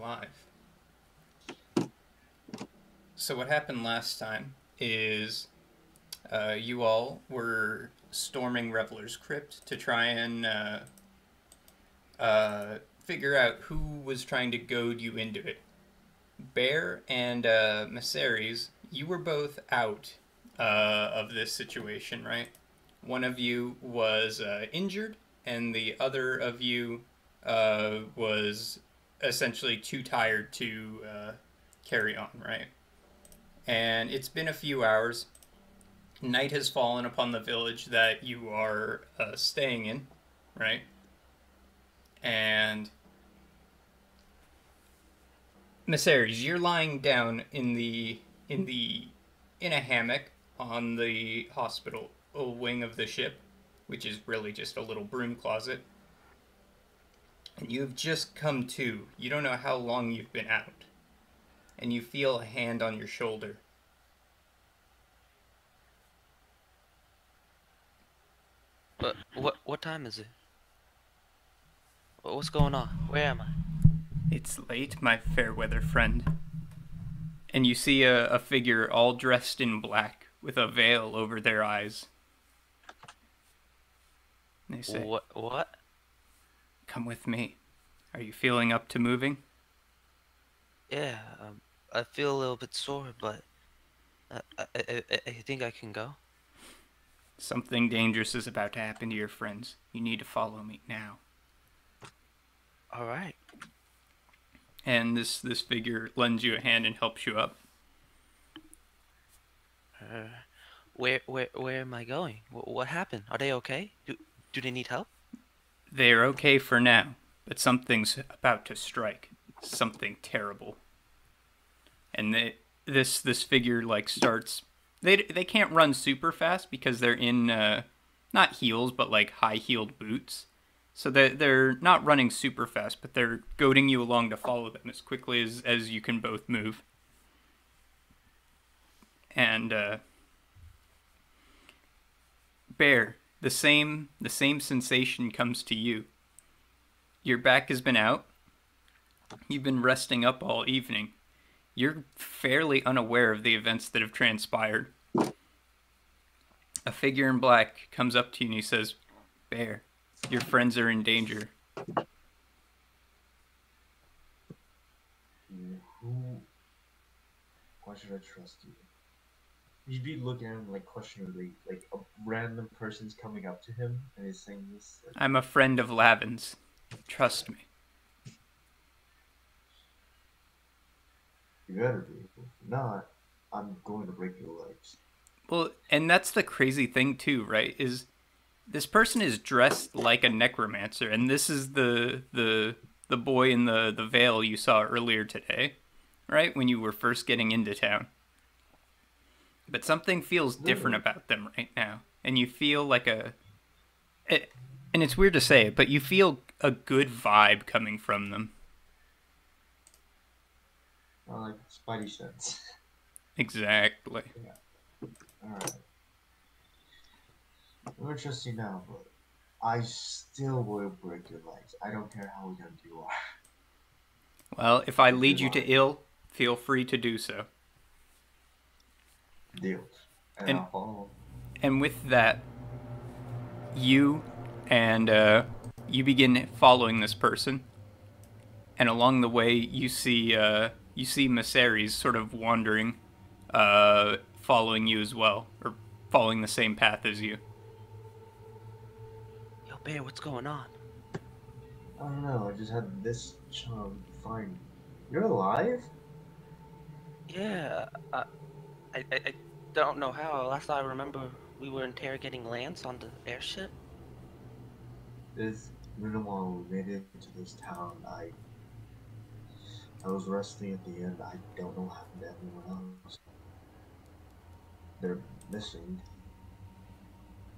live. So what happened last time is you all were storming Reveler's Crypt to try and figure out who was trying to goad you into it. Bear and Maceres, you were both out of this situation, right? One of you was injured, and the other of you was essentially too tired to carry on, right? And it's been a few hours. Night has fallen upon the village that you are staying in, right? And Maceres, you're lying down in the in a hammock on the hospital wing of the ship, which is really just a little broom closet. And you've just come to. You don't know how long you've been out. And you feel a hand on your shoulder. What time is it? What's going on? Where am I? It's late, my fair weather friend. And you see a figure all dressed in black with a veil over their eyes. They say, What? "Come with me. Are you feeling up to moving?" Yeah, I feel a little bit sore, but I think I can go. Something dangerous is about to happen to your friends. You need to follow me now. All right. And this figure lends you a hand and helps you up. Uh, where am I going? What happened? Are they okay? Do they need help? They are okay for now, but something's about to strike. Something terrible. And this figure like starts. They can't run super fast because they're in not heels but like high heeled boots. So they're not running super fast, but they're goading you along to follow them as quickly as you can both move. And Bear, the same sensation comes to you. Your back has been out. You've been resting up all evening. You're fairly unaware of the events that have transpired. A figure in black comes up to you and he says, "Bear, your friends are in danger." Who? Why should I trust you? You'd be looking at him like questionably, like a random person's coming up to him and he's saying this. Like, "I'm a friend of Lavin's. Trust me." you better be. If not, I'm going to break your legs. Well, and that's the crazy thing too, right? Is this person is dressed like a necromancer, and this is the boy in the veil you saw earlier today, right? When you were first getting into town. But something feels different Really? about them right now, and you feel like and it's weird to say it, but you feel a good vibe coming from them. I like Spidey sense. Exactly. Yeah. Alright. I'm gonna trust you now, but I still will break your legs. I don't care how young you are. Well, if I If you're lead you to lying. ill, feel free to do so. Deal. And And I'll follow. and with that, you and you begin following this person, and along the way you see Maceres sort of wandering, following you as well, or following the same path as you. Yo, Bear, what's going on? I don't know. I just had this find. You're alive? Yeah, I don't know how. Last I remember, we were interrogating Lance on the airship. It's minimal. We made it to this town. I was resting at the end. I don't know what happened to everyone else. They're missing,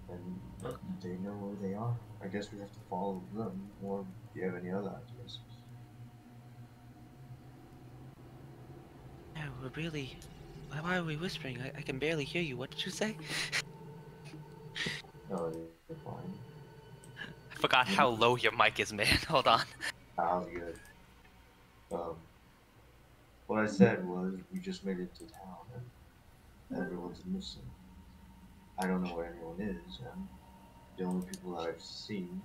and Look, they know where they are. I guess we have to follow them. Or do you have any other ideas? yeah, we're really. Why are we whispering? I can barely hear you. What did you say? No, you're fine. I forgot how low your mic is, man. Hold on. That was good. What I said was we just made it to town and everyone's missing. I don't know where anyone is, and the only people that I've seen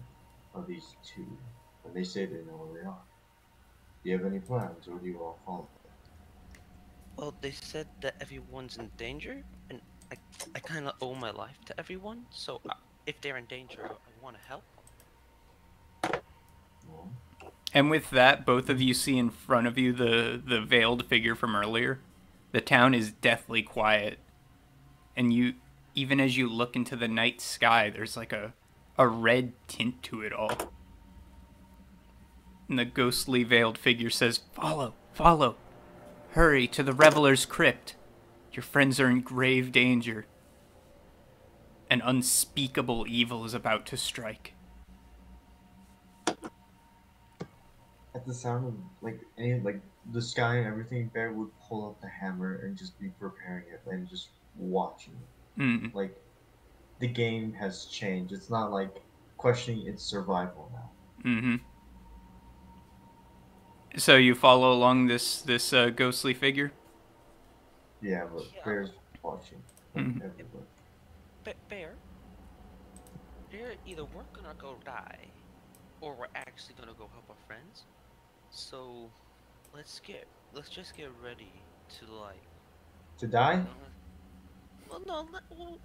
are these two, and they say they know where they are. Do you have any plans, or do you all follow? Well, they said that everyone's in danger, and I, I kind of owe my life to everyone. So if they're in danger, I want to help. No? And with that, both of you see in front of you the veiled figure from earlier. The town is deathly quiet. And you, even as you look into the night sky, there's like a red tint to it all. And the ghostly veiled figure says, "Follow, follow. Hurry to the reveler's crypt. Your friends are in grave danger. An unspeakable evil is about to strike." At the sound of like the sky and everything, Bear would pull up the hammer and just be preparing it and just watching it. Mm. Like the game has changed. It's not like questioning its survival now. Mm-hmm. So you follow along this ghostly figure? Yeah, but Yeah. Bear's watching Mhm. everywhere. Bear, either we're gonna go die, or we're actually gonna go help our friends. So let's just get ready to like. To die? Well, no.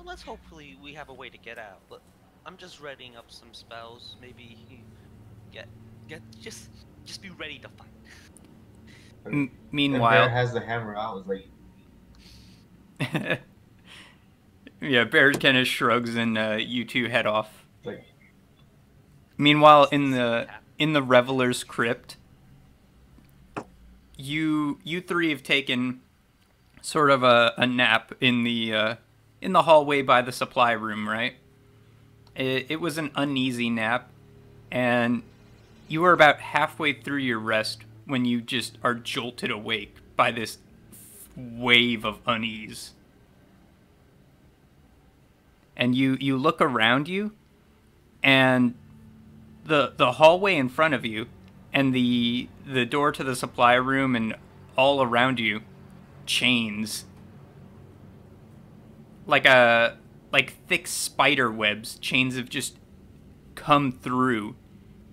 Let's hopefully we have a way to get out. But I'm just readying up some spells. Maybe get just be ready to fight. And Bear Meanwhile, has the hammer out. It's like, yeah, Bear kind of shrugs and you two head off. like Meanwhile, in the reveler's crypt, you three have taken sort of a nap in the hallway by the supply room, right? It was an uneasy nap, and you were about halfway through your rest when you just are jolted awake by this wave of unease. And you look around you, and the hallway in front of you and the door to the supply room and all around you, chains. Like thick spider webs, chains have just come through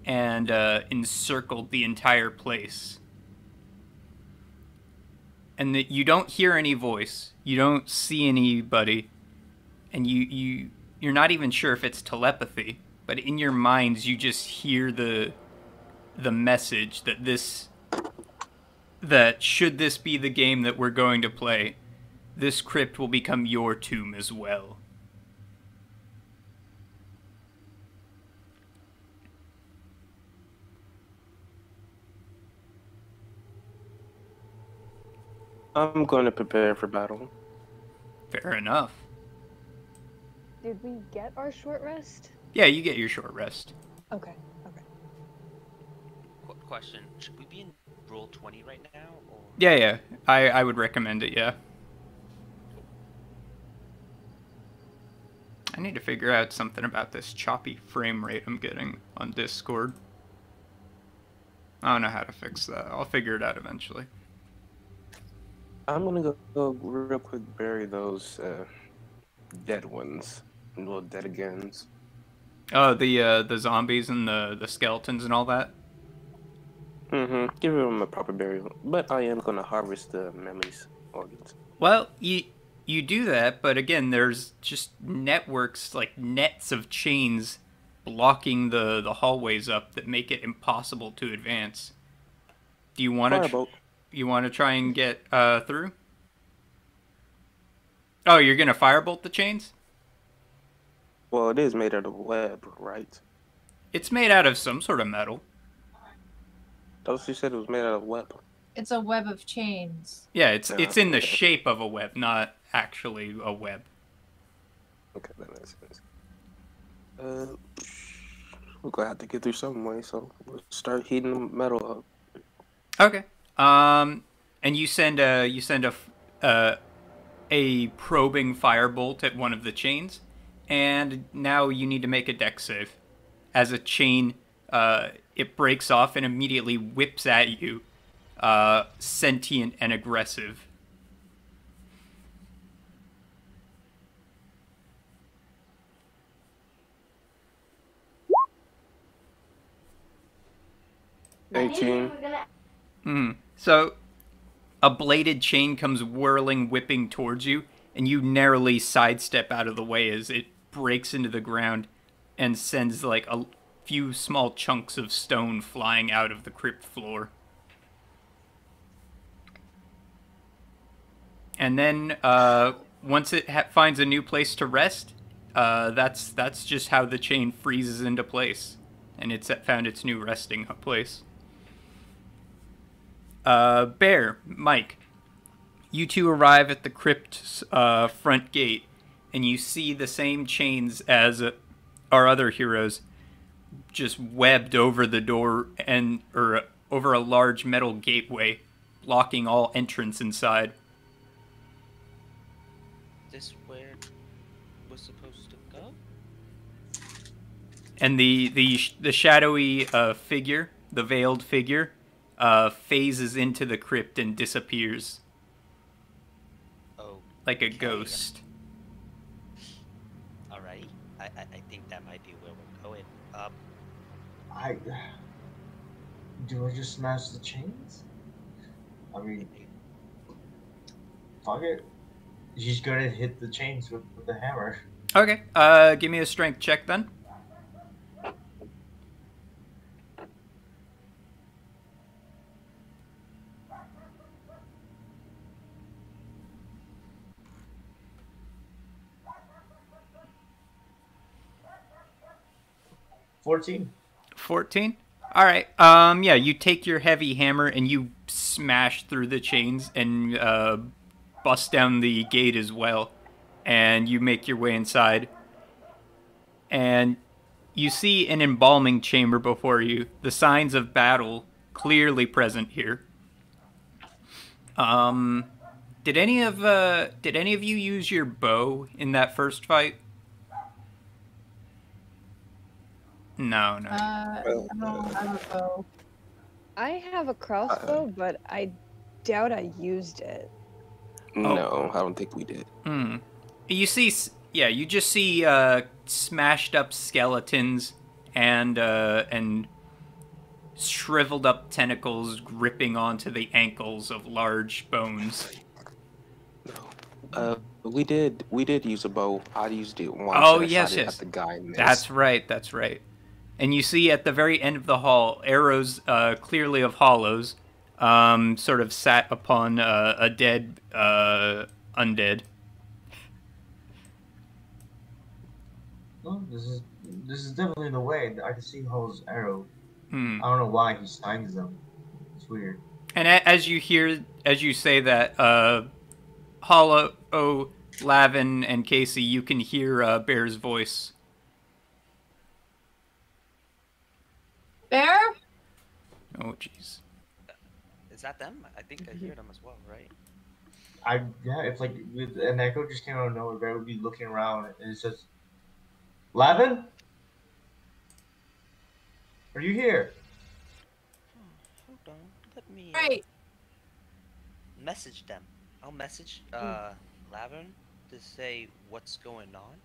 and encircled the entire place. And you don't hear any voice, you don't see anybody, and you're not even sure if it's telepathy, but in your minds you just hear the message that should this be the game that we're going to play, this crypt will become your tomb as well. I'm going to prepare for battle. Fair enough. Did we get our short rest? Yeah, you get your short rest. Okay. Question: should we be in roll 20 right now, or? Yeah. I would recommend it, yeah. I need to figure out something about this choppy frame rate I'm getting on Discord. I don't know how to fix that. I'll figure it out eventually. I'm gonna go real quick bury those dead ones, little dead agains. Oh, the zombies and the skeletons and all that? Give them a proper burial. But I am gonna harvest the memories organs. Well, you do that, but again, there's just networks, like nets of chains blocking the hallways up that make it impossible to advance. Do you want to you want to try and get through? Oh, you're gonna firebolt the chains? Well, it is made out of web, right? It's made out of some sort of metal. Those you said it was made out of web. It's a web of chains. Yeah, it's in the okay. shape of a web, not actually a web. Okay, that makes sense. We're gonna have to get through some way, so we'll start heating the metal up. Okay. And you send a probing firebolt at one of the chains, and now you need to make a dex save. As a chain, it breaks off and immediately whips at you, sentient and aggressive. So a bladed chain comes whirling, whipping towards you, and you narrowly sidestep out of the way as it breaks into the ground and sends like a few small chunks of stone flying out of the crypt floor. And then once it finds a new place to rest, that's just how the chain freezes into place, and it's found its new resting place. Bear, Mike, you two arrive at the crypt's front gate, and you see the same chains as our other heroes, just webbed over the door or over a large metal gateway, blocking all entrance inside. This where we're supposed to go? And the shadowy figure, the veiled figure, phases into the crypt and disappears. Oh. Like a ghost. Alright. I think that might be where we're going. Do I just smash the chains? I mean, fuck it. He's gonna hit the chains with the hammer. Okay. Give me a strength check then. $14. 14. All right. Yeah, you take your heavy hammer and you smash through the chains and bust down the gate as well, and you make your way inside. And you see an embalming chamber before you. The signs of battle clearly present here. Did any of you use your bow in that first fight? No. I don't have a bow. I have a crossbow, but I doubt I used it. No, I don't think we did. You see, you just see smashed up skeletons and shriveled up tentacles gripping onto the ankles of large bones. We did use a bow. I used it once. Oh, and I yes, shot it yes. at the guy and missed. That's right. And you see at the very end of the hall, arrows clearly of hollows sort of sat upon a dead undead. Well, this is definitely the way. I can see Hull's arrow. I don't know why he signs them. It's weird. And as you say that, Hollow, Lavin, and Casey, you can hear Bear's voice. Bear? Oh, jeez. Is that them? I think I hear them as well, right? If like an echo just came out of nowhere, Bear would be looking around and it says, "Lavin, are you here?" Hold on. Let me Right. message them. I'll message Lavin to say what's going on.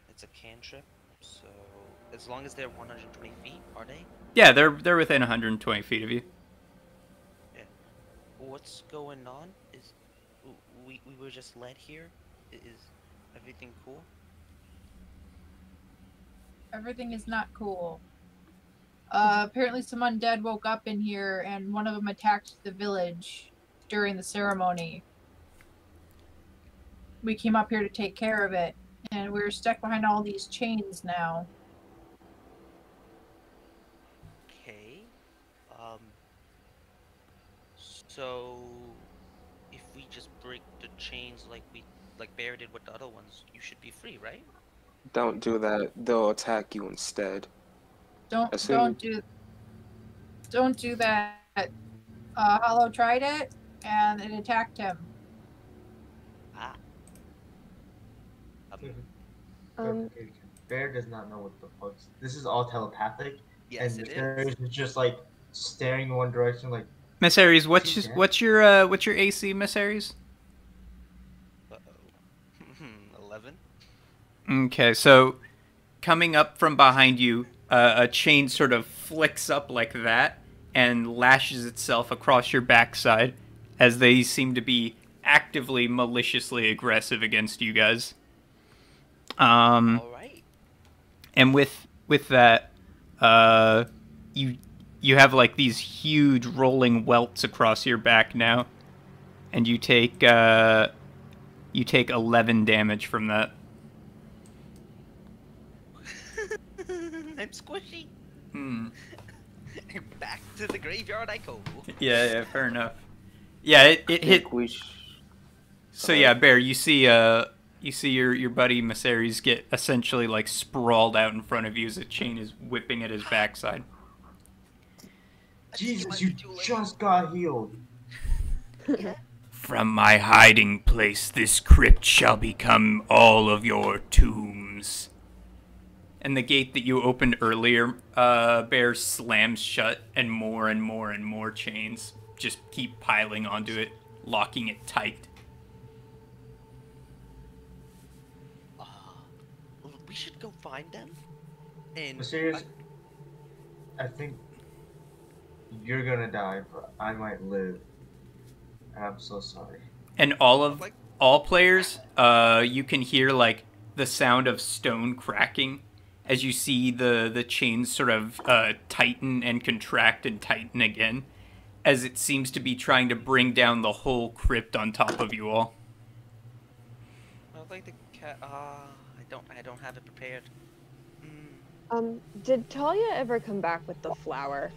It's a cantrip, so as long as they're 120 feet, are they? Yeah, they're within 120 feet of you. Yeah. What's going on? Is we were just led here? Is everything cool? Everything is not cool. Apparently some undead woke up in here and one of them attacked the village during the ceremony. We came up here to take care of it, and we're stuck behind all these chains now. Okay. So if we just break the chains like Bear did with the other ones, you should be free, right? Don't do that. They'll attack you instead. Don't do that. Hollow tried it, and it attacked him. Ah. Bear does not know what the fuck. This is all telepathic. Yes, and it Mysterious is. is just like staring in one direction, like, Miss Aries, is he dead? what's your AC, Miss Aries? Uh-oh. 11. Okay, so coming up from behind you, a chain sort of flicks up like that and lashes itself across your backside as they seem to be actively maliciously aggressive against you guys. Um, All right. and with that, uh, you you have like these huge rolling welts across your back now, and you take 11 damage from that. I'm squishy. Hmm. Back to the graveyard I go. Yeah, fair enough. Yeah, I it hit. think we. So yeah, Bear, you see your buddy Maseres get essentially like sprawled out in front of you as a chain is whipping at his backside. I think it Jesus, might you be too late. just got healed. From my hiding place, this crypt shall become all of your tombs. And the gate that you opened earlier, Bear slams shut, and more and more and more chains just keep piling onto it, locking it tight. We should go find them. And Mysterious, I think you're gonna die, but I might live. And I'm so sorry. And like, all players, you can hear like the sound of stone cracking as you see the chains sort of tighten and contract and tighten again, as it seems to be trying to bring down the whole crypt on top of you all. I would like the cat. I don't have it prepared. Mm. Did Talia ever come back with the flower?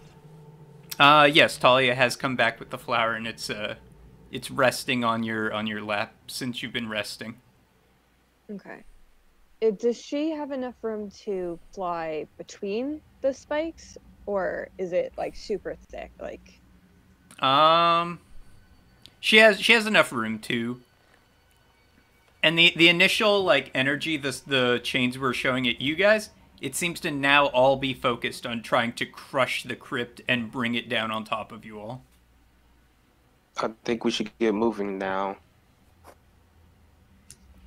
Yes, Talia has come back with the flower, and it's resting on your lap since you've been resting. Okay. Does she have enough room to fly between the spikes, or is it like super thick? Like, Um, she has enough room to. And the initial like energy the chains were showing at you guys, it seems to now all be focused on trying to crush the crypt and bring it down on top of you all. I think we should get moving now.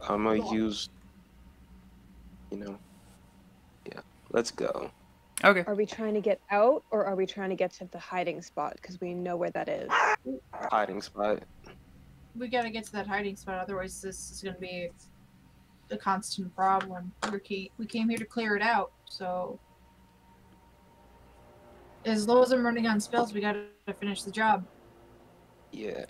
I'm gonna use. Yeah. Let's go. Okay. are we trying to get out, or are we trying to get to the hiding spot because we know where that is? Hiding spot. We gotta get to that hiding spot, otherwise this is gonna be a constant problem. We came here to clear it out, so as low as I'm running on spells, we gotta finish the job. Yeah.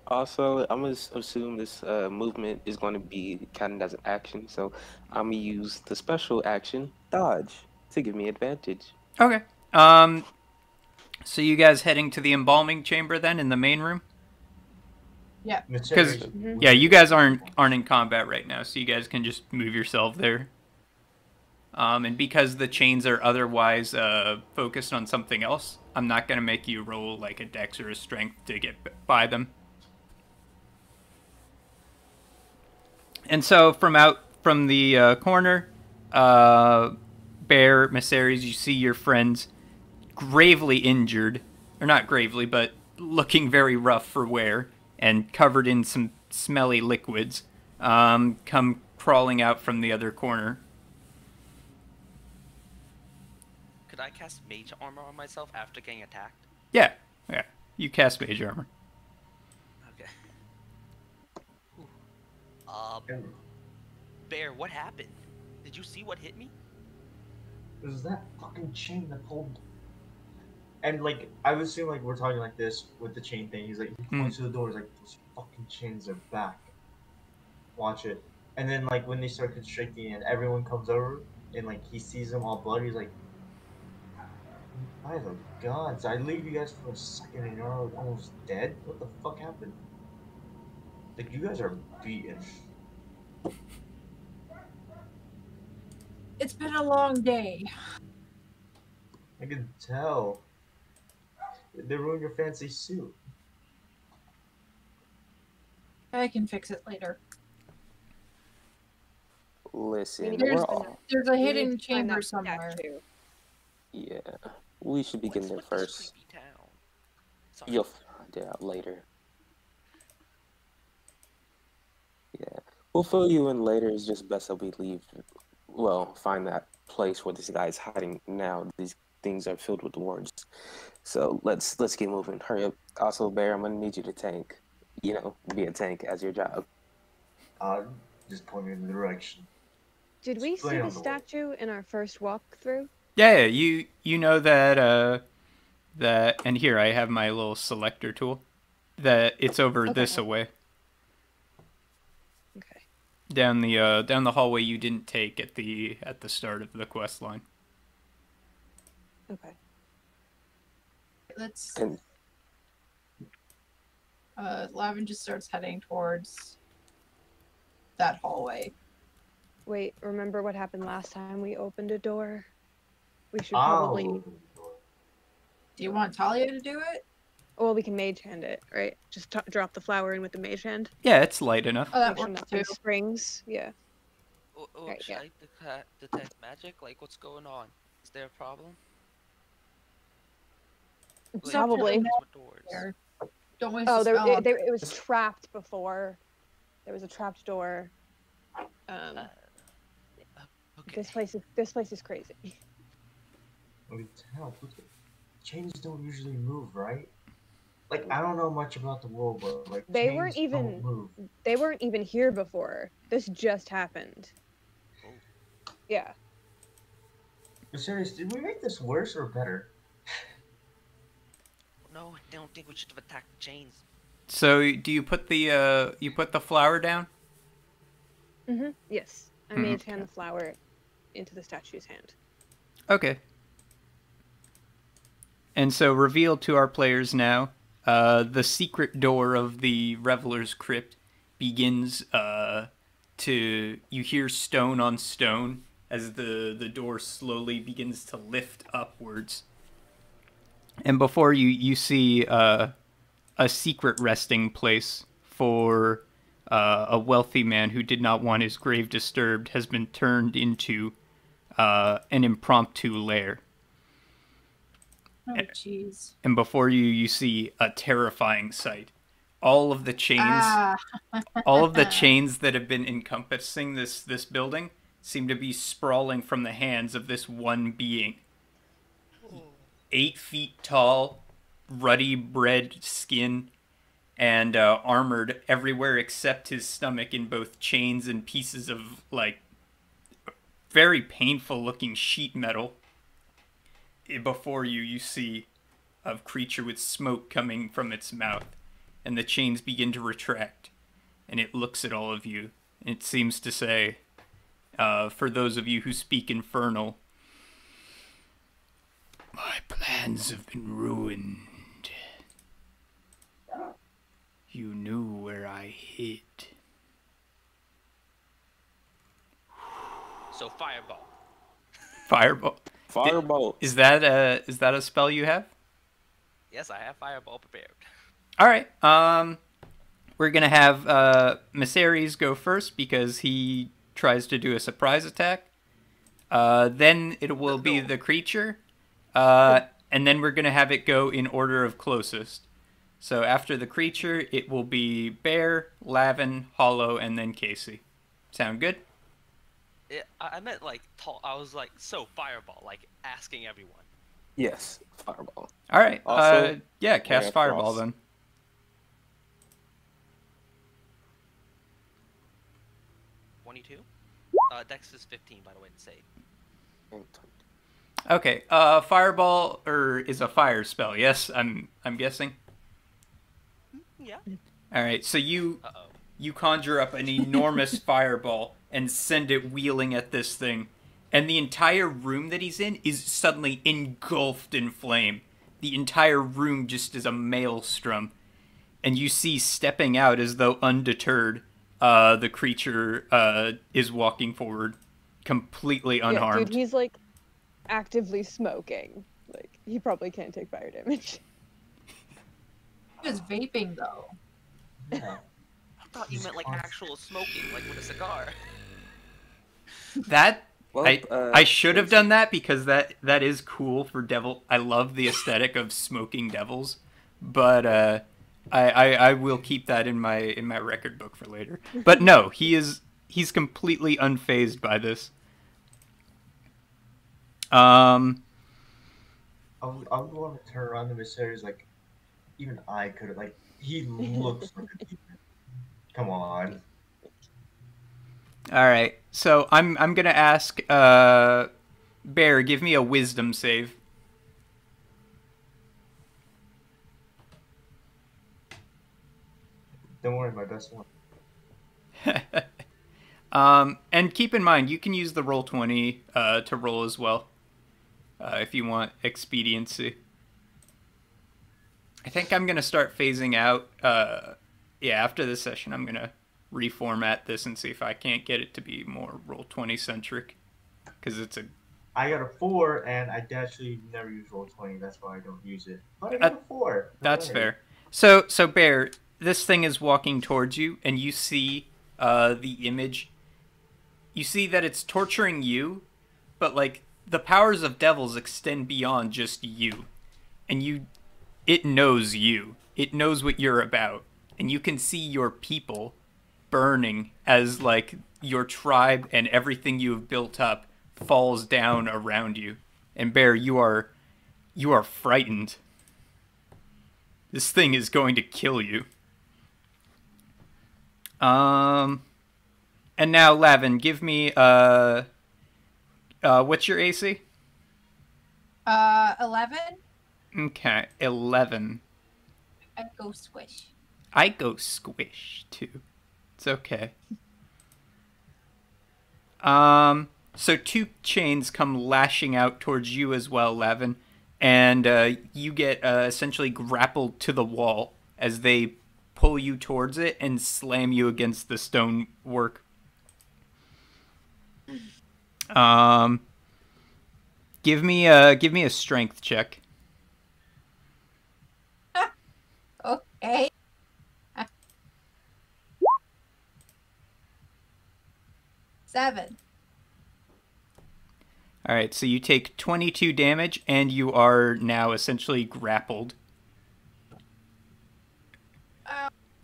Also, I'm gonna assume this movement is going to be counted as an action, so I'm gonna use the special action, dodge, to give me advantage. Okay. So you guys heading to the embalming chamber then in the main room? Yeah. Because Mhm. yeah, you guys aren't in combat right now, so you guys can just move yourself there. And because the chains are otherwise focused on something else, I'm not gonna make you roll like a dex or a strength to get by them. And so from the corner, Bear Maseres, you see your friends gravely injured, or not gravely, but looking very rough for wear and covered in some smelly liquids, come crawling out from the other corner. Could I cast mage armor on myself after getting attacked? Yeah, you cast mage armor. Okay. Bear, what happened? Did you see what hit me? It was that fucking chain that pulled. And like, I was seeing like we're talking like this with the chain thing. He's like, he points to the door. He's like, those fucking chains are back. Watch it. And then like when they start constricting and everyone comes over and like he sees them all bloody, he's like, by the gods, I leave you guys for a second and you're almost dead? What the fuck happened? Like, you guys are beaten. It's been a long day. I can tell. They ruined your fancy suit. I can fix it later. Listen, We need we're to all. There's a we need hidden to find chamber that somewhere. statue. Yeah, we should be getting there What's with this first. creepy town? Sorry. You'll find it out later. Yeah, we'll fill you in later. It's just best that we leave. Well, find that place where this guy's hiding now. These things are filled with wards. So let's get moving. Hurry up. Also, Bear, I'm gonna need you to tank. You know, be a tank as your job. Just point me in the direction. Did we see Explain the on the way. statue in our first walkthrough? Yeah, you know that that, and here I have my little selector tool. That it's over this away. Okay. Down the hallway you didn't take at the start of the quest line. Okay. Let's. And Lavin just starts heading towards that hallway. Wait, remember what happened last time we opened a door? We should I'll probably. open the door. Do you want Talia to do it? Well, we can mage hand it, right? Just drop the flower in with the mage hand. Yeah, it's light enough. Oh, that Make sure works nothing too. springs. Yeah. Right, Should yeah. I detect magic? Like, what's going on? Is there a problem? Like, Probably. what's with doors? There. Don't waste Oh, a spell on it was trapped before. There was a trapped door. Okay. This place is crazy. I mean, hell, chains don't usually move, right? Like, I don't know much about the world, but like, They chains weren't even- don't move. They weren't even here before. This just happened. Oh. Yeah. But serious, did we make this worse or better? No, I don't think we should have attacked the chains. So do you put the flower down? Mm-hmm. Yes. I Mhm. mage hand the flower into the statue's hand. Okay. And so revealed to our players now, the secret door of the Reveler's Crypt begins you hear stone on stone as the door slowly begins to lift upwards. And before you see a secret resting place for a wealthy man who did not want his grave disturbed has been turned into an impromptu lair. Oh, jeez. And before you see a terrifying sight. All of the chains, all of the chains that have been encompassing this building seem to be sprawling from the hands of this one being. 8 feet tall, ruddy red skin, and armored everywhere except his stomach in both chains and pieces of, like, very painful looking sheet metal. Before you see a creature with smoke coming from its mouth, and the chains begin to retract, and it looks at all of you, and it seems to say, for those of you who speak Infernal, my plans have been ruined. You knew where I hid. So fireball. Fireball. Firebolt. Is that a spell you have? Yes, I have fireball prepared. All right. We're gonna have Mysaries go first because he tries to do a surprise attack. Then it will be the creature, and then we're gonna have it go in order of closest. So after the creature, it will be Bear, Lavin, Hollow, and then Casey. Sound good? I meant like tall. I was like, so fireball, like asking everyone. Yes, fireball. All right. Also, yeah, cast have Fireball Frost. then. Dex is 15, by the way, to save. Okay. Fireball is a fire spell. Yes, I'm guessing. Yeah. All right. So Uh-oh. you conjure up an enormous fireball and send it wheeling at this thing, and the entire room that he's in is suddenly engulfed in flame. The entire room just is a maelstrom, and you see stepping out as though undeterred, the creature is walking forward, completely unharmed. Yeah, dude, he's like actively smoking. Like he probably can't take fire damage. He was vaping though. Yeah. I thought you meant like actual smoking, like with a cigar. That Well, I should have since done that because that is cool for devil. I love the aesthetic of smoking devils, but I will keep that in my record book for later. But no, he's completely unfazed by this. I would want to turn around to Viserys like, even I could have, like, he looks like a demon. Come on. All right, so I'm gonna ask Bear, give me a wisdom save. Don't worry, my best one. And keep in mind, you can use the roll 20 to roll as well if you want expediency. I think I'm going to start phasing out. Yeah, after this session, I'm going to reformat this and see if I can't get it to be more roll 20 centric. Because it's a. I got a 4, and I actually never use roll 20. That's why I don't use it. But I got a 4. That's fair. So Bear, this thing is walking towards you, and you see the image. You see that it's torturing you, but like the powers of devils extend beyond just you, and it knows you. It knows what you're about, and you can see your people burning as like your tribe and everything you have built up falls down around you. And Bear, you are frightened. This thing is going to kill you. And now, Lavin, give me what's your AC? 11. Okay, 11. I go squish. I go squish too. It's okay. So 2 chains come lashing out towards you as well, Lavin, and you get essentially grappled to the wall as they pull you towards it and slam you against the stonework. Give me a strength check. Okay. Seven. All right, so you take 22 damage, and you are now essentially grappled.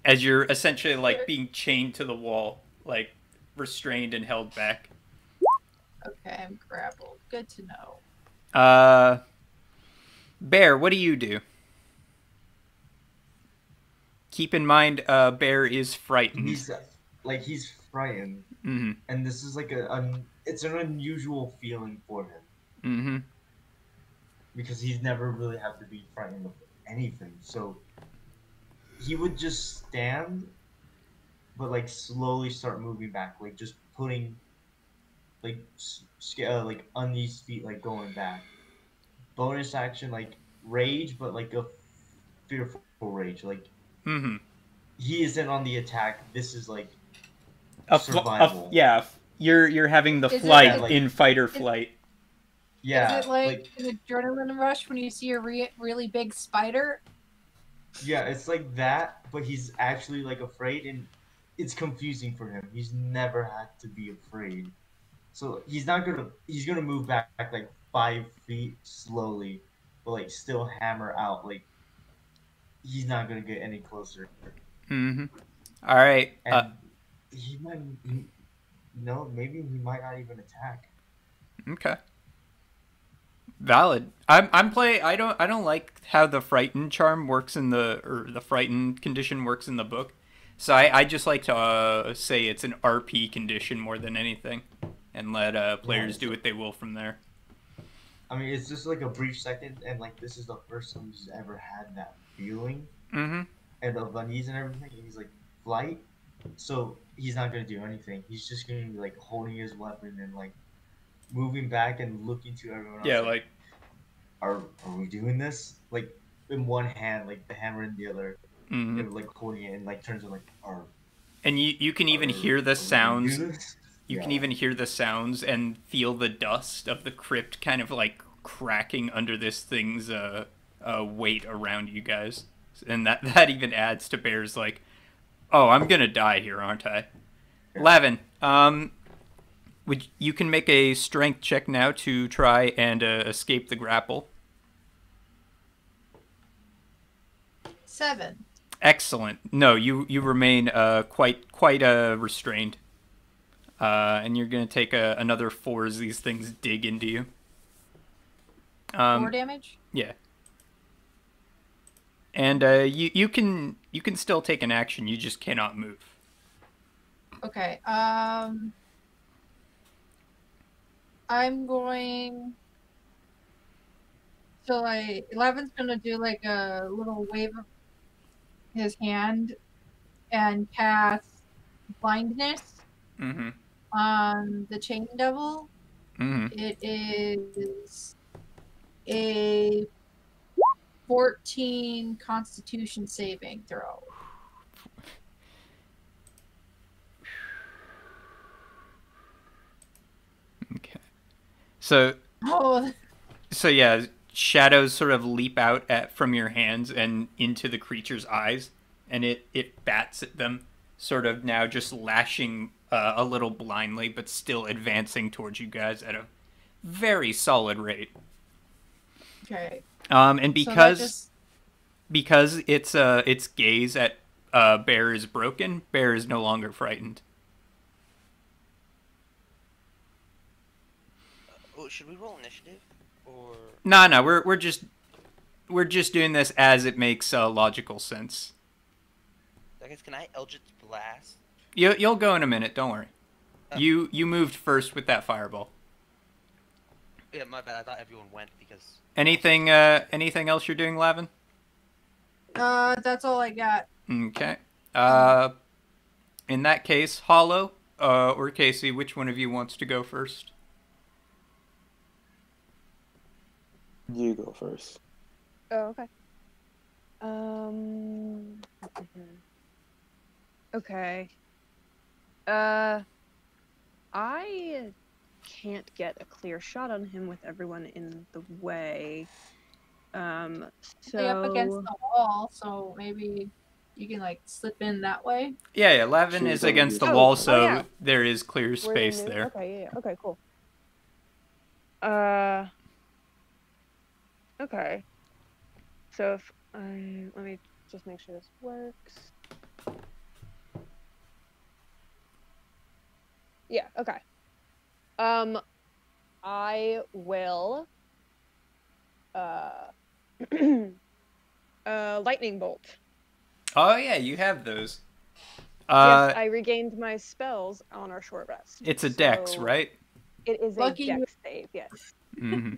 As you're essentially like being chained to the wall, like restrained and held back. Okay, I'm grappled. Good to know. Bear, what do you do? Keep in mind, Bear is frightened. He's frightened, Mm-hmm. and this is like it's an unusual feeling for him. Mm-hmm. Because he's never really had to be frightened of anything. So he would just stand, but like slowly start moving back, like just putting like like on these feet, like going back. Bonus action, like rage, but like a fearful rage. Like Mm-hmm. he isn't on the attack. This is like Yeah, you're having the Is it flight like- in fight or flight. Yeah, Is it like an adrenaline rush when you see a really big spider? yeah, it's like that, but he's actually like afraid, and it's confusing for him. He's never had to be afraid, so he's gonna move back like 5 feet slowly, but like still hammer out. Like he's not gonna get any closer, Mm-hmm. All right. and maybe he might not even attack. Okay. Valid. I'm play. I don't like how the frighten charm works the frighten condition works in the book. So I just like to say it's an RP condition more than anything, and let players do what they will from there. I mean, it's just like a brief second, and like this is the first time he's ever had that feeling, Mm-hmm. and of unease and everything. And he's like flight, so he's not gonna do anything. He's just gonna be like holding his weapon and like moving back and looking to everyone else. Yeah, like are we doing this? Like in one hand, like the hammer in the other, mm-hmm. and like holding it, and like turns and like And you can even hear the sounds. You Yeah. can even hear the sounds and feel the dust of the crypt kind of like cracking under this thing's weight around you guys. And that even adds to Bear's like, oh, I'm gonna die here, aren't I? Yeah. Lavin, You can make a strength check now to try and escape the grapple. 7. Excellent. No, you remain quite restrained, and you're gonna take another 4 as these things dig into you. 4 damage. Yeah. And you can still take an action. You just cannot move. Okay. I'm going. So like 11's gonna do like a little wave of his hand and cast blindness Mm-hmm. on the chain devil. Mm-hmm. It is a 14 Constitution saving throw. Okay. So Oh, yeah, shadows sort of leap out from your hands and into the creature's eyes, and it bats at them, sort of now just lashing a little blindly, but still advancing towards you guys at a very solid rate. okay. And So because its gaze at Bear is broken, Bear is no longer frightened. Oh, should we roll initiative? Or No, we're just doing this as it makes logical sense. I guess can I Eldritch Blast? You'll go in a minute. Don't worry. Oh. You moved first with that fireball. Yeah, my bad. I thought everyone went because. Anything else you're doing, Lavin? that's all I got. Okay. In that case, Hollow or Casey, which one of you wants to go first? You go first. Oh, okay. Okay. I can't get a clear shot on him with everyone in the way. So Stay up against the wall, so maybe you can like slip in that way. Yeah. Lavin is against the wall, so yeah. there is clear space there. Okay, yeah. Okay, cool. Okay. So if let me just make sure this works. Yeah, okay. I will lightning bolt. Oh yeah, you have those. Yes, I regained my spells on our short rest. It's a dex, right? It is Lucky a dex save, yes. Mm-hmm.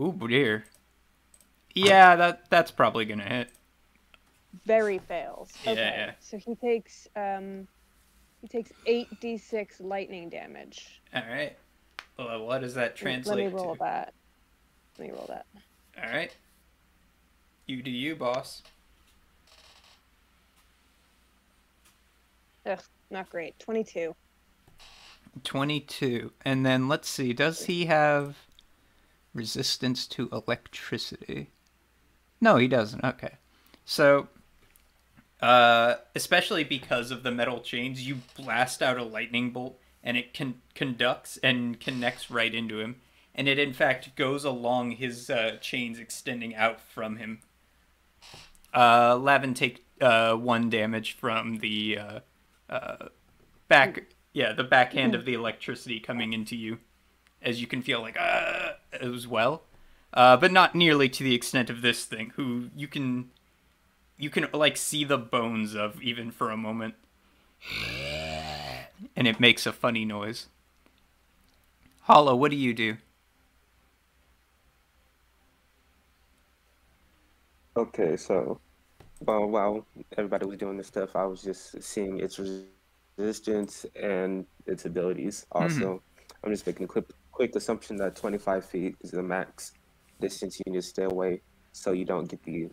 Ooh, dear. Yeah, that's probably gonna hit. Very fails. Yeah, Okay. yeah. So he takes 8d6 lightning damage. All right. Well, what does that translate Let me roll to? that. Let me roll that. All right. You do you, boss. Ugh, not great. 22. 22. And then let's see, does he have resistance to electricity? No, he doesn't. Okay. So, especially because of the metal chains, you blast out a lightning bolt and it conducts and connects right into him. And it, in fact, goes along his chains extending out from him. Lavin take 1 damage from the the backhand of the electricity coming into you, as you can feel like as well, but not nearly to the extent of this thing, who you can like see the bones of even for a moment, and it makes a funny noise. Hollow, what do you do? Okay, so while everybody was doing this stuff, I was just seeing its resistance and its abilities. Also, I'm just making a quick assumption that 25 feet is the max distance you need to stay away, so you don't get the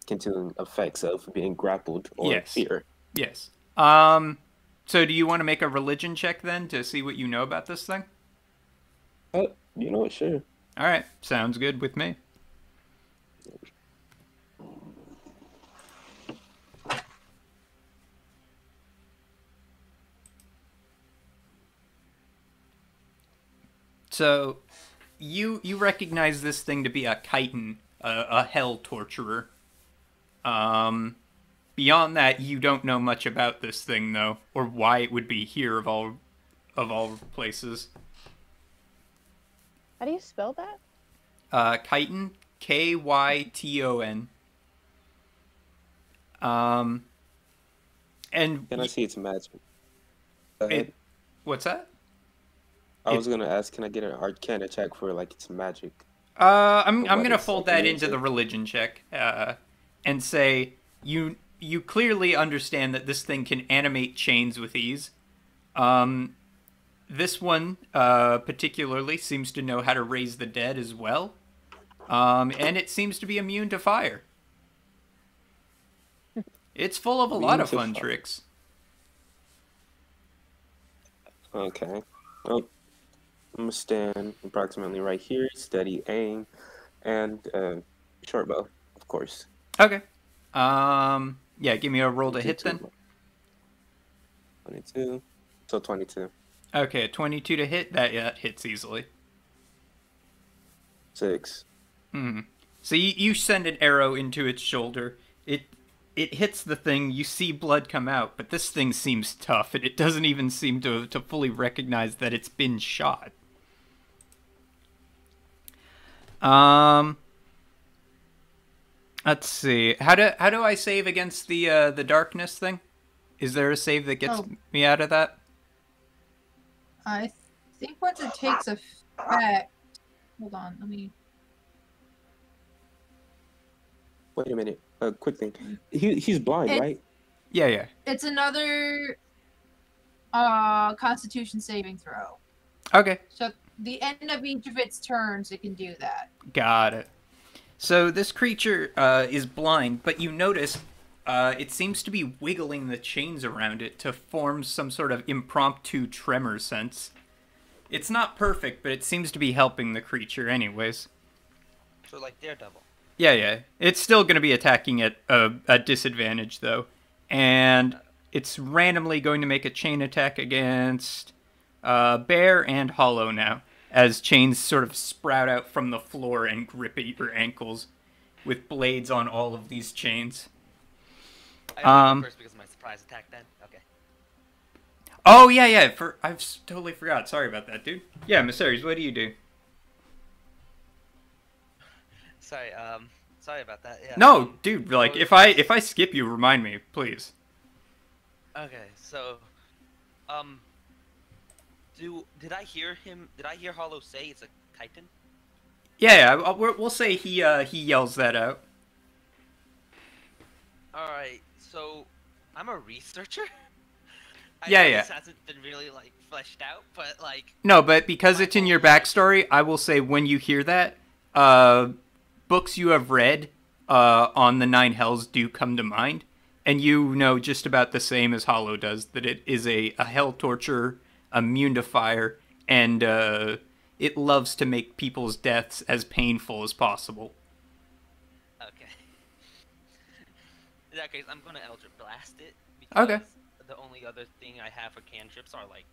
continuing effects of being grappled or fear. Yes. So do you want to make a religion check then to see what you know about this thing? You know what? Sure. All right, sounds good with me. So, you recognize this thing to be a chitin, a hell torturer. Beyond that, you don't know much about this thing, though, or why it would be here of all places. How do you spell that? Chitin, Kyton. And Can I see its magic? Go ahead. What's that? I was gonna ask, can I get an Arcana check for like its magic? I'm What gonna it's fold like that in into the nature. religion check, and say you clearly understand that this thing can animate chains with ease. This one particularly seems to know how to raise the dead as well, and it seems to be immune to fire. It's full of a lot Immune of to fun fire. tricks. Okay. Well, I'm gonna stand approximately right here, steady aim, and short bow, of course. Okay. Yeah, give me a roll to hit then. 22. So 22. Okay, 22 to hit. That hits easily. 6. So you send an arrow into its shoulder. It hits the thing. You see blood come out, but this thing seems tough, and it doesn't even seem to fully recognize that it's been shot. Let's see. How do I save against the darkness thing? Is there a save that gets me out of that? I think once it takes effect. Hold on, let me. Wait a minute. Quick thing. He's blind, It's- right? Yeah. It's another Constitution saving throw. Okay. So the end of each of its turns, it can do that. Got it. So this creature is blind, but you notice it seems to be wiggling the chains around it to form some sort of impromptu tremor sense. It's not perfect, but it seems to be helping the creature anyways. So like Daredevil. Yeah. It's still going to be attacking at a disadvantage, though. And it's randomly going to make a chain attack against Bear and Hollow now, as chains sort of sprout out from the floor and grip at your ankles, with blades on all of these chains. I only go first because of my surprise attack then? Okay. Oh, yeah. I've totally forgot. Sorry about that, dude. Yeah, Mysteries, what do you do? Sorry about that. Yeah. No, dude, like, so- if I skip you, remind me, please. Okay, so, did I hear Hollow say it's a chitin? Yeah, we'll say he yells that out. Alright, so, I'm a researcher? I Yeah, know yeah. This hasn't been really, like, fleshed out, but, like... No, but because it's in your backstory, I will say when you hear that, books you have read on the Nine Hells do come to mind, and you know just about the same as Hollow does, that it is a hell torturer, immune to fire, and it loves to make people's deaths as painful as possible. Okay. In that case, I'm gonna Eldritch Blast it, because Okay. the only other thing I have for cantrips are, like,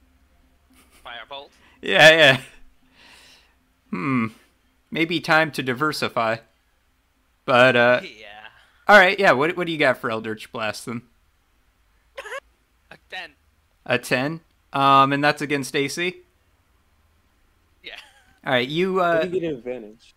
Firebolt. Yeah. Maybe time to diversify. But, Yeah. alright, yeah, what do you got for Eldritch Blast then? A 10. A 10? And that's against AC? Yeah. Alright, you, How do you get an advantage?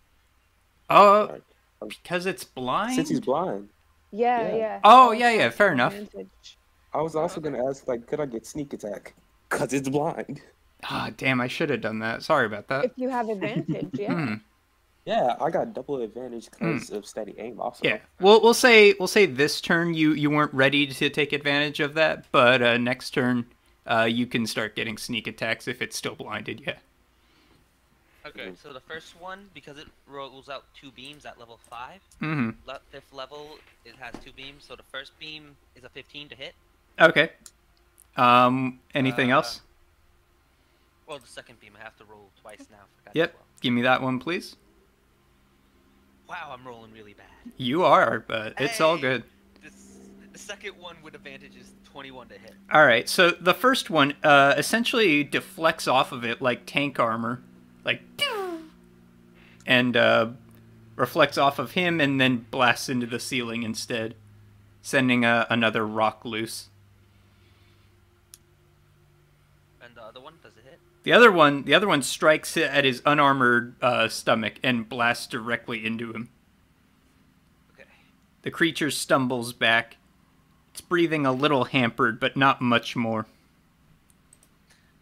oh, Sorry. because it's blind? Since he's blind. Yeah, Yeah. yeah. Oh, All yeah, shots fair have enough. advantage. I was also gonna ask, like, could I get sneak attack? Cause it's blind. Ah, damn, I should have done that. Sorry about that. If you have advantage, yeah. Yeah, I got double advantage because of steady aim. Also. Yeah, we'll say this turn you weren't ready to take advantage of that, but next turn you can start getting sneak attacks if it's still blinded. Yeah. Okay, so the first one, because it rolls out 2 beams at level 5, Mm-hmm. 5th level, it has 2 beams, so the first beam is a 15 to hit. Okay. Anything else? Well, the second beam, I have to roll twice now for that Yep. as well. Give me that one, please. Wow, I'm rolling really bad. You are, but it's all good. The second one with advantage is 21 to hit. All right. So the first one essentially deflects off of it like tank armor. like, and reflects off of him and then blasts into the ceiling instead, sending another rock loose. And the other one, does it hit? The other one strikes at his unarmored stomach and blasts directly into him. Okay. The creature stumbles back. It's breathing a little hampered, but not much more.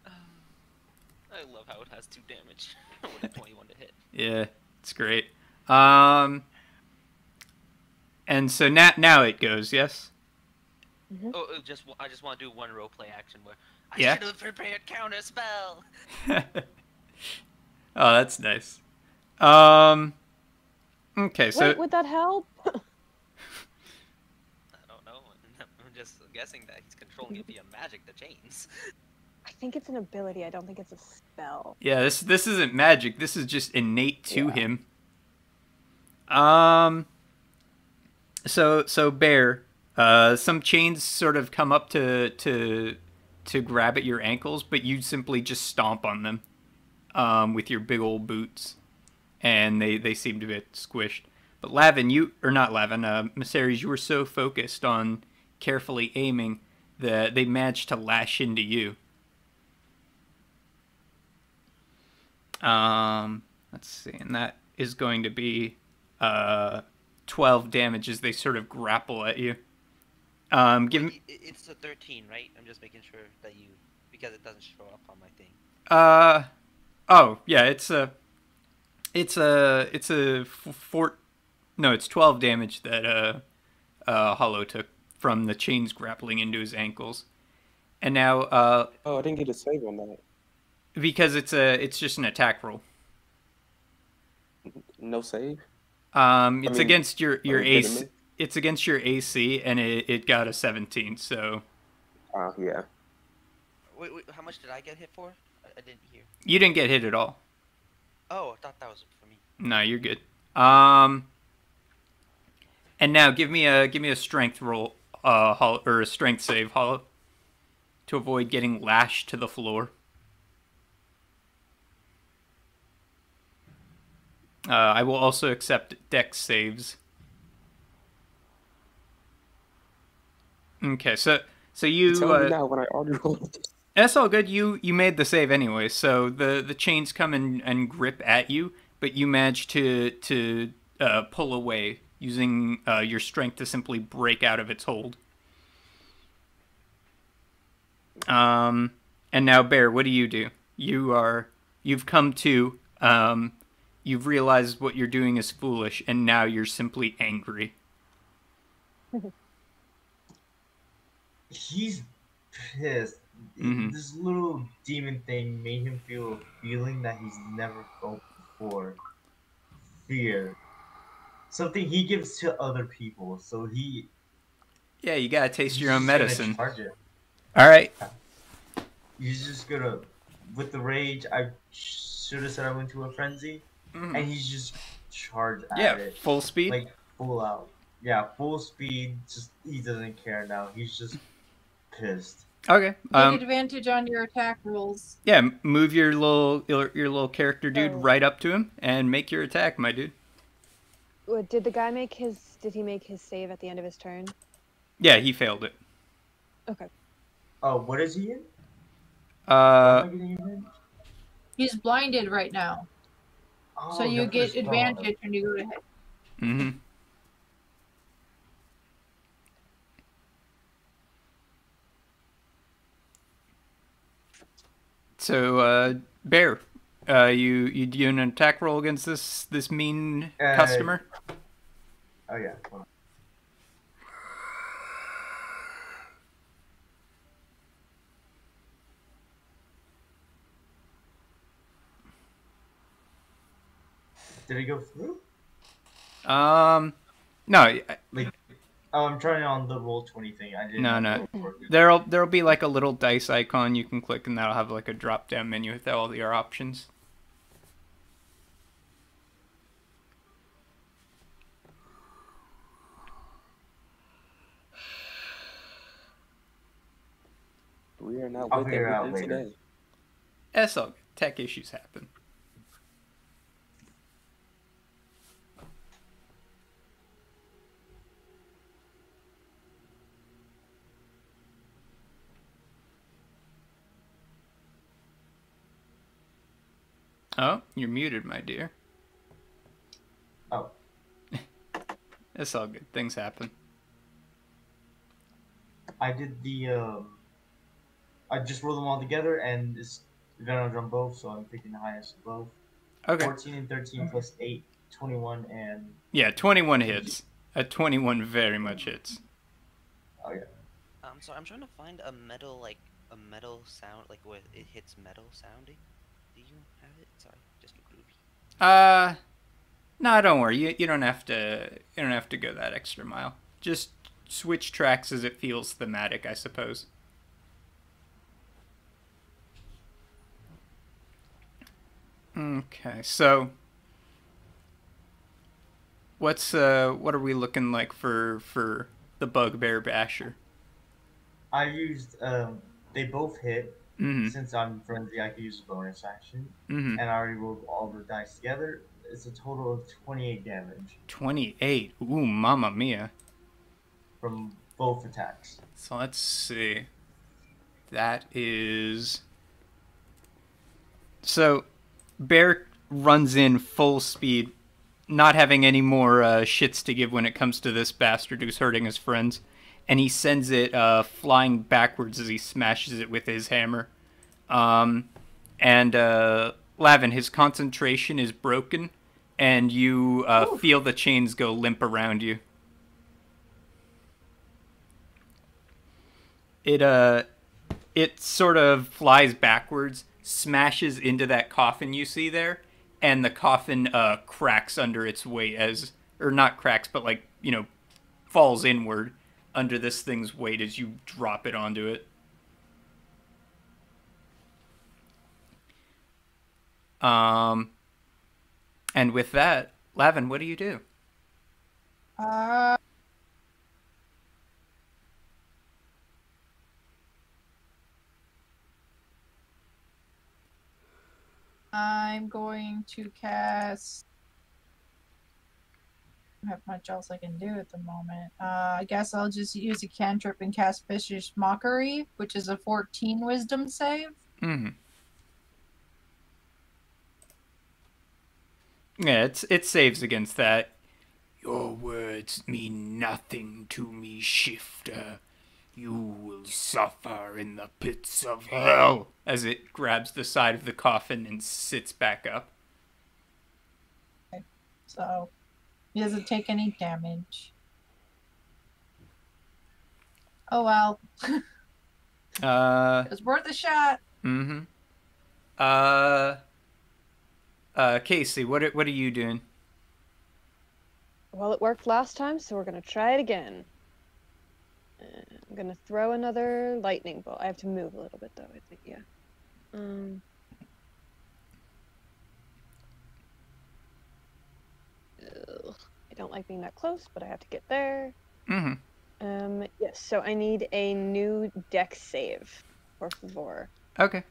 I love how it has 2 damage with a 21 to hit. Yeah, it's great. And so now it goes, yes? Oh, I just want to do one roleplay action where I Yeah. should have prepared counter spell. Oh, that's nice. Okay, so Wait, would that help? I don't know. I'm just guessing that he's controlling it via magic, the chains. I think it's an ability. I don't think it's a spell. yeah, this isn't magic. This is just innate to him. So Bear, some chains sort of come up to grab at your ankles, but you simply just stomp on them with your big old boots, and they seem to get squished. But Lavin, Maceres, you were so focused on carefully aiming that they managed to lash into you. Let's see, and that is going to be 12 damage as they sort of grapple at you. Give me. It's a 13, right? I'm just making sure that you, because it doesn't show up on my thing. Oh yeah, it's 12 damage that Hollow took from the chains grappling into his ankles, and now Oh, I didn't get a save on that. because it's just an attack roll. No save? It's against your AC. legitimate? It's against your AC, and it got a 17. So Oh, yeah. Wait, how much did I get hit for? I didn't hear. you didn't get hit at all. Oh, I thought that was for me. No, you're good. And now give me a strength roll, or a strength save, Hollow, to avoid getting lashed to the floor. I will also accept dex saves. Okay, so you. Tell me now when I already rolled. That's all good. You made the save anyway, so the chains come and grip at you, but you manage to pull away using your strength to simply break out of its hold. And now, Bear, what do? You've come to. You've realized what you're doing is foolish, and now you're simply angry. He's pissed. Mhm. This little demon thing made him feel a feeling that he's never felt before. Fear. Something he gives to other people, so Yeah, you gotta taste he's your own just gonna medicine. charge it. All right. He's just gonna, with the rage, I should have said I went to a frenzy, Mhm. and he's just charged at Yeah, it. full speed. Like, full out. Yeah, full speed, just, he doesn't care now. He's just pissed. Okay. Get advantage on your attack rolls. Yeah, move your little character dude Oh. right up to him and make your attack, my dude. Did the guy make his? Did he make his save at the end of his turn? Yeah, he failed it. Okay. Oh, what is he in? Why am I getting advantage? He's blinded right now, Oh, so you that's get his spell. advantage when you go to hit. Mm-hmm. So, Bear, you do an attack roll against this mean customer? Oh yeah. Hold on. Did it go through? No, Like, oh, I'm trying on the roll 20 thing. I didn't. No, know no. if it worked. there'll be like a little dice icon you can click, and that'll have like a drop down menu with all your options. We are not I'll with figure it out everything later. today. That's all. Tech issues happen. Oh, you're muted, my dear. Oh, It's all good. Things happen. I did I just rolled them all together, and it's advantage on both, so I'm picking the highest of both. Okay. 14 and 13 plus 8, 21 and... Yeah, 21 hits. A 21 very much hits. Oh, yeah. Sorry, I'm trying to find a metal sound, like where it hits metal sounding. Do you have it? Sorry, just get groovy. No, don't worry. You don't have to. You don't have to go that extra mile. Just switch tracks as it feels thematic, I suppose. Okay, so what are we looking like for the Bugbear Basher? I used, they both hit. Mm-hmm. Since I'm frenzy, I can use a bonus action. Mm-hmm. And I already rolled all the dice together. It's a total of 28 damage 28. Ooh, mamma mia. from both attacks. So let's see. That is. So, Bear runs in full speed, not having any more shits to give when it comes to this bastard who's hurting his friends. And he sends it flying backwards as he smashes it with his hammer. And Lavin, his concentration is broken, and you feel the chains go limp around you. It sort of flies backwards, smashes into that coffin you see there, and the coffin cracks under its weight or not cracks, but falls inward under this thing's weight as you drop it onto it. And with that, Lavin, what do you do? I'm going to cast. I don't have much else I can do at the moment. I guess I'll just use a cantrip and cast Vicious Mockery, which is a 14 Wisdom save. Mm-hmm. Yeah, it saves against that. Your words mean nothing to me, Shifter. You will suffer in the pits of hell. As it grabs the side of the coffin and sits back up. Okay. So, he doesn't take any damage. Oh well. It was worth a shot. Mm-hmm. Casey, what are you doing? Well, it worked last time, so we're gonna try it again. I'm gonna throw another lightning bolt. I have to move a little bit though, I think, yeah. I don't like being that close, but I have to get there. Mm-hmm. Yes, so I need a new dex save, por favor. Okay.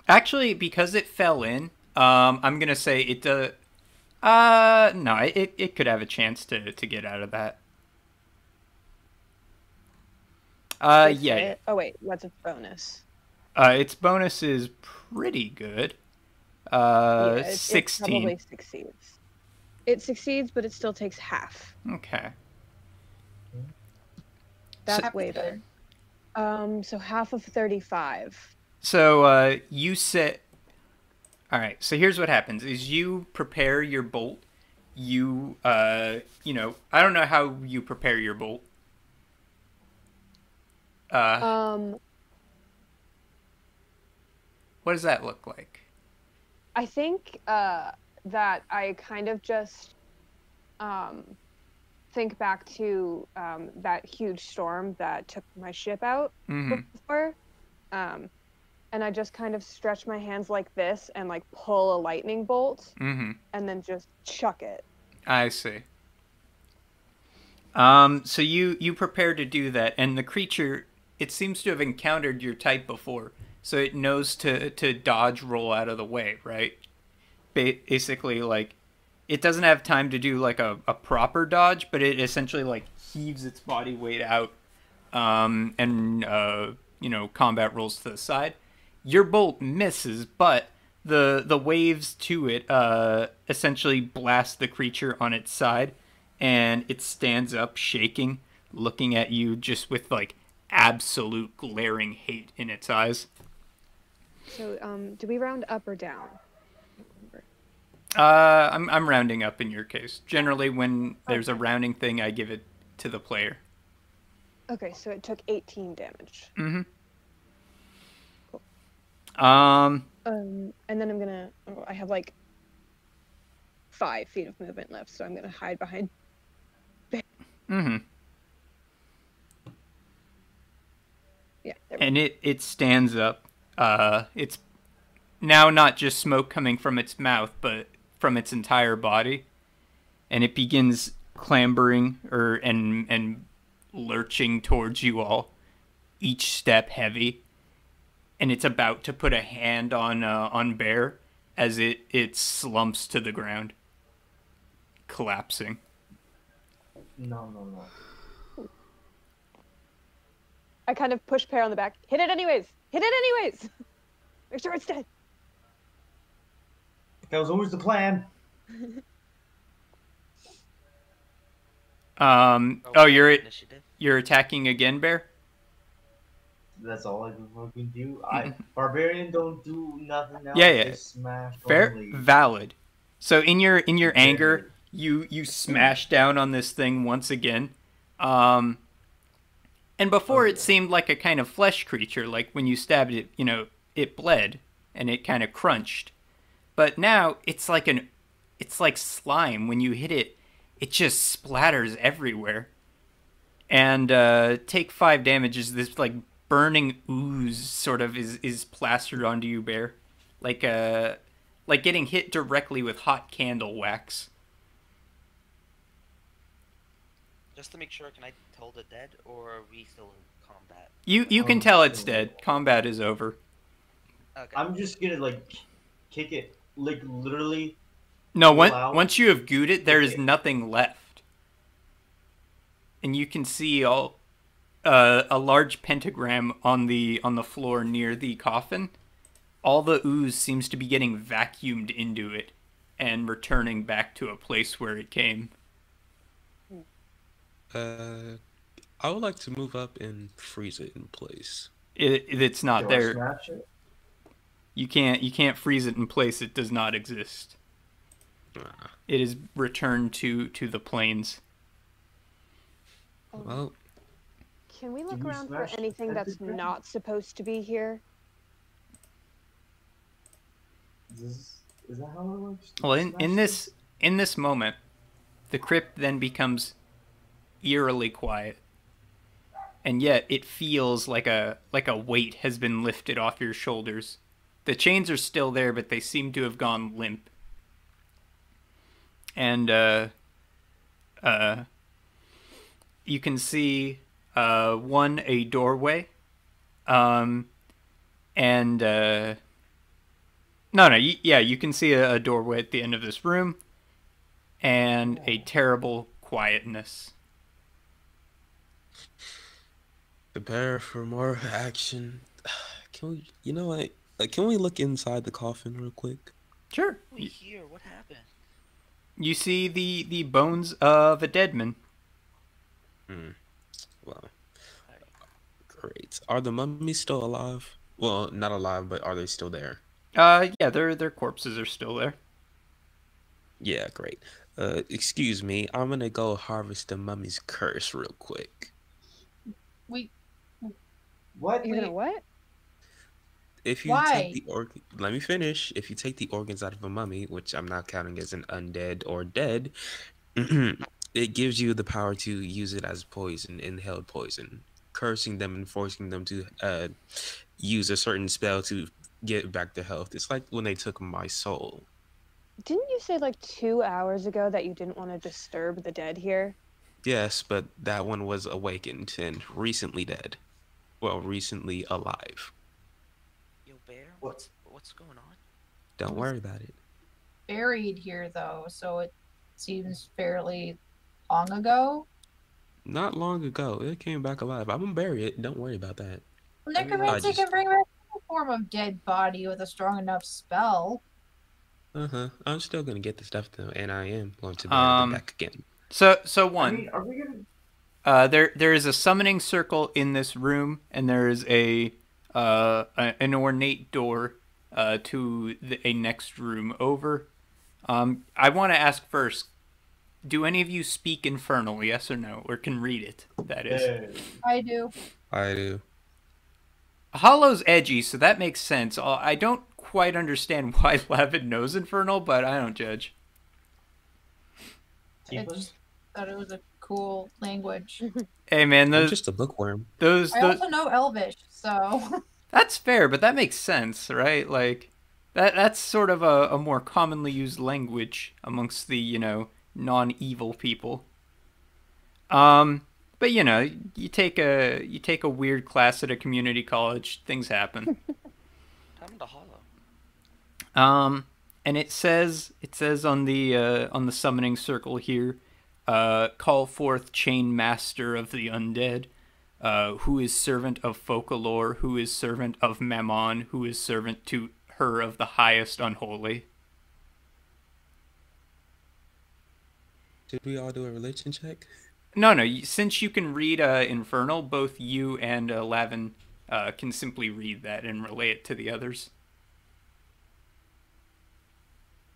Actually, because it fell in, I'm gonna say it no, it could have a chance to get out of that. Yeah. Oh wait, what's its bonus? Its bonus is pretty good. Yeah, 16. It probably succeeds. It succeeds, but it still takes half. Okay. That's way better. So half of 35. So you set. All right. So here's what happens: is you prepare your bolt. You I don't know how you prepare your bolt. What does that look like? I think that I kind of just think back to that huge storm that took my ship out before. And I just kind of stretch my hands like this and like pull a lightning bolt and then just chuck it. I see. So you prepare to do that, and the creature, it seems to have encountered your type before, so it knows to dodge roll out of the way, right? Basically, like, it doesn't have time to do like a proper dodge, but it essentially like heaves its body weight out, and combat rolls to the side. Your bolt misses, but the waves to it essentially blast the creature on its side, and it stands up shaking, looking at you just with like absolute glaring hate in its eyes. So, do we round up or down? I'm rounding up in your case. Generally, when there's a Okay. rounding thing, I give it to the player. Okay, so it took 18 damage. Mm-hmm. Cool. Um. And then I'm gonna. Oh, I have like 5 feet of movement left, so I'm gonna hide behind. Mm-hmm. Yeah. There And it stands up. It's now not just smoke coming from its mouth, but from its entire body, and it begins clambering and lurching towards you all, each step heavy, and it's about to put a hand on Bear as it slumps to the ground, collapsing. No, no, no. I kind of push Pear on the back. Hit it anyways. Hit it anyways. Make sure it's dead. That was always the plan. Oh, you're attacking again, Bear? That's all I can fucking do. Barbarian don't do nothing else. Yeah. They smash Fair, only. valid. So in your anger, Very. you smash down on this thing once again. And before it seemed like a kind of flesh creature, like when you stabbed it, it bled and it kind of crunched. But now it's like slime. When you hit it, it just splatters everywhere. And take 5 damage as this like burning ooze sort of is plastered onto you, Bear, like getting hit directly with hot candle wax. Just to make sure, can I tell the dead, or are we still in combat? You can tell it's dead. Combat is over. Okay. I'm just gonna like kick it, like literally. No, pull out. once you have gooed it, there is Okay. nothing left, and you can see a large pentagram on the floor near the coffin. All the ooze seems to be getting vacuumed into it and returning back to a place where it came. I would like to move up and freeze it in place. It's not Do I there. smash it? You can't freeze it in place. It does not exist. Ah, It is returned to the plains. well, Can we look Did you around for smash anything the that's pentagram? not supposed to be here? Is that how it works? Well, Smash in this moment, the crypt then becomes eerily quiet, and yet it feels like a weight has been lifted off your shoulders. The chains are still there, but they seem to have gone limp. And you can see a doorway, and you can see a doorway at the end of this room, and a terrible quietness. prepare for more action. Can we, you know what? Can we look inside the coffin real quick? Sure. Wait, here, what happened? You see the bones of a dead man. Well, great. Are the mummies still alive? Well, not alive, but are they still there? Yeah, their corpses are still there. Yeah, great. Excuse me. I'm gonna go harvest the mummy's curse real quick. We What? You're gonna what? If you Why? take let me finish. If you take the organs out of a mummy, which I'm not counting as an undead or dead, it gives you the power to use it as poison, inhaled poison, cursing them and forcing them to use a certain spell to get back to health. It's like when they took my soul. Didn't you say like 2 hours ago that you didn't want to disturb the dead here? Yes, but that one was awakened and recently dead. Well, recently alive. Yo, Bear, What? what's going on? Don't worry about it. buried here though, so it seems fairly long ago. Not long ago, it came back alive. I'm gonna bury it. Don't worry about that. Necromancy just- can bring back. form of dead body with a strong enough spell. I'm still gonna get the stuff though, and I am going to bear them back again. So I one. mean, are we gonna? There is a summoning circle in this room, and there is an ornate door to a next room over. I want to ask first: do any of you speak Infernal? Yes or no, or can read it? That is. I do. I do. Hollow's edgy, so that makes sense. I don't quite understand why Levin knows Infernal, but I don't judge. I just thought it was a cool language. Hey man, I'm just a bookworm. I also know Elvish, so that's fair, but that makes sense, right? Like that's sort of a more commonly used language amongst the, non-evil people. But you take a weird class at a community college, things happen. Time to hollow. And it says on the summoning circle here, call forth Chain Master of the Undead, who is servant of Folklore, who is servant of Mammon, who is servant to her of the highest unholy. Did we all do a religion check? No. Since you can read Infernal, both you and Lavin can simply read that and relay it to the others.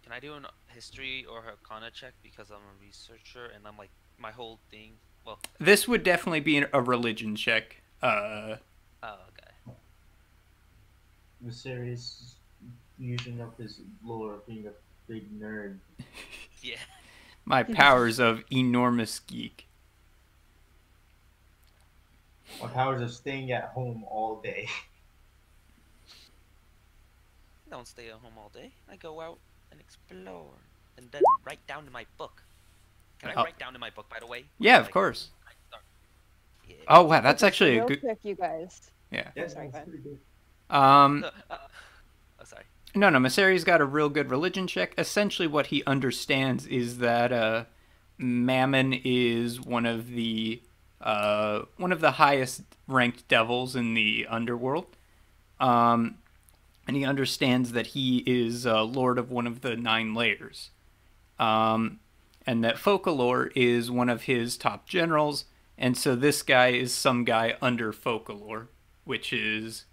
Can I do a history or Arcana check because I'm a researcher and I'm like my whole thing? Well, this would definitely be a religion check. Oh, okay. Mysterious using up his lore, being a big nerd. Yeah. My powers of enormous geek. My powers of staying at home all day. I don't stay at home all day. I go out and explore and then write down in my book. Can I write down in my book, by the way? Yeah, of course. Yeah. Oh wow, that's actually real a good. Quick, you guys. Yeah. Sorry, go ahead. Oh, sorry. No, Maseri's got a real good religion check. Essentially, what he understands is that Mammon is one of the highest ranked devils in the underworld, and he understands that he is lord of one of the 9 layers, and that Folklore is one of his top generals, and so this guy is some guy under Folklore, which is,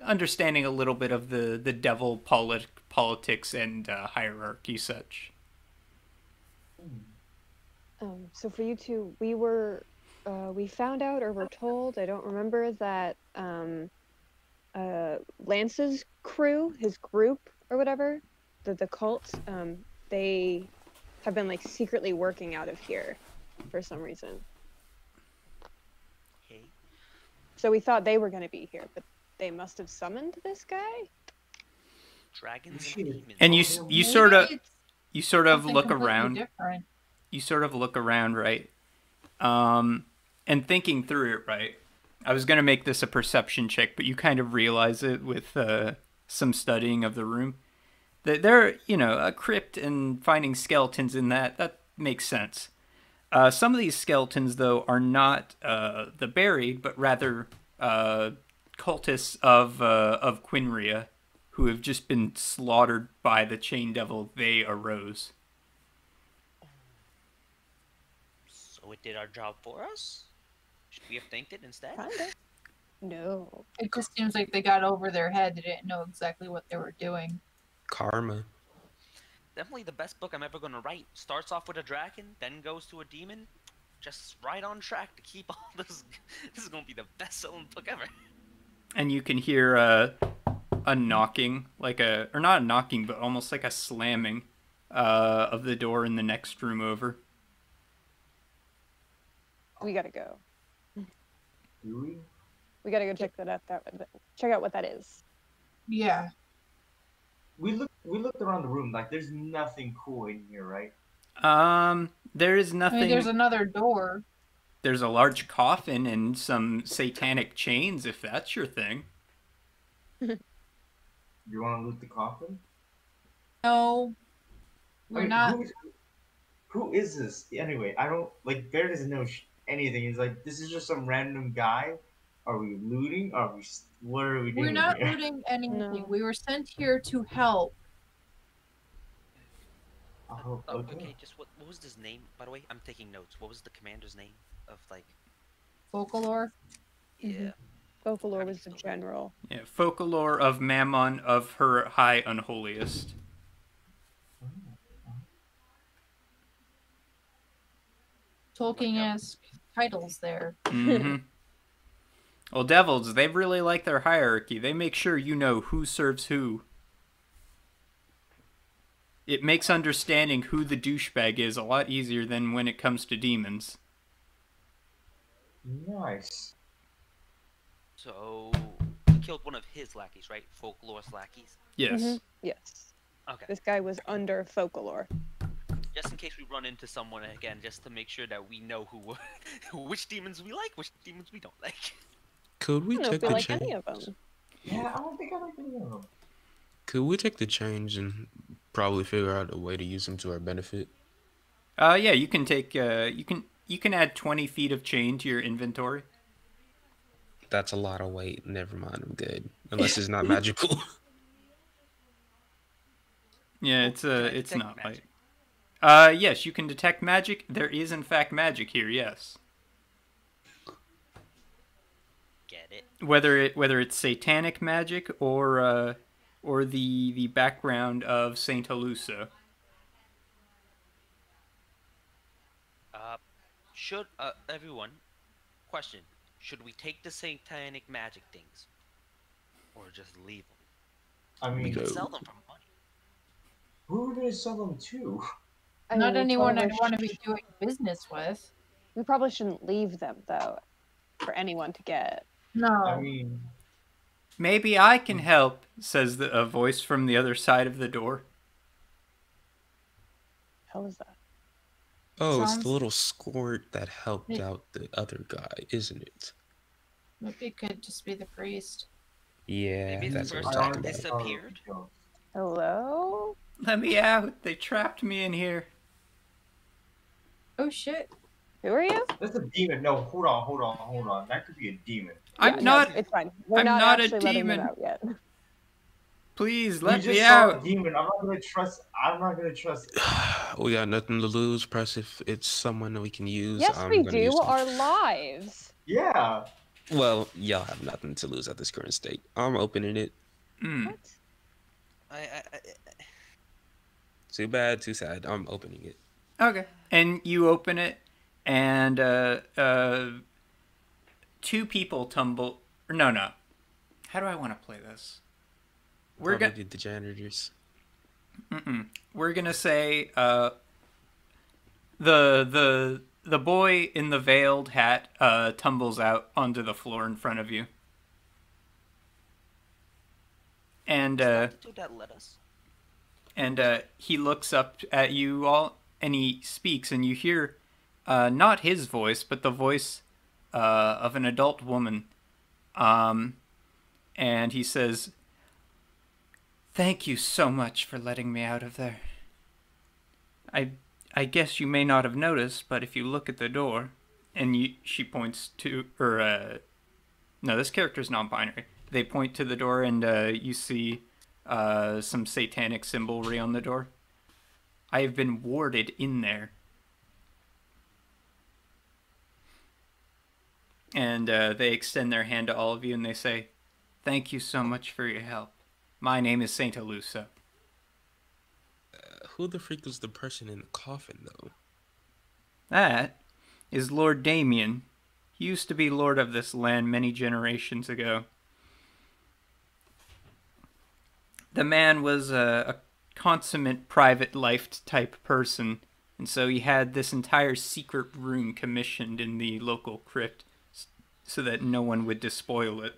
understanding a little bit of the devil politics and hierarchy such. So for you two, we found out or were told, I don't remember, that Lance's crew, his group or whatever, the cult, they have been like secretly working out of here for some reason. Okay. So we thought they were going to be here, but they must have summoned this guy. Dragons and demons. And you sort of look completely around. different. You sort of look around, right? And thinking through it, right? I was going to make this a perception check, but you kind of realize it with some studying of the room. That there, a crypt and finding skeletons in that makes sense. Some of these skeletons, though, are not the buried, but rather cultists of Quinria, who have just been slaughtered by the chain devil they arose. So it did our job for us? Should we have thanked it instead? Kinda. No. It just seems like they got over their head. They didn't know exactly what they were doing. Karma. Definitely the best book I'm ever going to write. Starts off with a dragon, then goes to a demon. Just right on track to keep all this. This is going to be the best selling book ever. And you can hear a knocking, or not a knocking, but almost like a slamming of the door in the next room over. We gotta go. Do we? We gotta go check that out. Check out what that is. Yeah. We looked around the room. Like, there's nothing cool in here, right? There is nothing. I mean, there's another door. There's a large coffin and some satanic chains, if that's your thing. You want to loot the coffin? No. We're not. Who is this? Anyway, I don't like. Bear doesn't know anything. He's like, this is just some random guy. Are we looting? What are we doing We're not here? looting anything. No. We were sent here to help. Oh, Oh, okay. okay. Just what was his name? By the way, I'm taking notes. What was the commander's name of like? Folklore. Yeah. Folklore How do you was the spell that? general. Yeah, Folklore of Mammon of her high unholiest. Tolkien-esque titles there. Mm-hmm. Well, devils, they really like their hierarchy. They make sure you know who serves who. It makes understanding who the douchebag is a lot easier than when it comes to demons. Nice. So he killed one of his lackeys, right? Folklore's lackeys. Yes. Mhm. Yes. Okay. This guy was under Folklore. Just in case we run into someone again, just to make sure that we know who, which demons we like, which demons we don't like. Could I we don't know if take we the like change? any of them. Yeah, I don't think I like any of them. Could we take the change and probably figure out a way to use them to our benefit? Yeah, you can take you can add 20 feet of chain to your inventory. That's a lot of weight. Never mind, I'm good. Unless it's not magical. Yeah, Oh, it's can I it's detect not magic? light. Yes, you can detect magic. There is in fact magic here, yes. Get it? Whether it's satanic magic or the background of Saint Alusa. Should everyone question? Should we take the satanic magic things, or just leave them? I We mean, could No. sell them for money. who are we gonna sell them to? I Not mean, anyone I'd want to be doing business with. We probably shouldn't leave them though, for anyone to get. No. I mean, Maybe I can help, says a voice from the other side of the door. Hell is that? Oh, it's Sounds- the little squirt that helped Hey. out the other guy, isn't it? Maybe it could just be the priest. Yeah, Maybe that's the what person I'm that talking about. disappeared. Hello? Let me out. They trapped me in here. Oh shit. Who are you? that's a demon. No, hold on. That could be a demon. I'm Yeah, not. No, it's fine. We're I'm not not a actually letting them demon. out yet. Please We let just me saw out. a demon. I'm not gonna trust. We got nothing to lose. Press if it's someone that we can use. Yes, I'm we gonna use do. them. Our lives. Yeah. Well, y'all have nothing to lose at this current state. I'm opening it. What? I Too bad, too sad. I'm opening it. Okay. And you open it, and two people tumble. No. How do I want to play this? We're Probably gonna did the janitors. we're gonna say the boy in the veiled hat tumbles out onto the floor in front of you, and do that. Let us. he looks up at you all, and he speaks, and you hear not his voice, but the voice of an adult woman, and he says, "Thank you so much for letting me out of there. I guess you may not have noticed, but if you look at the door," and she points to, no, this character's non-binary. They point to the door, and you see some satanic symbolry on the door. I have been warded in there. And they extend their hand to all of you, and they say, "Thank you so much for your help. My name is Saint Alusa." Who the freak was the person in the coffin, though? That is Lord Damien. He used to be lord of this land many generations ago. The man was a consummate private life type person, and so he had this entire secret room commissioned in the local crypt so that no one would despoil it.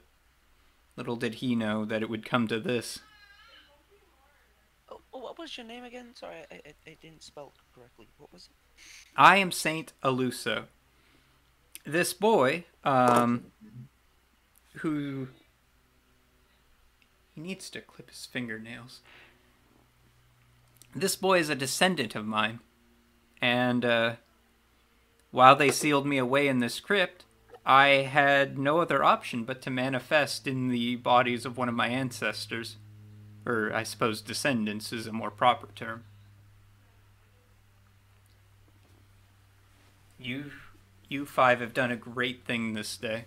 Little did he know that it would come to this. Oh, what was your name again? Sorry, I didn't spell it correctly. What was it? I am Saint Alusa. This boy, who... He needs to clip his fingernails. This boy is a descendant of mine. And, while they sealed me away in this crypt, I had no other option but to manifest in the bodies of one of my ancestors. Or, I suppose, descendants is a more proper term. You, you five have done a great thing this day.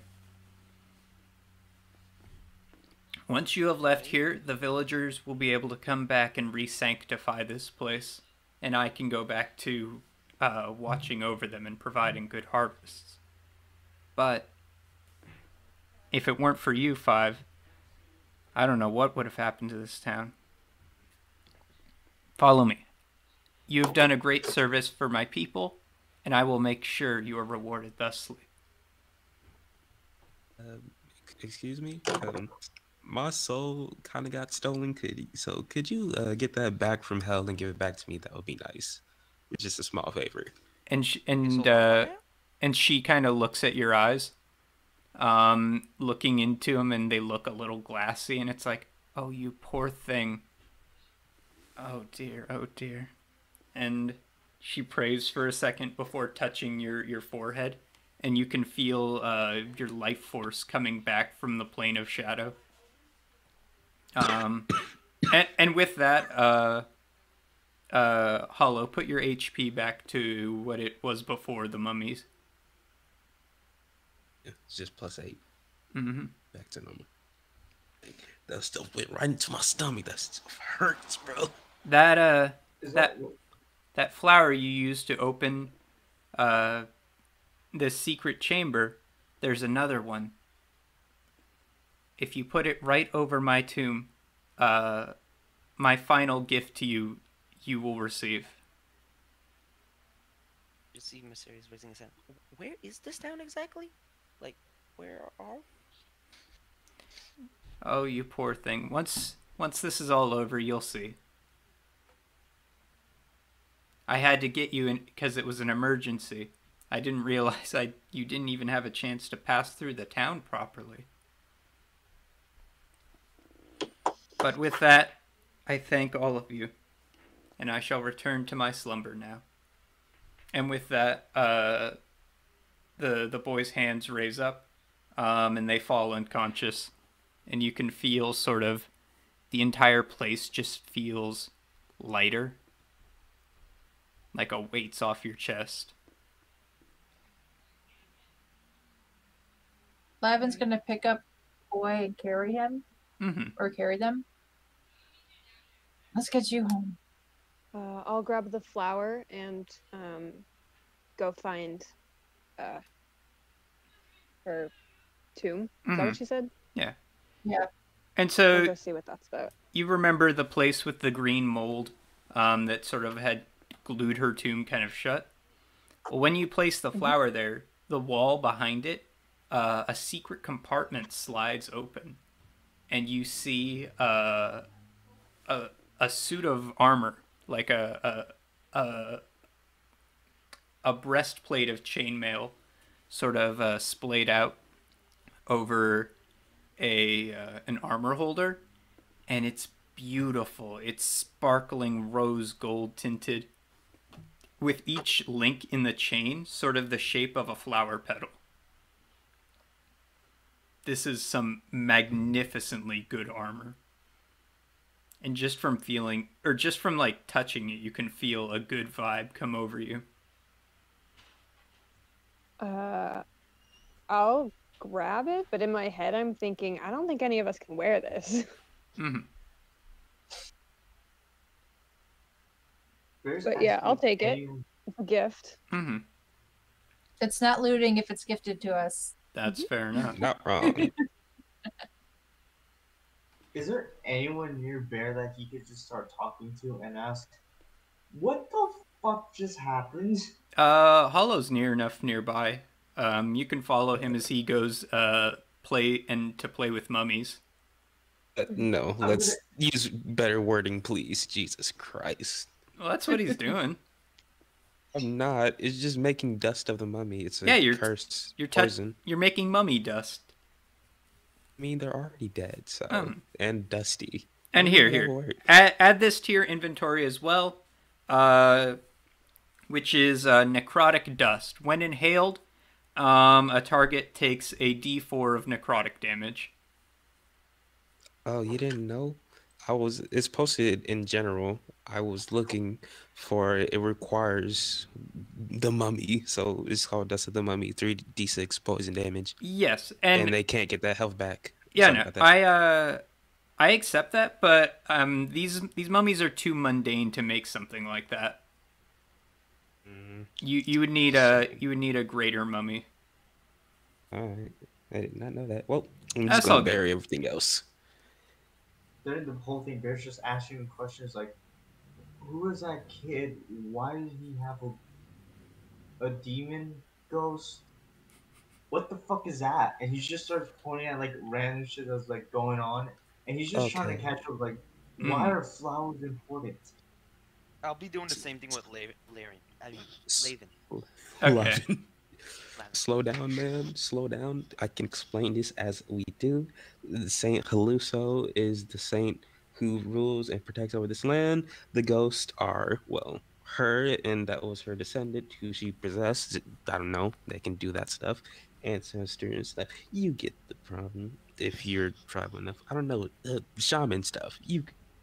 Once you have left here, the villagers will be able to come back and re-sanctify this place, and I can go back to watching over them and providing good harvests. But if it weren't for you five, I don't know what would have happened to this town. Follow me. You have done a great service for my people, and I will make sure you are rewarded thusly. Excuse me? My soul kind of got stolen. Could you get that back from hell and give it back to me? That would be nice. It's just a small favor. And So, and she kind of looks at your eyes, looking into them, and they look a little glassy, and it's like, oh, you poor thing. Oh dear, oh dear. And she prays for a second before touching your forehead, and you can feel your life force coming back from the plane of shadow. And with that, Hollow, put your HP back to what it was before the mummies. Yeah, it's just +8. Mm-hmm. Back to normal. That stuff went right into my stomach. That stuff hurts, bro. That Is that flower you used to open this secret chamber, there's another one. If you put it right over my tomb, my final gift to you, you will receive. You see Mysterious raising his hand. Where is this town exactly? Like, where are? Oh, you poor thing. Once this is all over, you'll see. I had to get you in because it was an emergency. I didn't realize you didn't even have a chance to pass through the town properly. But with that, I thank all of you, and I shall return to my slumber now. And with that, the boy's hands raise up, and they fall unconscious, and you can feel sort of the entire place just feels lighter, like a weight's off your chest. Lavin's gonna pick up the boy and carry him, or carry them. Let's get you home. I'll grab the flower and go find her tomb. Is that what she said? Yeah. Yeah. And I'll so go see what that's about. you remember the place with the green mold that sort of had glued her tomb kind of shut? Well, when you place the flower there, the wall behind it, a secret compartment slides open, and you see a suit of armor, like a breastplate of chainmail, sort of splayed out over an armor holder, and it's beautiful. It's sparkling rose gold tinted, with each link in the chain sort of the shape of a flower petal. This is some magnificently good armor. And just from feeling, or just from like touching it, you can feel a good vibe come over you. I'll grab it, but in my head I'm thinking, I don't think any of us can wear this. But yeah, I'll take it. It's a gift. It's not looting if it's gifted to us. That's fair enough. Not wrong. Is there anyone near Bear that he could just start talking to and ask, what the fuck just happened? Hollow's near enough nearby. You can follow him as he goes play with mummies. No, let's use better wording, please. Jesus Christ. Well, that's what he's doing. I'm not. It's just making dust of the mummy. It's a cursed you're poison. You're making mummy dust. I mean, they're already dead, so and dusty. And here, add this to your inventory as well, which is necrotic dust. When inhaled, A target takes a D4 of necrotic damage. Oh, you didn't know? It's posted in general. I was looking for it requires the mummy, so it's called Dust of the Mummy, 3d6 poison damage, Yes, and and they can't get that health back. yeah, Sorry no, about that. I accept that, but these mummies are too mundane to make something like that. Mm, You would need so, a greater mummy. all right. I did not know that. Well, I'm just That's gonna all good. bury everything else. During the whole thing, Bear's just asking questions like, "Who is that kid? Why did he have a demon ghost? What the fuck is that?" And he just starts pointing at like random shit that's like going on, and he's just trying to Okay. catch up. Like, why Mm. are flowers important? I'll be doing the same thing with Laren. I mean, S- Laven. Okay. Lovin'. Laven. Slow down, man. Slow down. I can explain this as we do. Saint Haluso is the saint who rules and protects over this land. The ghosts are, well, her, and that was her descendant who she possessed. I don't know. They can do that stuff. Ancestor and stuff. You get the problem if you're tribal enough. I don't know. Shaman stuff.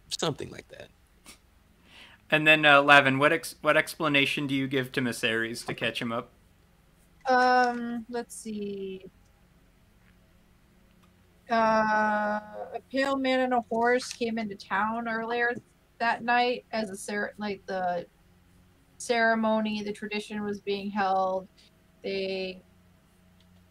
Something like that. And then Lavin, what explanation do you give to Myceres to catch him up? Let's see. A pale man and a horse came into town earlier that night as the ceremony, the tradition was being held. They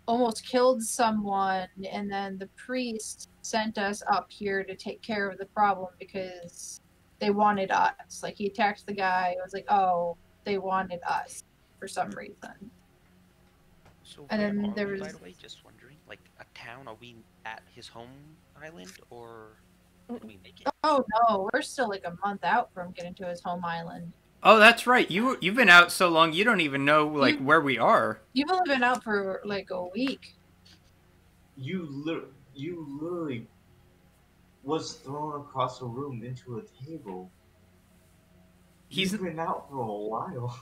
almost killed someone, and then the priest sent us up here to take care of the problem because they wanted us. Like, he attacked the guy. It was like, oh, they wanted us for some reason. So And where then are there we, was by the way? Just wondering. Like a town? Are we at his home island, or how do we make it? oh no, we're still like a month out from getting to his home island. Oh, that's right. You've been out so long you don't even know like where we are. You've only been out for like a week. You literally was thrown across the room into a table. He's You've been out for a while.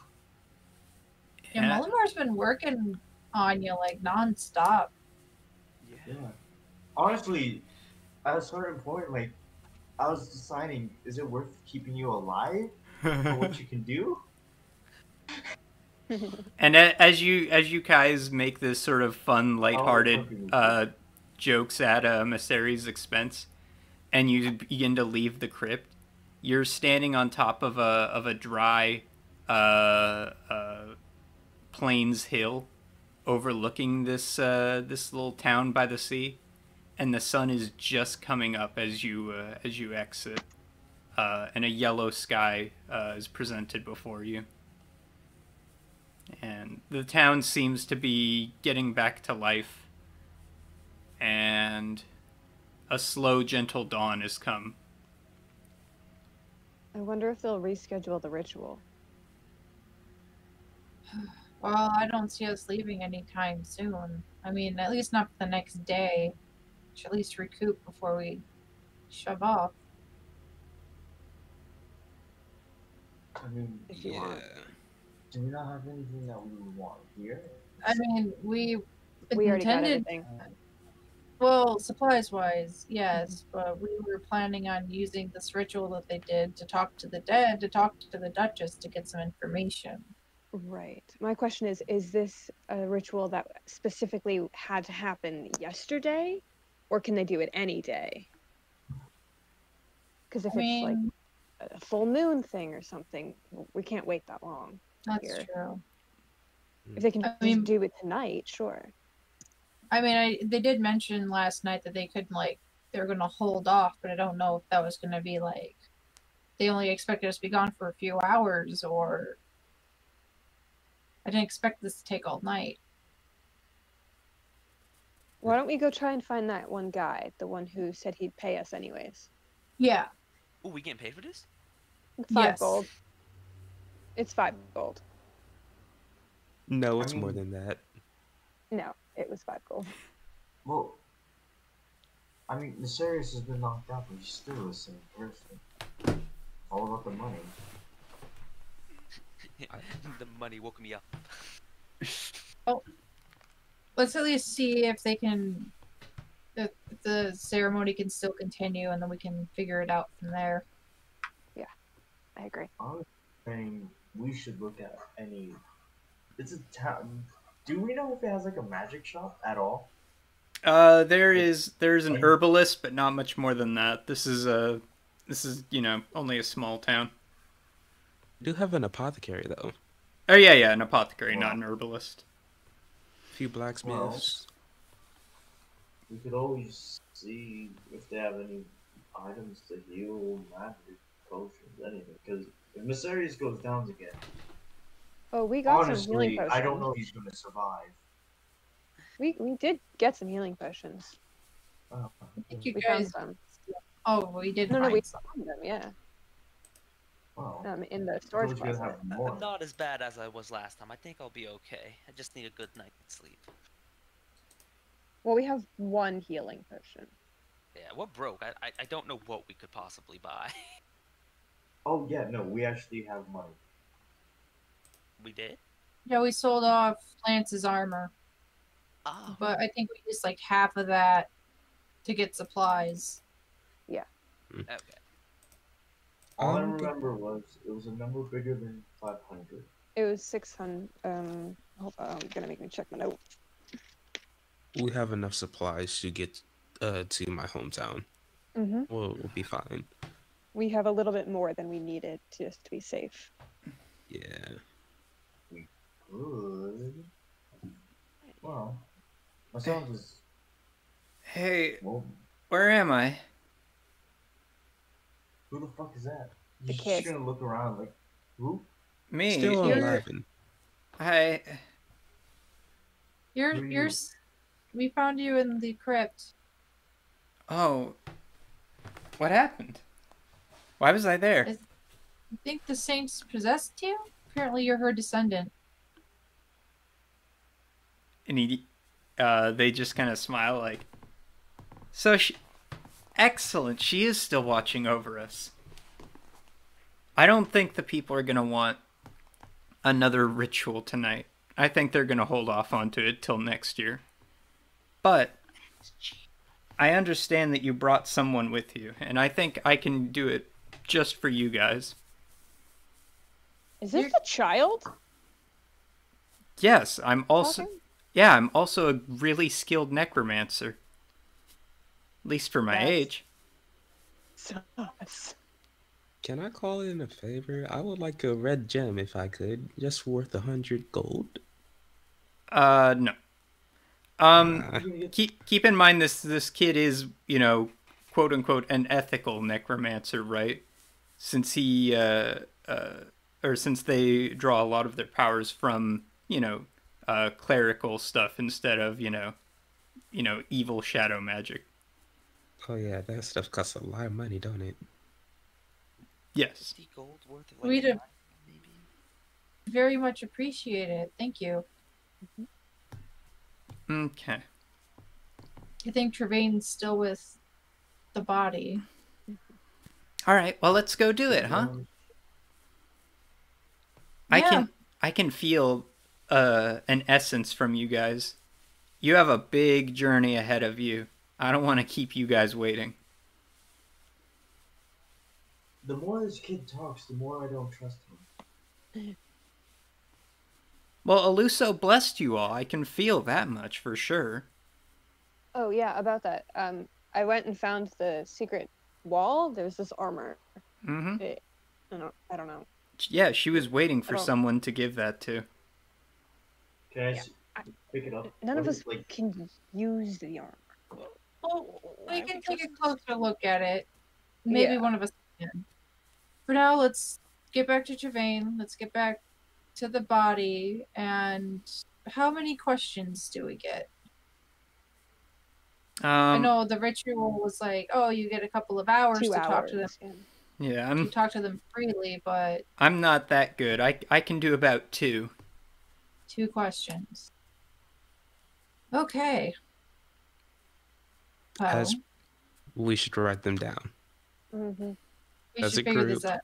Yeah, Mullimar's been working on you like nonstop. Yeah. Honestly, at a certain point, like, I was deciding, is it worth keeping you alive for what you can do? And as you guys make this sort of fun, lighthearted jokes at Myceres' expense, and you begin to leave the crypt, you're standing on top of a dry plains hill overlooking this little town by the sea, and the sun is just coming up as you exit, and a yellow sky is presented before you. And the town seems to be getting back to life, and a slow, gentle dawn has come. I wonder if they'll reschedule the ritual. Well, I don't see us leaving anytime soon. I mean, at least not for the next day. We should at least recoup before we shove off. I mean, If you want. do we not have anything that we would want here? I mean, we already got intended. everything. Well, supplies wise, yes, but we were planning on using this ritual that they did to talk to the dead, to talk to the Duchess to get some information. Right. My question is this a ritual that specifically had to happen yesterday, or can they do it any day? Because if it's like a full moon thing or something, we can't wait that long. That's here. true. If they can just do it tonight, sure. I mean, they did mention last night that they couldn't, like, they were going to hold off, but I don't know if that was going to be, like, they only expected us to be gone for a few hours, or I didn't expect this to take all night. Why don't we go try and find that one guy, the one who said he'd pay us anyways? Yeah. Oh, we getting paid for this? 5 gold. It's 5 gold. No, it's more than that. No, it was 5 gold. Well, I mean, Myceres has been knocked out, but he's still the same person. All about the money. The money woke me up. Oh. let's at least see if they can, if the ceremony can still continue, and then we can figure it out from there. Yeah, I agree. I was saying we should look at any. It's a town. Do we know if it has like a magic shop at all? There's an Like, herbalist, but not much more than that. This is only a small town. We do have an apothecary though. Oh yeah, an apothecary, Well- not an herbalist. A few blacksmiths. we could always see if they have any items to heal, magic, potions, anything. Because if Mysterious goes down again, Oh, we got some healing honestly, potions. I don't know if he's going to survive. We did get some healing potions. Oh, I think you We found guys. some. Oh, we did. No, find we some. found them. Yeah, wow. in the I storage thought you were closet. gonna have more. I'm not as bad as I was last time. I think I'll be okay. I just need a good night's sleep. Well, we have one healing potion. Yeah, we're broke. I don't know what we could possibly buy. Oh yeah, no, we actually have money. We did? Yeah, we sold off Lance's armor, Oh. but I think we used like half of that to get supplies. Okay. All I Um, remember was it was a number bigger than 500. It was 600. Hold on, gonna make me check my note. We have enough supplies to get to my hometown. Mm-hmm. We'll be fine. We have a little bit more than we needed just to be safe. Yeah. Good. Well, my son was. Hey, Well, where am I? who the fuck is that? The You're kid. just gonna look around like, who? Me. Still You're- alive. Hi. You're Who are you're. you? We found you in the crypt. Oh. What happened? Why was I there? I think the saints possessed you. Apparently, you're her descendant. And they just kind of smile like, so excellent. She is still watching over us. I don't think the people are going to want another ritual tonight. I think they're going to hold off onto it till next year. But I understand that you brought someone with you, and I think I can do it just for you guys. Is this a child? Yes, I'm also talking? yeah, I'm also a really skilled necromancer. At least for my Yes. age. Sus. Can I call in a favor? I would like a red gem if I could, just worth 100 gold. No. Ah, Keep in mind this kid is, quote unquote an ethical necromancer, right? Since since they draw a lot of their powers from, clerical stuff instead of, evil shadow magic. oh yeah, that stuff costs a lot of money, don't it? Yes. 50 gold worth of We like, did- maybe? Very much appreciate it. Thank you. Okay. I think Trevaine's still with the body. All right. Well, let's go do it, huh? Yeah. I can feel an essence from you guys. You have a big journey ahead of you. I don't want to keep you guys waiting. The more this kid talks, the more I don't trust him. Well, Aluso blessed you all. I can feel that much for sure. Oh yeah, about that. I went and found the secret wall. There was this armor. Mm-hmm. I don't know. Yeah, she was waiting for I don't- someone to give that to. Can I Yeah, pick it up? None of What us is- like, can use the armor. Well, we can take a closer look at it. Maybe Yeah. one of us can. For now, let's get back to Trevane. Let's get back to the body. And how many questions do we get? I know the ritual was like, oh, you get a couple of hours 2 to hours. talk to them. Yeah, To talk to them freely, but I'm not that good. I can do about 2. 2 questions. Okay. Well, As we should write them down. Mm-hmm. we as should a figure this group. out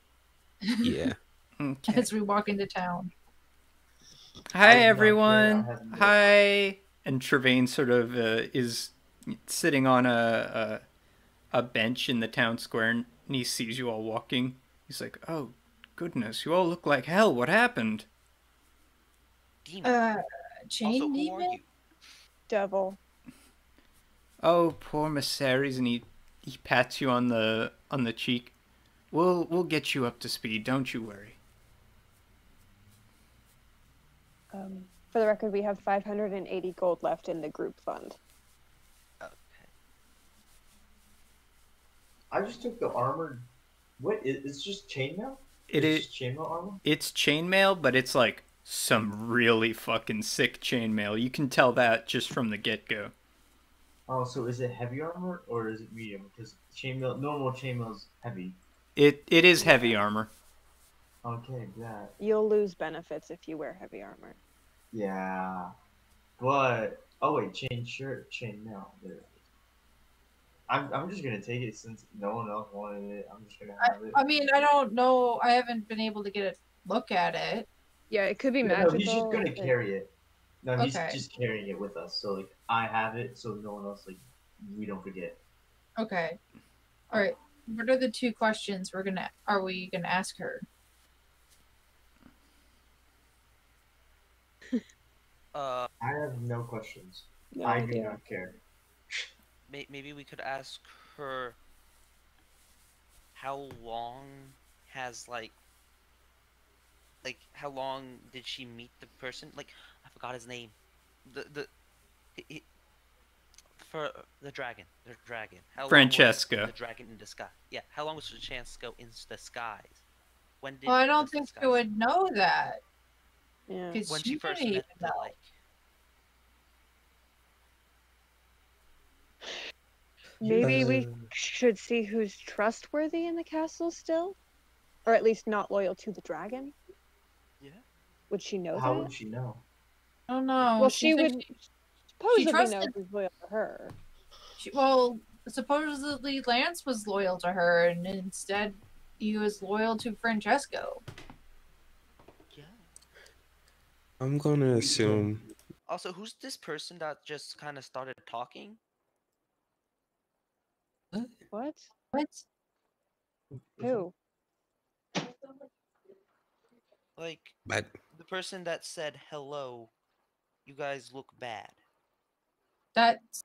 Yeah. Okay. as we walk into town. Hi I'm not everyone. there. I haven't Hi. And Trevane sort of is sitting on a bench in the town square, and he sees you all walking. He's like, "Oh, goodness, you all look like hell. What happened?" Demon. Chain Also, who demon? are you? Devil. Oh, poor Maceres, and he pats you on the cheek. We'll get you up to speed. Don't you worry. For the record, we have 580 gold left in the group fund. Okay. I just took the armor. What? It's just chainmail? It It's is. just chainmail armor? It's chainmail, but it's like some really fucking sick chainmail. You can tell that just from the get go. Oh, so is it heavy armor or is it medium? Because chainmail, normal chainmail is heavy. It is heavy armor. Okay, that. You'll lose benefits if you wear heavy armor. Yeah. But oh wait, chain shirt, chainmail. There. I'm just gonna take it since no one else wanted it. I'm just gonna have it. I mean, I don't know. I haven't been able to get a look at it. Yeah, it could be Yeah, magical. no, he's just gonna carry it. No, he's Okay. just carrying it with us. So like, I have it, so no one else we don't forget. Okay. All right. What are the 2 questions are we gonna ask her? I have no questions. No I do idea. not care. Maybe we could ask her how long has like how long did she meet the person? Like I forgot his name. He, for the dragon. How Francesca. long was the dragon in disguise? Yeah. How long was Francesca in disguise? When did? Well, I don't this think disguise- she would know that. Yeah. 'Cause When she first didn't met even the know. like. Maybe we should see who's trustworthy in the castle still, or at least not loyal to the dragon. Yeah. Would she know How that? would she know? I don't know. Well, she said would supposedly know trusted- who's loyal to her. Well, supposedly Lance was loyal to her, and instead he was loyal to Francesco. Yeah. I'm gonna assume. Also, who's this person that just kind of started talking? What? What? Who? Like But the person that said hello. You guys look bad. That's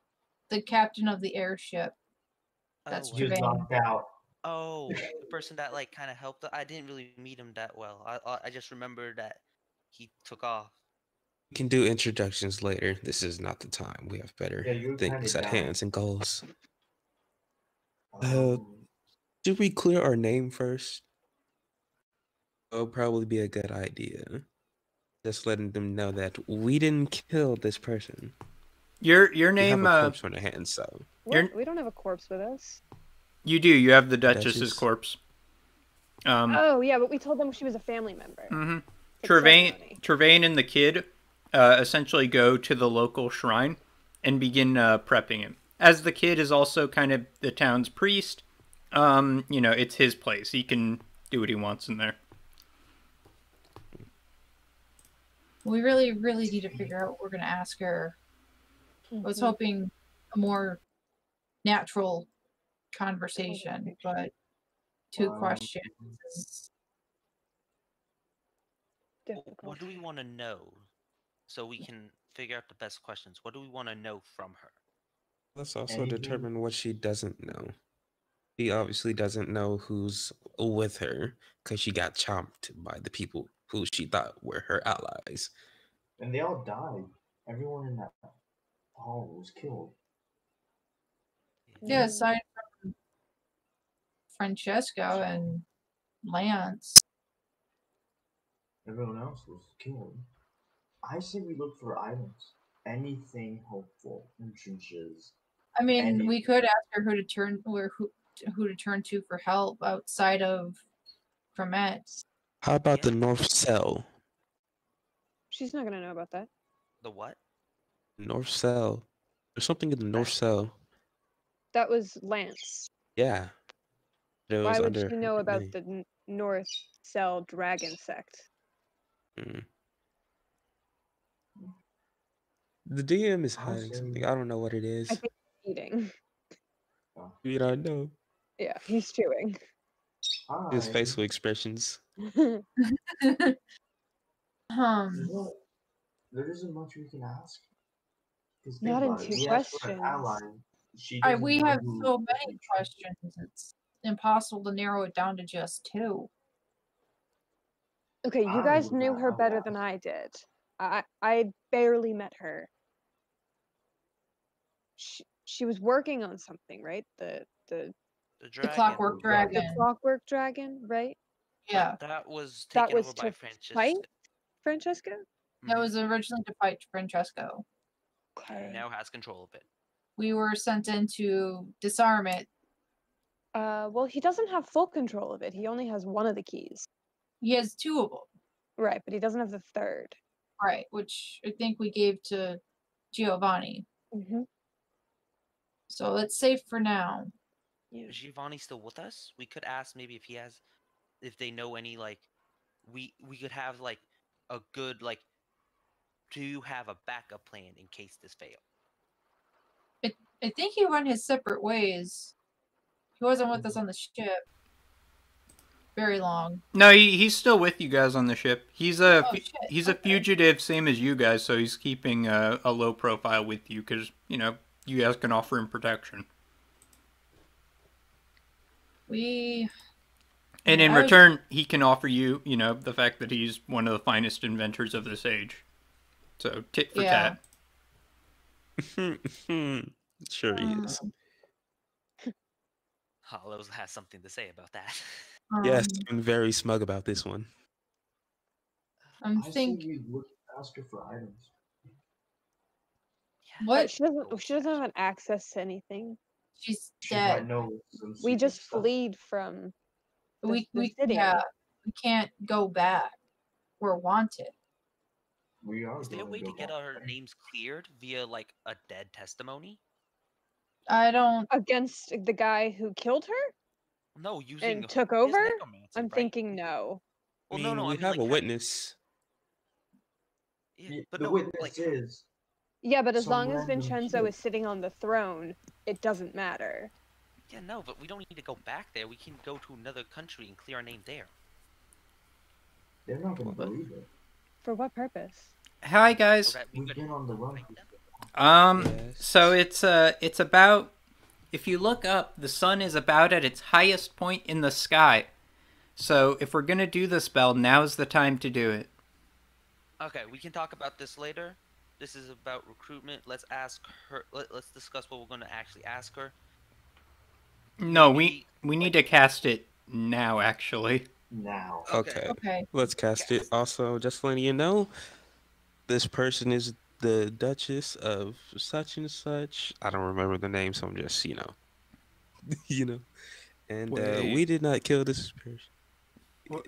the captain of the airship. That's Oh, He was Trevane. knocked out. Oh, the person that like kind of helped. I didn't really meet him that well. I just remember that he took off. we can do introductions later. This is not the time. We have better Yeah, you were things kinda at down. hands and goals. Um, Should we clear our name first? That'll probably be a good idea. Just letting them know that we didn't kill this person. Your We have name. a corpse on our hands, so What? We don't have a corpse with us. You do. You have the Duchess's Duchess? corpse. Oh yeah, but we told them she was a family member. Mm-hmm. For the ceremony. Trevane and the kid essentially go to the local shrine and begin prepping him. As the kid is also kind of the town's priest, it's his place. He can do what he wants in there. We really, really need to figure out what we're gonna ask her. I was hoping a more natural conversation, but 2 questions is Difficult. What do we want to know, so we can figure out the best questions? What do we want to know from her? let's also Anything? determine what she doesn't know. She obviously doesn't know who's with her because she got chomped by the people who she thought were her allies. and they all died. Everyone in that hall was killed. yeah, aside from Francesco and Lance. Everyone else was killed. I say we look for items. Anything helpful. Entrances. I mean, we Anything. could ask her who to turn to for help outside of Cromet. How about the Yeah. North Cell? She's not gonna know about that. The what? North Cell. There's something in the North Cell. That was Lance. Yeah. It Why was would under she know her about name. the North Cell Dragon sect? Mm. The DM is I'll hiding say something. I don't know what it I is. think he's eating. We don't know. Yeah, he's chewing. His I, facial expressions. you know, there isn't much we can ask. Because think Not in about it. 2 We asked for an ally. questions. She doesn't we know have who so is many in charge. questions. It's impossible to narrow it down to just 2. Okay, you I guys would knew her would better ask. than I did. I barely met her. She was working on something, right? The The The dragon. Clockwork Dragon. the clockwork dragon, right? Yeah, That was That taken was over by to Francis. fight Francesca? that was originally to fight Francesco. He Okay. now has control of it. We were sent in to disarm it. Well, he doesn't have full control of it. He only has one of the keys. He has 2 of them. Right, but he doesn't have the third. Right, which I think we gave to Giovanni. Mm-hmm. So it's safe for now. Yeah. Is Giovanni still with us? We could ask maybe if they know any like, we could have like a good like, do you have a backup plan in case this fails? I think he went his separate ways. He wasn't with us on the ship very long. No, he's still with you guys on the ship. He's a Okay. fugitive, same as you guys. So he's keeping a low profile with you because you guys can offer him protection. And in return, he can offer you, the fact that he's one of the finest inventors of this age. So tit for tat. Sure he is. Hollows has something to say about that. Yes, I'm very smug about this one. I'm I thinking. say we would ask her for items. What? She doesn't have an access to anything. She's She dead. might know some We secret just stuff. fleed from the city. Yeah, we can't go back. We're wanted. We are. Is there a going way to go get back. our names cleared via like a dead testimony? I don't. Against the guy who killed her? No, using and took his over? necromancy, I'm right? thinking no. Well, I mean, no, we I mean, have like, a witness. Yeah, but The no, witness like, is. Yeah, but as some long as random Vincenzo kid. is sitting on the throne, it doesn't matter. yeah, no, but we don't need to go back there. We can go to another country and clear our name there. They're not going to believe it. For what purpose? Hi guys. So that we We've could been on the run. fight them. Yes. So it's about, if you look up, the sun is about at its highest point in the sky. So if we're gonna do the spell, now's the time to do it. Okay, we can talk about this later. This is about recruitment. Let's ask her. Let's discuss what we're going to actually ask her. No, Maybe, we need to cast it now, actually. Now. Okay. Okay. Let's cast it. Also, just letting you know, this person is the Duchess of such and such. I don't remember the name, so I'm just, you know. And we did not kill this person.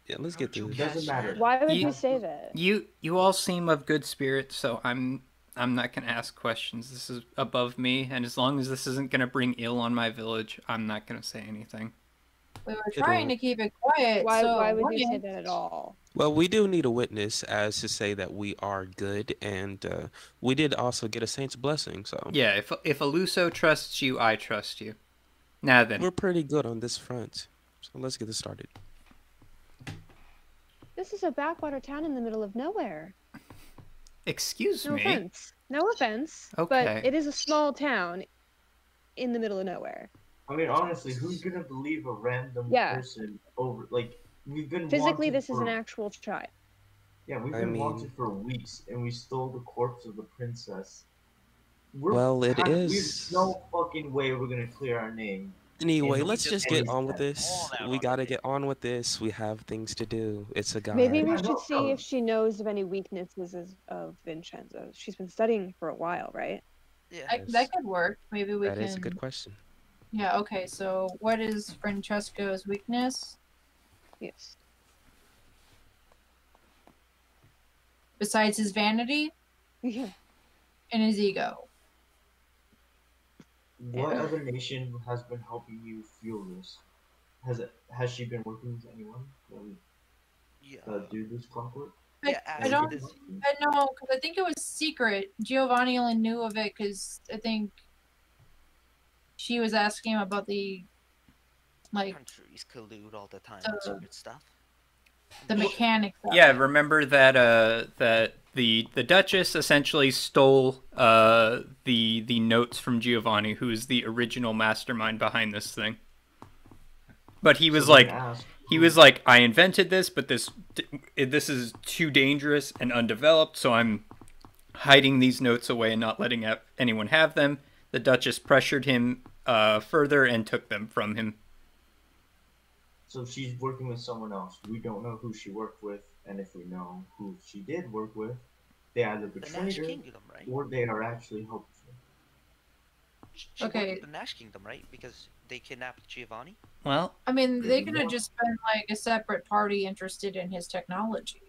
Yeah, let's get to this. Doesn't matter. Why would you say that? You all seem of good spirit, so I'm not gonna ask questions. This is above me, and as long as this isn't gonna bring ill on my village, I'm not gonna say anything. We were trying to keep it quiet. Why would you say that at all? Well, we do need a witness as to say that we are good, and we did also get a saint's blessing, so. Yeah, if Aluso trusts you, I trust you. Now then. We're pretty good on this front, so let's get this started. This is a backwater town in the middle of nowhere. Excuse No me? offense. No offense. Okay. But it is a small town in the middle of nowhere. I mean, honestly, who's gonna believe a random person over? Like, we've been physically. wanted This is for, an actual child. Yeah, we've been wanted for weeks, and we stole the corpse of the princess. There's no fucking way we're gonna clear our name. Anyway, let's just get on with this. We gotta get on with this. We have things to do. It's a guy. Maybe we should see if she knows of any weaknesses of Vincenzo. She's been studying for a while, right? Yeah, that could work. Maybe we can. That is a good question. Yeah. Okay. So, what is Francesco's weakness? Yes. Besides his vanity. Yeah. And his ego. What other nation has been helping you fuel this? Has she been working with anyone? Do this clockwork? Yeah, I ask don't. this. I know because I think it was secret. Giovanni only knew of it because I think she was asking him about the like Countries collude all the time on the, secret stuff. the mechanics of Yeah, it. remember that that the Duchess essentially stole the notes from Giovanni, who is the original mastermind behind this thing. But he So was then like, ask he who- was like, I invented this, but this is too dangerous and undeveloped, so I'm hiding these notes away and not letting anyone have them. The Duchess pressured him further and took them from him. So she's working with someone else. We don't know who she worked with, and if we know who she did work with, they either The betrayed Nash her Kingdom, right? or they are actually helpful. She worked Okay. with the Nash Kingdom, right? Because they kidnapped Giovanni. Well, I mean, they could Yeah. have just been like a separate party interested in his technology.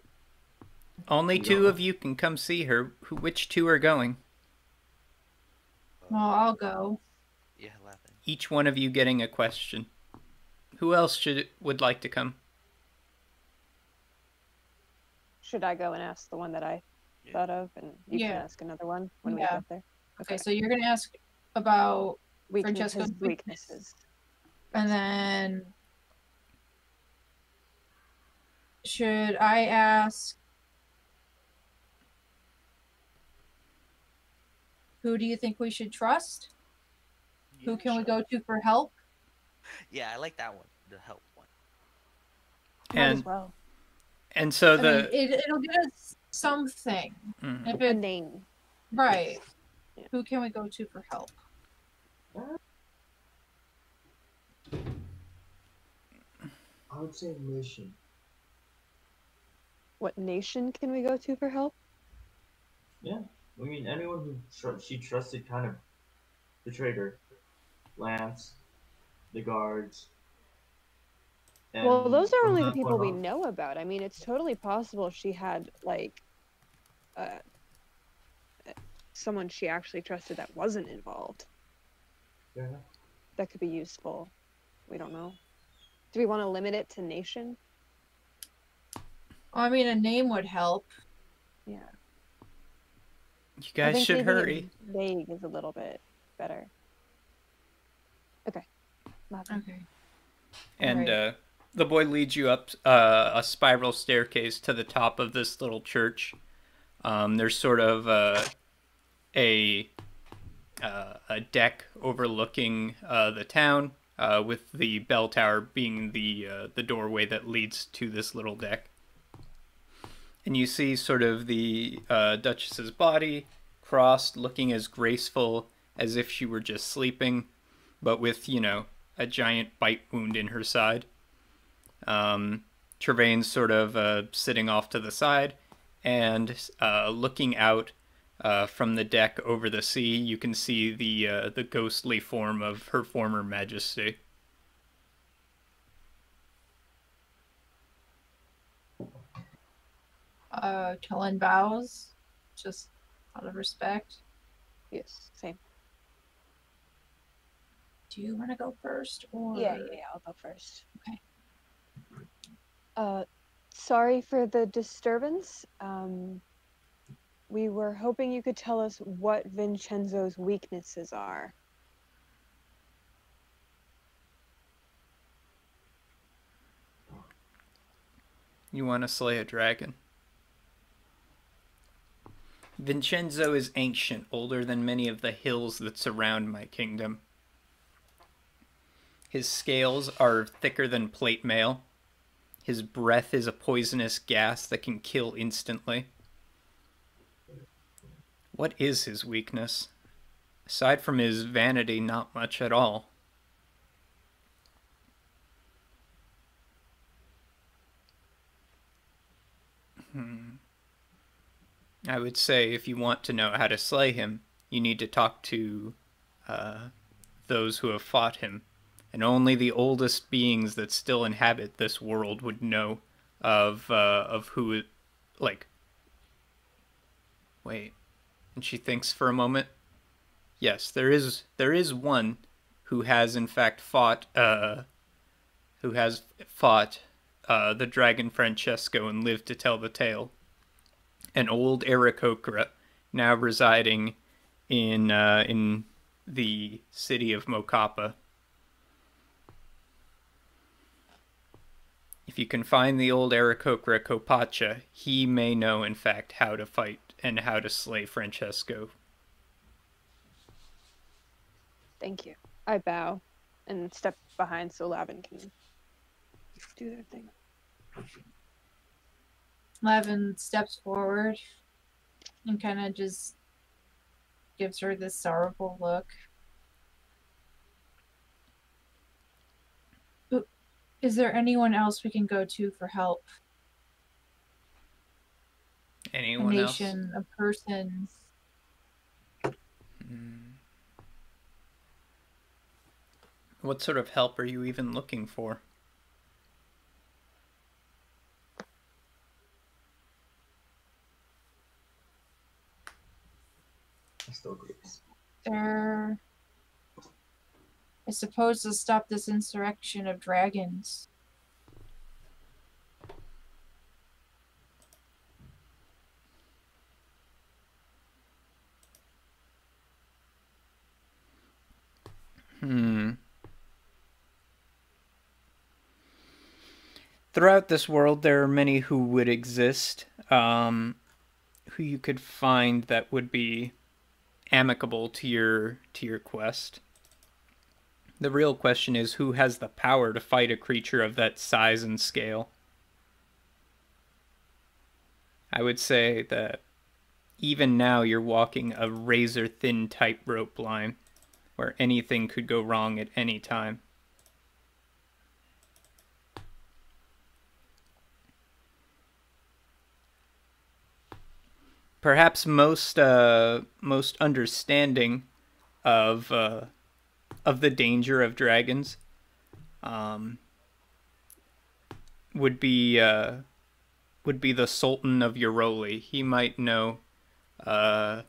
only We don't two know. of you can come see her. Which two are going? Well, I'll go. Yeah, laughing. Each one of you getting a question. Who else would like to come? Should I go and ask the one that I Yeah. thought of, and you can Yeah. ask another one when we Yeah. get there? Okay, so you're gonna ask about Weaknesses, Francesco's weaknesses. and then should I ask who do you think we should trust? Who can we go to for help? Yeah, I like that one. The help one. Might as And well. and so I the mean, it'll get us something. Mhm. If A it name. right, Yeah. who can we go to for help? I would say mission. What nation can we go to for help? Yeah. I mean, anyone who she trusted kind of betrayed her. Lance, the guards. Well, those are from only the that people point we on- know about. I mean, it's totally possible she had, like, someone she actually trusted that wasn't involved. Yeah. That could be useful. We don't know. Do we want to limit it to nation? I mean, a name would help. Yeah. you I guys think should leaving hurry. it vague is a little bit better. Okay. Nothing. Okay. And Right. the boy leads you up a spiral staircase to the top of this little church. There's sort of a deck overlooking the town, with the bell tower being the doorway that leads to this little deck. And you see sort of the Duchess's body crossed, looking as graceful as if she were just sleeping, but with, a giant bite wound in her side. Trevaine's sort of sitting off to the side, and looking out from the deck over the sea, you can see the ghostly form of her former majesty. Kellen bows, just out of respect. Yes, same. Do you want to go first, or Yeah, I'll go first. Okay. Sorry for the disturbance. We were hoping you could tell us what Vincenzo's weaknesses are. You want to slay a dragon? Vincenzo is ancient, older than many of the hills that surround my kingdom. His scales are thicker than plate mail. His breath is a poisonous gas that can kill instantly. What is his weakness? Aside from his vanity, not much at all. I would say if you want to know how to slay him, you need to talk to those who have fought him. And only the oldest beings that still inhabit this world would know of who it, like. Wait, and she thinks for a moment. Yes, there is one who has in fact fought the dragon Francesco and lived to tell the tale. an old Aarakocra, now residing in the city of Mokapa. If you can find the old Aarakocra Kopacha, he may know, in fact, how to fight and how to slay Francesco. Thank you. I bow and step behind so Lavin can do their thing. Lavin steps forward and kind of just gives her this sorrowful look. Is there anyone else we can go to for help? Anyone a else? nation, a person. What sort of help are you even looking for? Still agrees. There, I suppose, to stop this insurrection of dragons. Throughout this world, there are many who would exist, who you could find that would be amicable to your quest. The real question is who has the power to fight a creature of that size and scale. I would say that even now you're walking a razor-thin tightrope line where anything could go wrong at any time. Perhaps most understanding of the danger of dragons would be the Sultan of Euroli. He might know of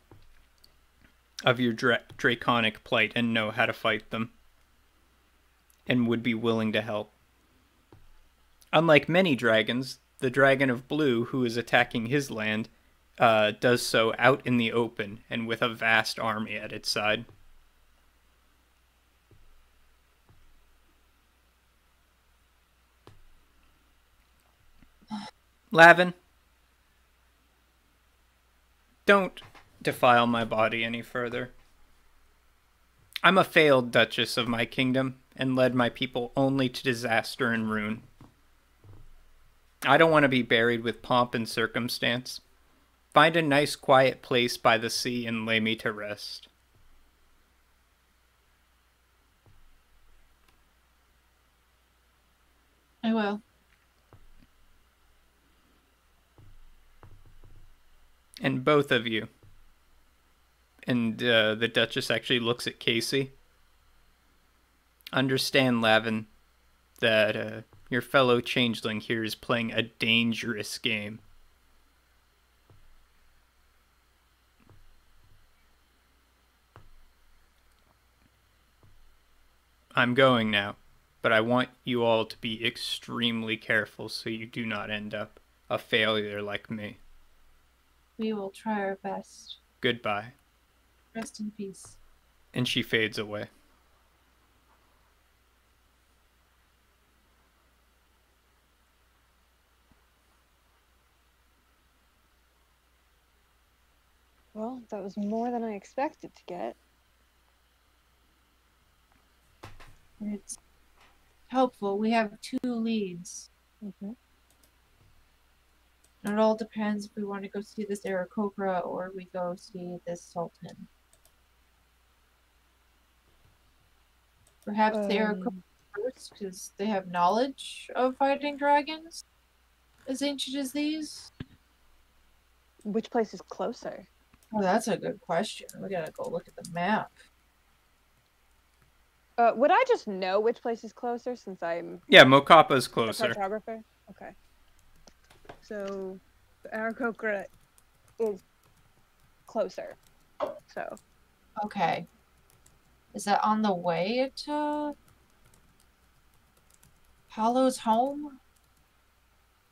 your draconic plight and know how to fight them, and would be willing to help. Unlike many dragons, the Dragon of Blue, who is attacking his land, does so out in the open and with a vast army at its side. Lavin, don't defile my body any further. I'm a failed Duchess of my kingdom and led my people only to disaster and ruin. I don't want to be buried with pomp and circumstance. Find a nice quiet place by the sea and lay me to rest. I will. And both of you. And the Duchess actually looks at Casey. Understand, Lavin, that your fellow changeling here is playing a dangerous game. I'm going now, but I want you all to be extremely careful so you do not end up a failure like me. We will try our best. Goodbye. Rest in peace. And she fades away. Well, that was more than I expected to get. It's helpful. We have 2 leads. Mm-hmm. And it all depends if we want to go see this Aarakocra or we go see this Sultan. Perhaps the Aarakocra first, because they have knowledge of fighting dragons as ancient as these. Which place is closer? Oh, that's a good question. We gotta go look at the map. Would I just know which place is closer since I'm Yeah, Mokapa's a closer. cartographer? Okay. So, the Aarakocra is closer. So. Okay. Is that on the way to Hollow's home?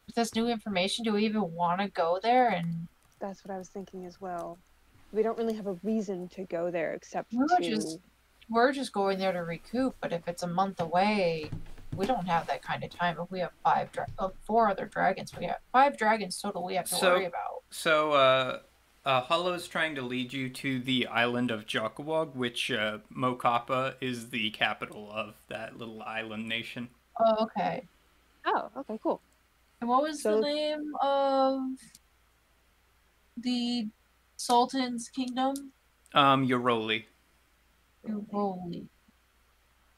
With this new information, do we even want to go there and That's what I was thinking as well. We don't really have a reason to go there except we're just going there to recoup. But if it's a month away, we don't have that kind of time. If we have four other dragons, we have 5 dragons total. We have to worry about. So, Hollow's trying to lead you to the island of Jokawog, which Mokapa is the capital of that little island nation. Oh, okay. Oh, okay, cool. And what was the name of the Sultan's kingdom? Yoroli. Yoroli.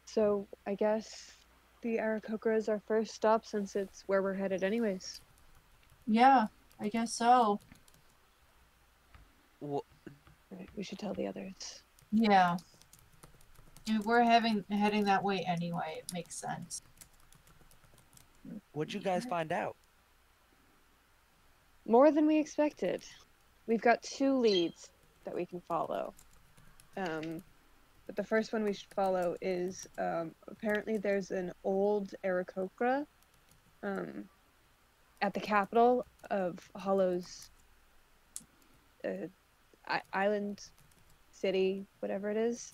So I guess the Aarakocra is our first stop since it's where we're headed anyways. Yeah, I guess so. Well, Right, we should tell the others. Yeah. If we're heading that way anyway, it makes sense. what'd you guys find out? More than we expected. We've got 2 leads that we can follow. But the first one we should follow is apparently there's an old Aarakocra at the capital of Hollow's island, city, whatever it is,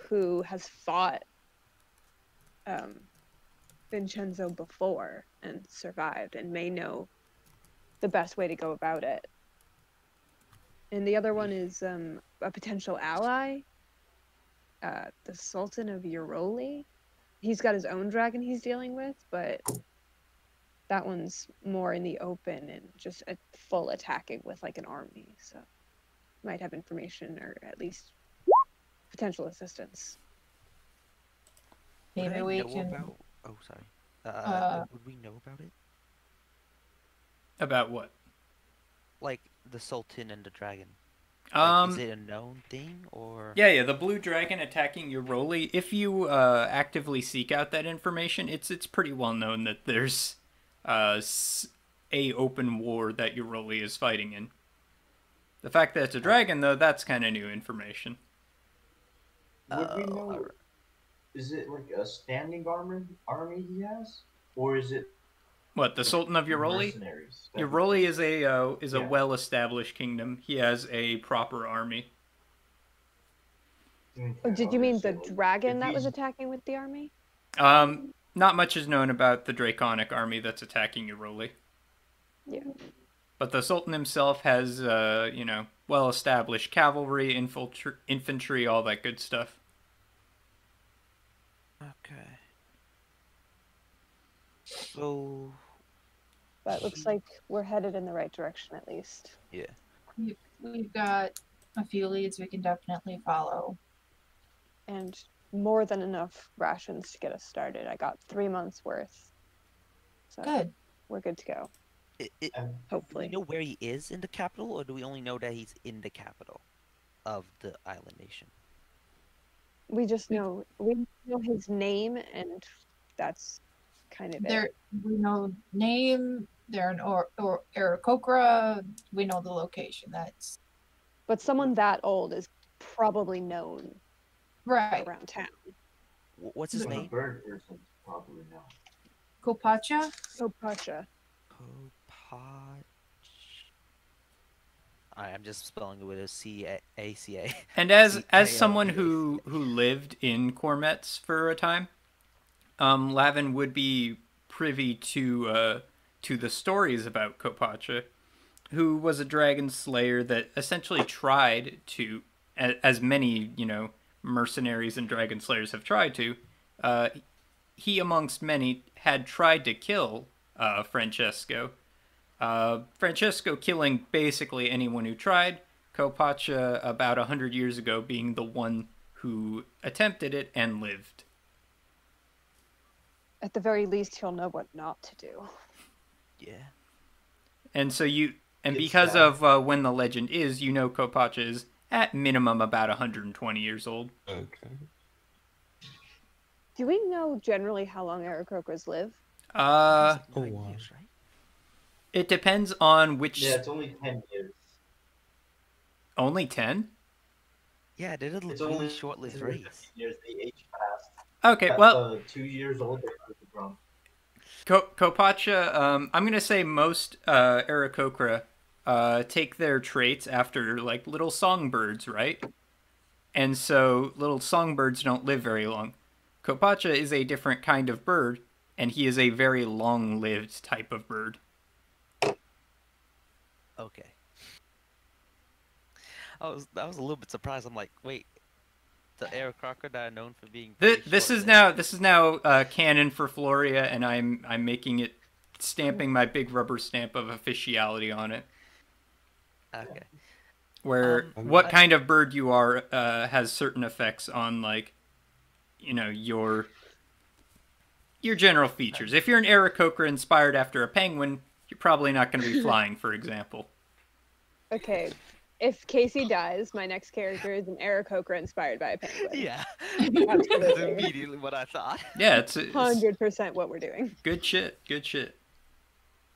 who has fought Vincenzo before and survived and may know the best way to go about it. And the other one is a potential ally, the Sultan of Yoroli. He's got his own dragon he's dealing with, but that one's more in the open and just a full attacking with like an army, so might have information or at least potential assistance. Maybe Would I we know can. About... Oh, sorry. Would we know about it? About what? Like the Sultan and the dragon. Is it a known thing or? Yeah, the blue dragon attacking Yoroli. If you actively seek out that information, it's pretty well known that there's a open war that Yoroli is fighting in. The fact that it's a dragon, though, that's kind of new information. Would we know? Is it like a standing army he has, or is it? What, the Sultan of Yoroli? Yoroli is a well-established kingdom. He has a proper army. Oh, did you mean the dragon that was attacking with the army? Not much is known about the Draconic army that's attacking Yoroli. Yeah. But the Sultan himself has, well-established cavalry, infantry, all that good stuff. Okay. So... But it looks like we're headed in the right direction at least. Yeah. We've got a few leads we can definitely follow. And more than enough rations to get us started. I got 3 months worth. So good. We're good to go. Hopefully. Do we know where he is in the capital, or do we only know that he's in the capital of the island nation? We just know his name, and that's kind of it. We know name. They're an or Aarakocra. We know the location. That's. But someone that old is probably known around town. What's his name? Bird person probably known. Kopacha. I'm just spelling it with a C-A-C-A. And as someone who lived in Cormets for a time, Lavin would be privy to the stories about Kopacha, who was a dragon slayer that essentially tried to, as many mercenaries and dragon slayers have tried to, he amongst many had tried to kill Francesco. Francesco killing basically anyone who tried. Kopacha about 100 years ago being the one who attempted it and lived. At the very least, he'll know what not to do. Yeah. And so because of when the legend is, Kopacha is at minimum about 120 years old. Okay. Do we know generally how long Aarakocras live? Years, right? It depends on which. Yeah, it's only 10 years. Only 10? Yeah, they did a really short-lived race. Years the age passed. Okay, well, 2 years old. They were grown. Kopacha. I'm gonna say most Aarakocra take their traits after like little songbirds, right? And so little songbirds don't live very long. Kopacha is a different kind of bird, and he is a very long-lived type of bird. Okay. I was a little bit surprised. I'm like, wait, the air crocodile known for being This is now canon for Floria, and I'm making it, stamping my big rubber stamp of officiality on it. Okay. Where what kind of bird you are has certain effects on, like, you know, your general features. If you're an Aarakocra inspired after a penguin, you're probably not going to be flying, for example. Okay. If Casey dies, my next character is an Aarakocra inspired by a penguin. Yeah. That's immediately what I thought. Yeah, it's 100% what we're doing. Good shit. Good shit.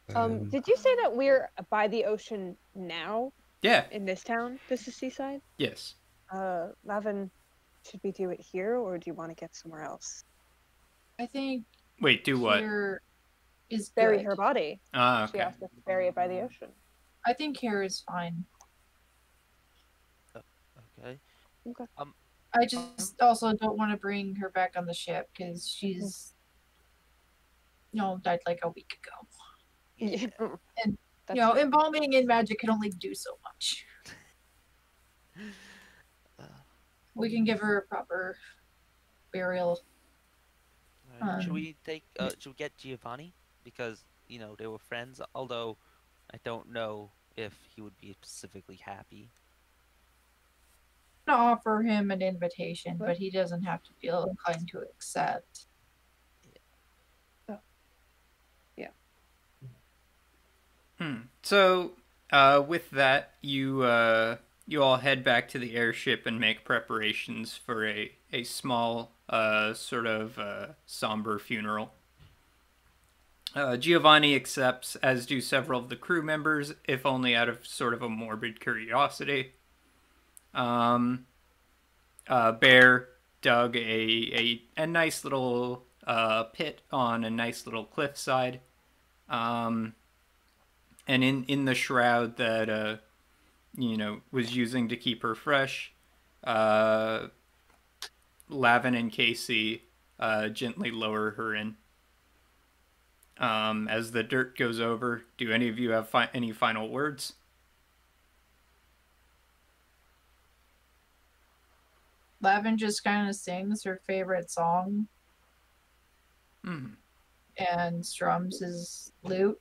Did you say that we're by the ocean now? Yeah. In this town? This is Seaside? Yes. Lavin, should we do it here, or do you want to get somewhere else? I think. Wait, do what? Here is bury good. her body. Ah, okay. She asked us to bury it by the ocean. I think here is fine. Okay. Okay. I just also don't want to bring her back on the ship because she's, died like a week ago. Yeah. And embalming in magic can only do so much. We can give her a proper burial. Should we get Giovanni? Because, they were friends, although I don't know if he would be specifically happy. I'm going to offer him an invitation, but he doesn't have to feel inclined to accept. Yeah. So, with that, you all head back to the airship and make preparations for a small, sort of somber funeral. Giovanni accepts, as do several of the crew members, if only out of sort of a morbid curiosity. Bear dug a nice little pit on a nice little cliffside. And in the shroud that was using to keep her fresh, Lavin and Casey gently lower her in. As the dirt goes over, do any of you have any final words? Lavin just kind of sings her favorite song and strums his lute.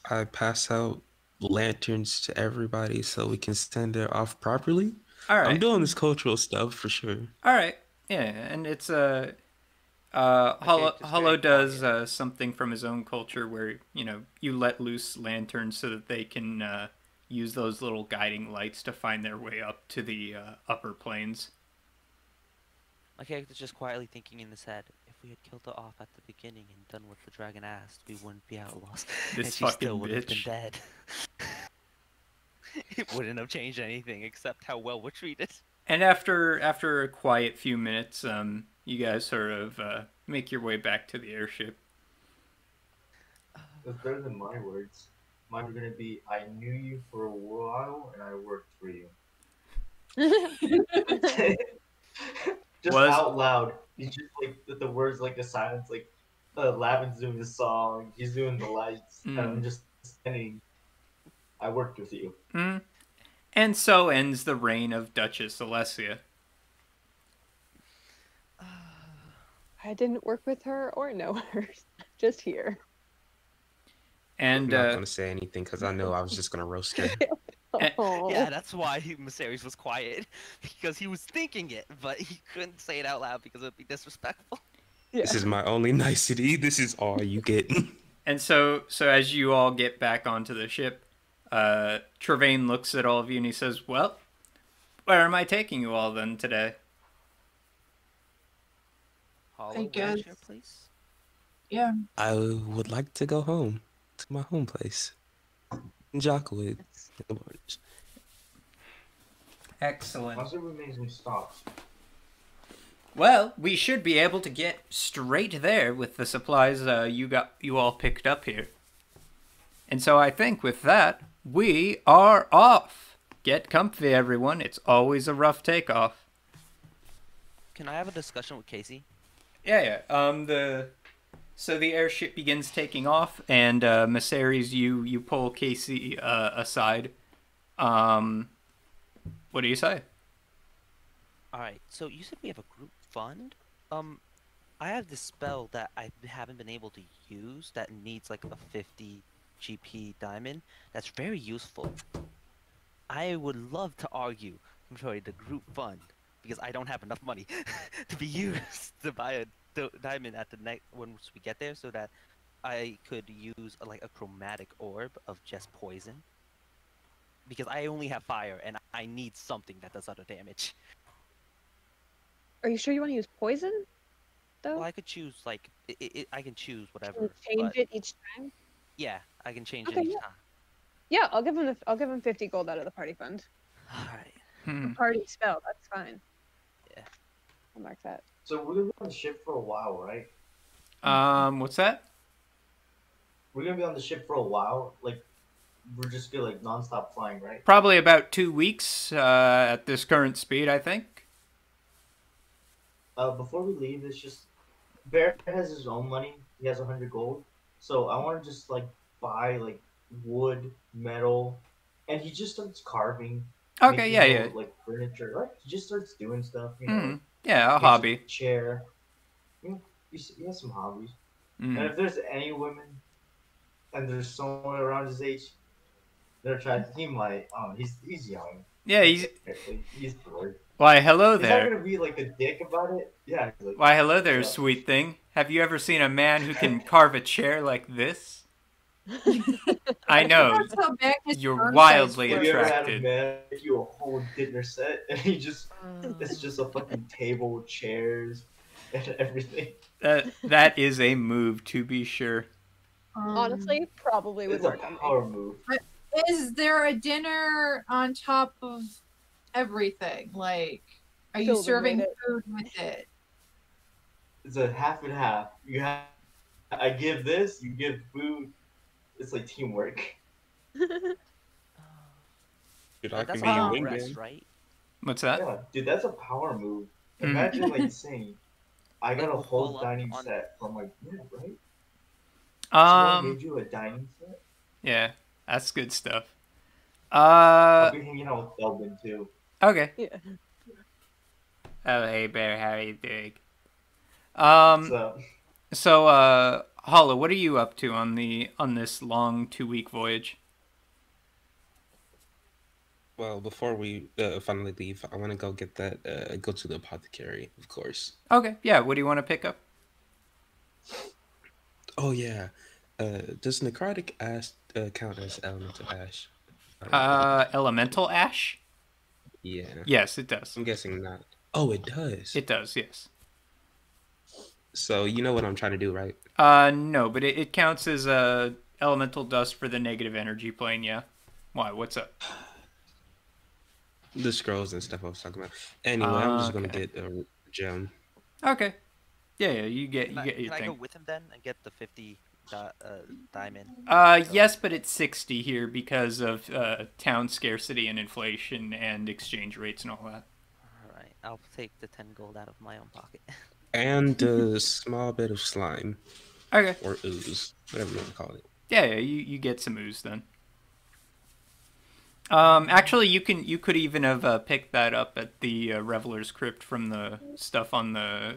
I pass out lanterns to everybody so we can send her off properly. All right. I'm doing this cultural stuff for sure. All right. Yeah, and it's Hollow does something from his own culture where you let loose lanterns so that they can use those little guiding lights to find their way up to the upper planes. My character's just quietly thinking in his head, if we had killed her off at the beginning and done what the dragon asked, we wouldn't be outlaws. This and she fucking still would have been bitch. dead. It wouldn't have changed anything except how well we're treated. And after a quiet few minutes, you guys sort of make your way back to the airship. It's better than my words. Mine are gonna be, I knew you for a while and I worked for you. Just out loud. He's just like the words, like the silence, like Lavin's doing the song, he's doing the lights, and I'm just saying, I worked with you. And so ends the reign of Duchess Alessia. I didn't work with her or know her, just here. And I'm not going to say anything because I know I was just going to roast her. Yeah, that's why Viserys was quiet, because he was thinking it, but he couldn't say it out loud because it would be disrespectful. Yeah. This is my only nicety. This is all you get. And so as you all get back onto the ship, Trevane looks at all of you and he says, well, where am I taking you all then today? Hollow, guess. where's your place? Yeah. I would like to go home to my home place in Jockwood. Excellent. How's it remains we stop? Well, we should be able to get straight there with the supplies you all picked up here. And so I think with that, we are off. Get comfy, everyone. It's always a rough takeoff. Can I have a discussion with Casey? Yeah. So the airship begins taking off, and Maceres, you pull Casey aside. What do you say? All right. So you said we have a group fund. I have this spell that I haven't been able to use that needs like a 50 GP diamond. That's very useful. I would love to argue, I'm sorry, the group fund, because I don't have enough money to be used to buy a diamond at the next once we get there, so that I could use like a chromatic orb of just poison. Because I only have fire and I need something that does other damage. Are you sure you want to use poison, though? Well, I could choose like I can choose Can whatever. you change but it each time? yeah, I can change Okay, it each yeah. time. Yeah, I'll give him 50 gold out of the party fund. All right. Hmm. A party spell, that's fine. Yeah. I'll mark that. So we're gonna be on the ship for a while, right? What's that? We're gonna be on the ship for a while. Like, we're just gonna like nonstop flying, right? Probably about 2 weeks at this current speed, I think. Before we leave, it's just Bear has his own money. He has 100 gold. So I want to just like buy like wood, metal, and he just starts carving. Okay, making yeah, little, yeah. like furniture. Like he just starts doing stuff. Mm, yeah, a makes hobby. chair. He has some hobbies. And Mm. if there's any women, and there's someone around his age, they're attracted. He might. He's young. Yeah, He's bored. Why, hello He's not there. gonna be like a dick about it. Yeah. He's like, Why, hello there, Yeah. sweet thing. Have you ever seen a man who can carve a chair like this? I know. That's how bad his You're burn wildly size Have you ever had a attracted. man make you a whole dinner set and he just it's just a fucking table, chairs, and everything. That is a move, to be sure. Honestly, probably would It's a work on me. power move. Is there a dinner on top of everything? Like, are you Filled and serving rated. food with it? It's a half and half. I give this, you give food. It's like teamwork. Dude, I That's can be a your rest, wingman. right? What's that? Yeah, dude, that's a power move. Mm. Imagine like saying, I got Like, a we'll whole pull up dining on- set from like right? Someone Um, made you a dining set? yeah, that's good stuff. I'll be hanging out with Delvin too. Okay. Yeah. Oh, hey, Bear, how are you doing? So Hollow, what are you up to on this long 2-week voyage? Well, before we finally leave, I want to go get that. Go to the apothecary, of course. Okay, yeah. What do you want to pick up? Oh yeah. Does necrotic ash count as elemental ash? Elemental ash? Yeah. Yes, it does. I'm guessing not. Oh, it does. It does, yes. So you know what I'm trying to do, right? No, but it counts as elemental dust for the negative energy plane, yeah. Why? What's up? The scrolls and stuff I was talking about. Anyway, I'm just gonna Okay. get a gem. Okay. Yeah, you get Can your I go thing. with him then and get the 50 diamond? Yes, but it's 60 here because of town scarcity and inflation and exchange rates and all that. All right, I'll take the 10 gold out of my own pocket. And a small bit of slime. Okay. Or ooze. Whatever you want to call it. Yeah, you get some ooze then. Actually, you could even have picked that up at the Reveler's Crypt from the stuff on the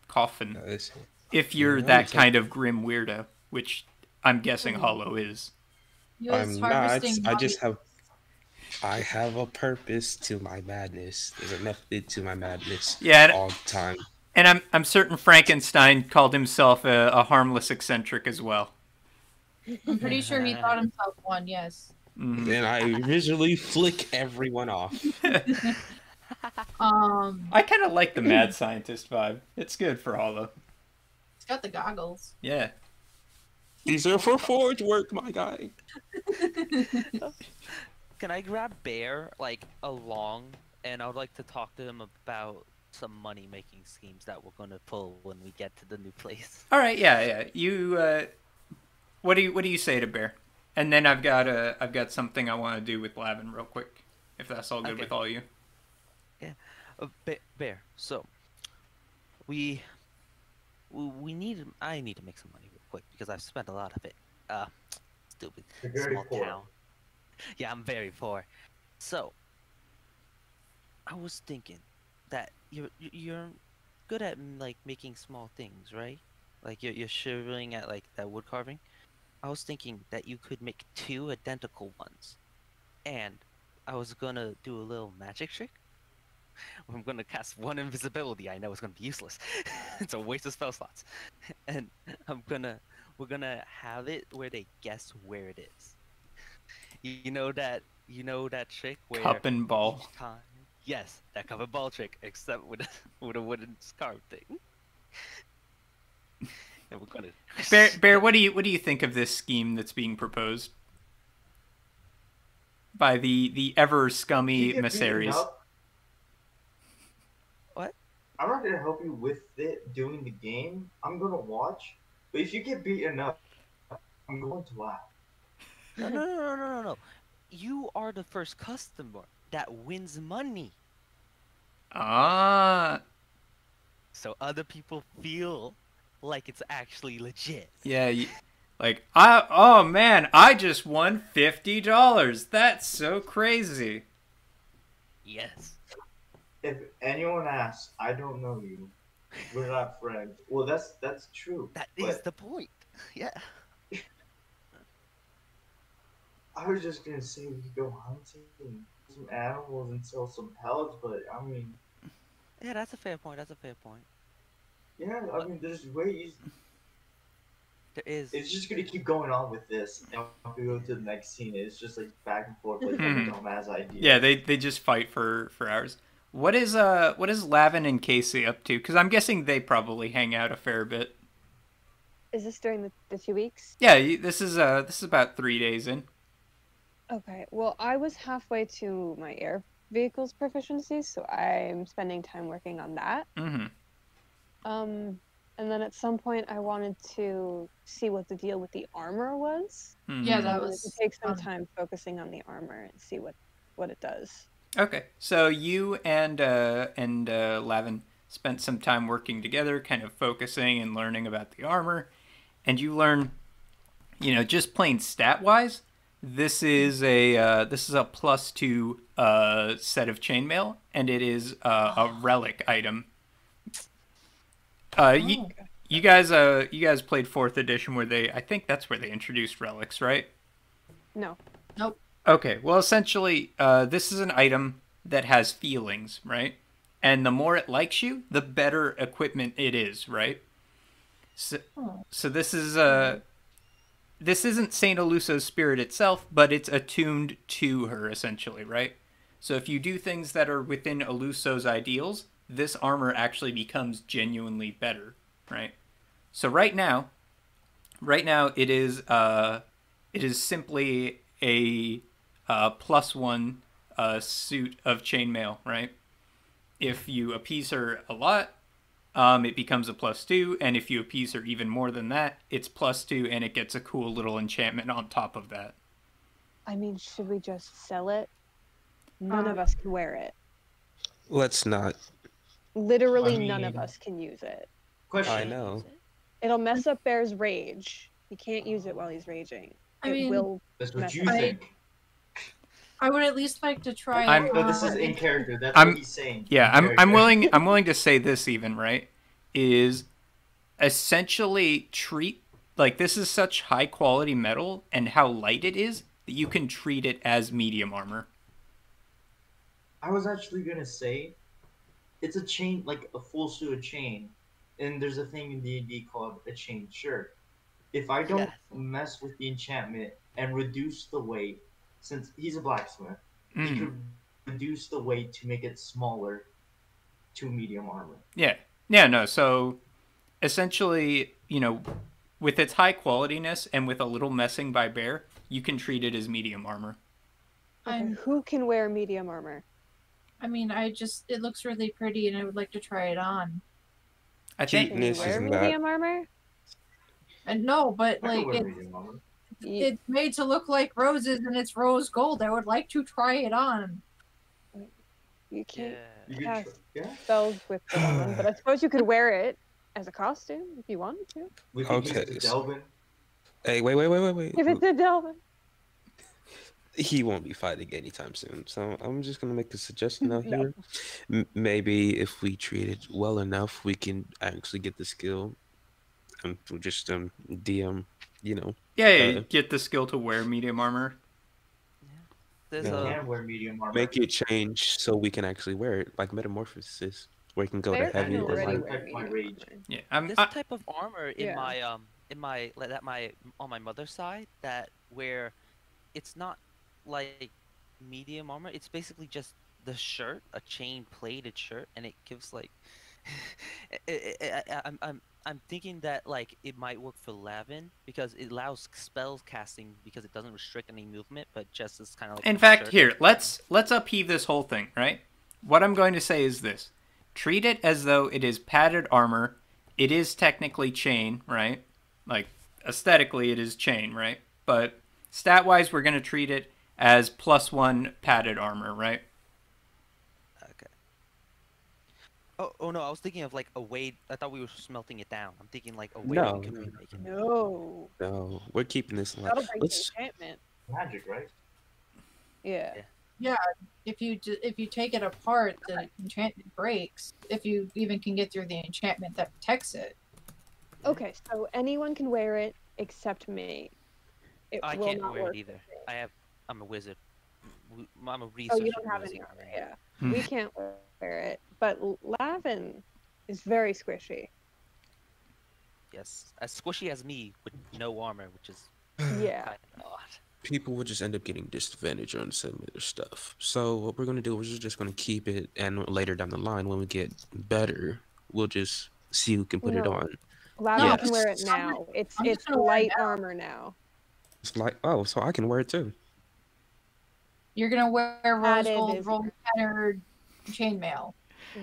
coffin. If you're Yeah, that kind of grim weirdo, which I'm guessing Hollow is. He was I'm not. harvesting I have a purpose to my madness. There's a method to my madness. Yeah, and- all the time. And I'm certain Frankenstein called himself a harmless eccentric as well. I'm pretty sure he thought himself one, yes. Mhm. Then I visually flick everyone off. I kind of like the mad scientist vibe. It's good for Hollow. He's got the goggles. Yeah. These are for forge work, my guy. Can I grab Bear like along, and I would like to talk to him about some money making schemes that we're gonna pull when we get to the new place. All right. Yeah. You What do you say to Bear? And then I've got something I want to do with Lavin real quick, if that's all good Okay. with all you. Yeah. Bear. So we we need. I need to make some money real quick because I've spent a lot of it. Uh, stupid You're very small poor. town. Yeah, I'm very poor. So I was thinking that you're good at like making small things, right? Like you're shivering at like that wood carving. I was thinking that you could make two identical ones, and I was gonna do a little magic trick. I'm gonna cast one invisibility. I know it's gonna be useless. It's a waste of spell slots, and we're gonna have it where they guess where it is. You know that trick where Cup and ball. each time, yes, that cover ball trick, except with with a wooden scarf thing. And we're gonna Bear, what do you think of this scheme that's being proposed by the ever If you scummy get beaten Mysaries? up, What? I'm not gonna help you with it doing the game. I'm gonna watch. But if you get beaten up, I'm going to laugh. No. You are the first customer that wins money, Ah, so other people feel like it's actually legit. yeah. Oh man, I just won $50. That's so crazy. Yes. If anyone asks, I don't know you. We're not friends. Well, that's true. That is But the point. Yeah. I was just gonna say we could go hunting, some animals, and sell some pellets. But I mean, Yeah, that's a fair point. That's a fair point. yeah, I But mean, there's ways. there is. It's just gonna keep going on with this, and if we go to the next scene, it's just like back and forth, like dumbass ideas. Yeah, they just fight for hours. What is Lavin and Casey up to? Because I'm guessing they probably hang out a fair bit. Is this during the 2 weeks? Yeah, this is about 3 days in. Okay. Well, I was halfway to my air vehicles proficiency, so I'm spending time working on that. Mm-hmm. And then at some point I wanted to see what the deal with the armor was. Mm-hmm. Yeah, I that wanted was to take some fun. time focusing on the armor and see what it does. Okay, so you and Lavin spent some time working together, kind of focusing and learning about the armor, and you learn, just plain stat wise, this is a +2 set of chainmail, and it is a relic item. You Oh. you guys played 4th edition, where I think that's where they introduced relics, right? No. Nope. Okay, well, essentially, this is an item that has feelings, right? And the more it likes you, the better equipment it is, right? So this isn't Saint Aluso's spirit itself, but it's attuned to her, essentially, right? So if you do things that are within Aluso's ideals, this armor actually becomes genuinely better, right? So right now it is simply a +1 suit of chainmail, right? If you appease her a lot, it becomes a +2, and if you appease her even more than that, it's +2, and it gets a cool little enchantment on top of that. I mean, should we just sell it? None of us can wear it. Let's not. Literally, I none of mean- us can use it. Question. I know. It'll mess up Bear's rage. He can't use it while he's raging. I It mean, will That's what mess you up. think. I would at least like to try. I'm- No, this is in character. That's I'm- what he's saying. Yeah, In I'm character. I'm willing to say this even, right? Is essentially treat like this is such high quality metal and how light it is that you can treat it as medium armor. I was actually gonna say, it's a chain, like a full suit of chain, and there's a thing in D&D called a chain shirt. If I don't Yes. mess with the enchantment and reduce the weight, since he's a blacksmith, he could reduce the weight to make it smaller to medium armor. Yeah, no. So essentially, with its high qualityness and with a little messing by Bear, you can treat it as medium armor. Okay, I'm- who can wear medium armor? I mean, it looks really pretty, and I would like to try it on. I think Can you Cheapness wear isn't that. medium armor? And no, but I can like wear medium armor. it's made to look like roses and it's rose gold. I would like to try it on. You can't You could cast try, yeah. spells with it on, but I suppose you could wear it as a costume if you wanted to. We could use Okay, the so- Delvin. Hey, wait. If it's a Delvin. He won't be fighting anytime soon. So I'm just gonna make a suggestion out No. here. Maybe if we treat it well enough, we can actually get the skill. And we'll just DM, you know. Yeah, you get the skill to wear medium armor. There's You No. can wear medium armor. Make it change so we can actually wear it, like metamorphosis, where you can go to Fair, heavy I or already light. wear Protect my medium rage. armor. Yeah, this type of armor in Yeah. my on my mother's side that where it's not like medium armor. It's basically just the shirt, a chain plated shirt, and it gives like. I'm thinking that like it might work for Lavin because it allows spell casting because it doesn't restrict any movement, but just is kind of like. In a fact, shirt. here, let's upheave this whole thing, right? What I'm going to say is this. Treat it as though it is padded armor. It is technically chain, right? Like, aesthetically, it is chain, right? But stat-wise, we're going to treat it as +1 padded armor, right? Okay. Oh no, I was thinking of like a way. I thought we were smelting it down. I'm thinking like a way that we No, can no, remake it. No. No, we're keeping this light. That'll break the Let's. enchantment. Magic, right? Yeah. Yeah. If you take it apart, the enchantment breaks. If you even can get through the enchantment that protects it. Okay, so anyone can wear it except me. It I will can't not wear work it either. for me. I'm a wizard. I'm a Oh, researcher. you don't have any wizard. armor, yeah. Hmm. We can't wear it. But Lavin is very squishy. Yes, as squishy as me with no armor, which is Yeah. kind of odd. People will just end up getting disadvantaged on some of their stuff. So what we're gonna do is we're just gonna keep it, and later down the line, when we get better, we'll just see who can put it No. on. Lavin Yes. can wear it now. It's I'm just it's gonna wear it light now. armor now. It's like, oh, so I can wear it too. You're gonna wear rose Padded gold, is- roll patterned chainmail.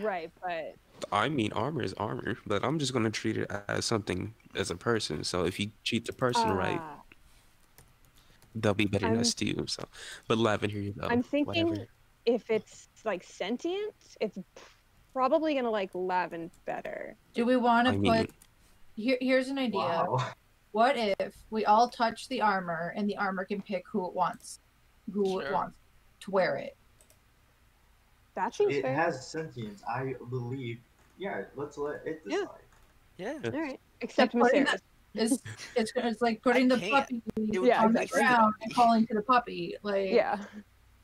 Right, but I mean, armor is armor, but I'm just gonna treat it as something as a person. So if you treat the person right, ah, they'll be better I'm- next to you. So, but Lavin, here you go. I'm thinking Whatever. if it's like sentient, it's probably gonna like Lavin better. Do we want to I mean, put? Here's an idea. Wow. What if we all touch the armor and the armor can pick who it wants Sure. to wear it? That seems It fair. has sentience, I believe. Yeah, let's let it Yeah. decide. Yeah. All right, except Like putting Maceras. It's like putting the can't. puppy It would Yeah, on exactly. the ground and calling to the puppy. Like Yeah.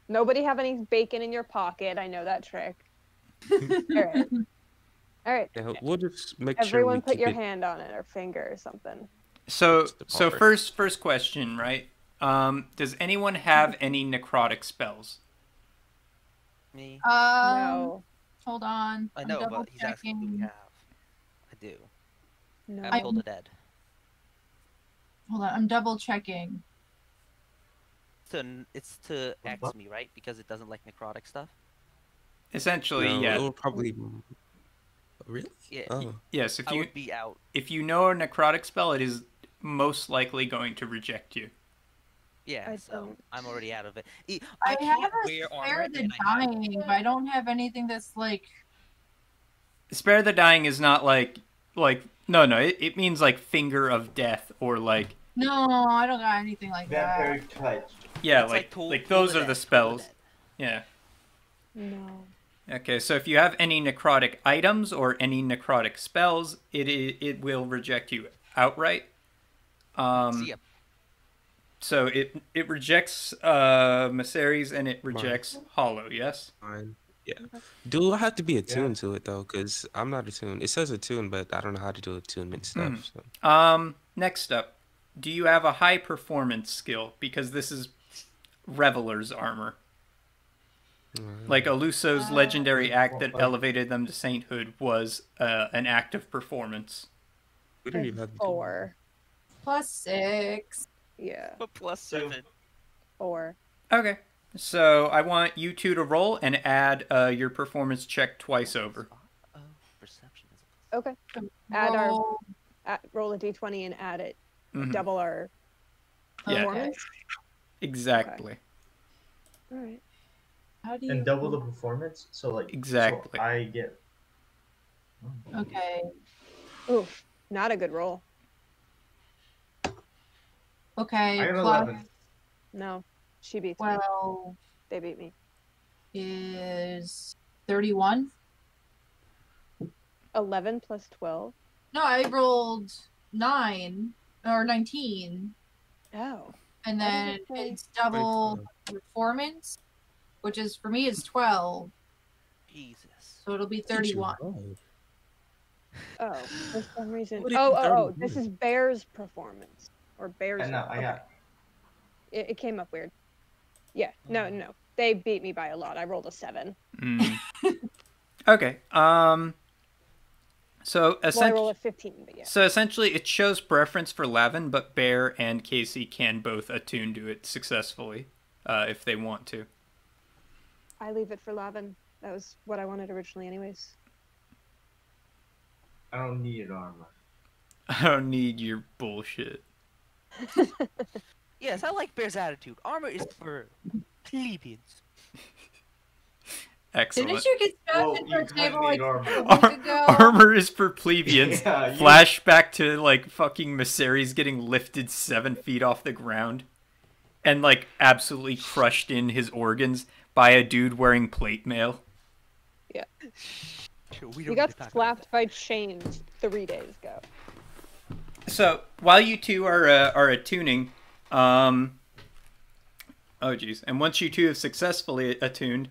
Nobody have any bacon in your pocket. I know that trick. All right. All right. yeah, we'll just make sure Everyone we put keep your it. hand on it or finger or something. So That's the so part. first question, right? Does anyone have any necrotic spells? Me. No. Hold on. I I'm know, double but he's asking who we checking. have. I do. No. I have Toll the Dead. Hold on. I'm double checking. It's to What? X me, right? Because it doesn't like necrotic stuff. Essentially, No, yeah. it will probably. Really? Yeah. Oh, Yes, if I you would be out. if you know a necrotic spell, it is most likely going to reject you. Yeah, I so don't. I'm already out of it. I can't have a wear armor spare the and I have- dying, but I don't have anything that's like. Spare the Dying is not like no, it means like Finger of Death or like No, I don't got anything like that. Vampiric touch. yeah, It's like Toll- like Toll those the are the Dead, Toll spells. Dead. Yeah. No. Okay, so if you have any necrotic items or any necrotic spells, it will reject you outright. See ya. So it rejects Maceres and it rejects Hollow. Yes. fine. Yeah. Do I have to be attuned to it though? Because I'm not attuned. It says attuned, but I don't know how to do attunement stuff. So. Next up, do you have a high performance skill? Because this is Reveler's armor. Like Aluso's legendary act that elevated them to sainthood was an act of performance. We don't even have to do 4. +6. Yeah. But +7. 4. Okay. So I want you two to roll and add your performance check twice over. Oh, perception is a Okay. Add our Roll roll a d20 and add it Mhm. Double our Yeah. performance. Exactly. All right. How do you? And double the performance. So like, Exactly. So I get. Okay. Oof, not a good roll. Okay. I got Plus 11. No, she beats me. 12 They beat me. is 31. 11 plus 12. No, I rolled 9 or 19, Oh. and Why does then it say- it's double performance, which is for me is 12, Jesus. so it'll be What did you 31. roll? Oh, for some reason. What did Oh, you oh, oh, 31? this is Bear's performance. Or Bear's. And I got. It came up weird. Yeah, no. They beat me by a lot. I rolled a 7. Mm. Okay. So Well, I rolled a 15, but yeah. So essentially, it shows preference for Lavin, but Bear and Casey can both attune to it successfully, if they want to. I leave it for Lavin. That was what I wanted originally, anyways. I don't need armor. I don't need your bullshit. Yes, I like Bear's attitude. Armor is for plebeians. Excellent. Didn't you get Well, stuck you at the table kinda like need armor. a week ago? Armor is for plebeians. Yeah, you- Flashback to like fucking Mysaries getting lifted 7 feet off the ground, and like absolutely crushed in his organs by a dude wearing plate mail. Yeah. We We got slapped by chains 3 days ago. So while you two are attuning, oh geez, and once you two have successfully attuned,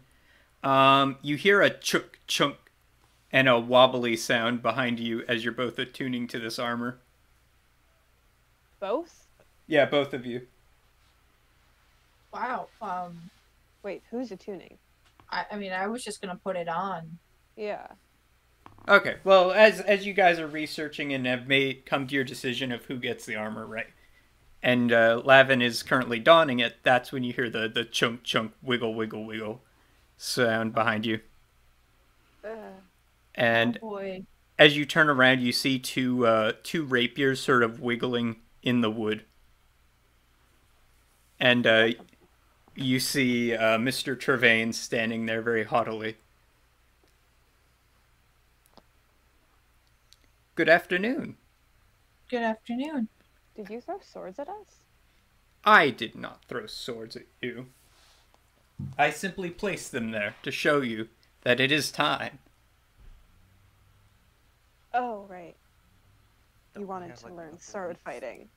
you hear a chunk chunk and a wobbly sound behind you as you're both attuning to this armor. Both? Yeah, both of you. Wow. Wait, who's attuning? I mean, I was just gonna put it on. Yeah. Okay, well, as you guys are researching and have come to your decision of who gets the armor, right? And Lavin is currently donning it. That's when you hear the chunk chunk wiggle wiggle wiggle sound behind you. And Oh boy. as you turn around, you see two rapiers sort of wiggling in the wood. And you see Mr. Trevane standing there very haughtily. Good afternoon. Good afternoon. Did you throw swords at us? I did not throw swords at you. I simply placed them there to show you that it is time. Oh, right. You Don't we wanted have, to like, learn a sword belief? fighting.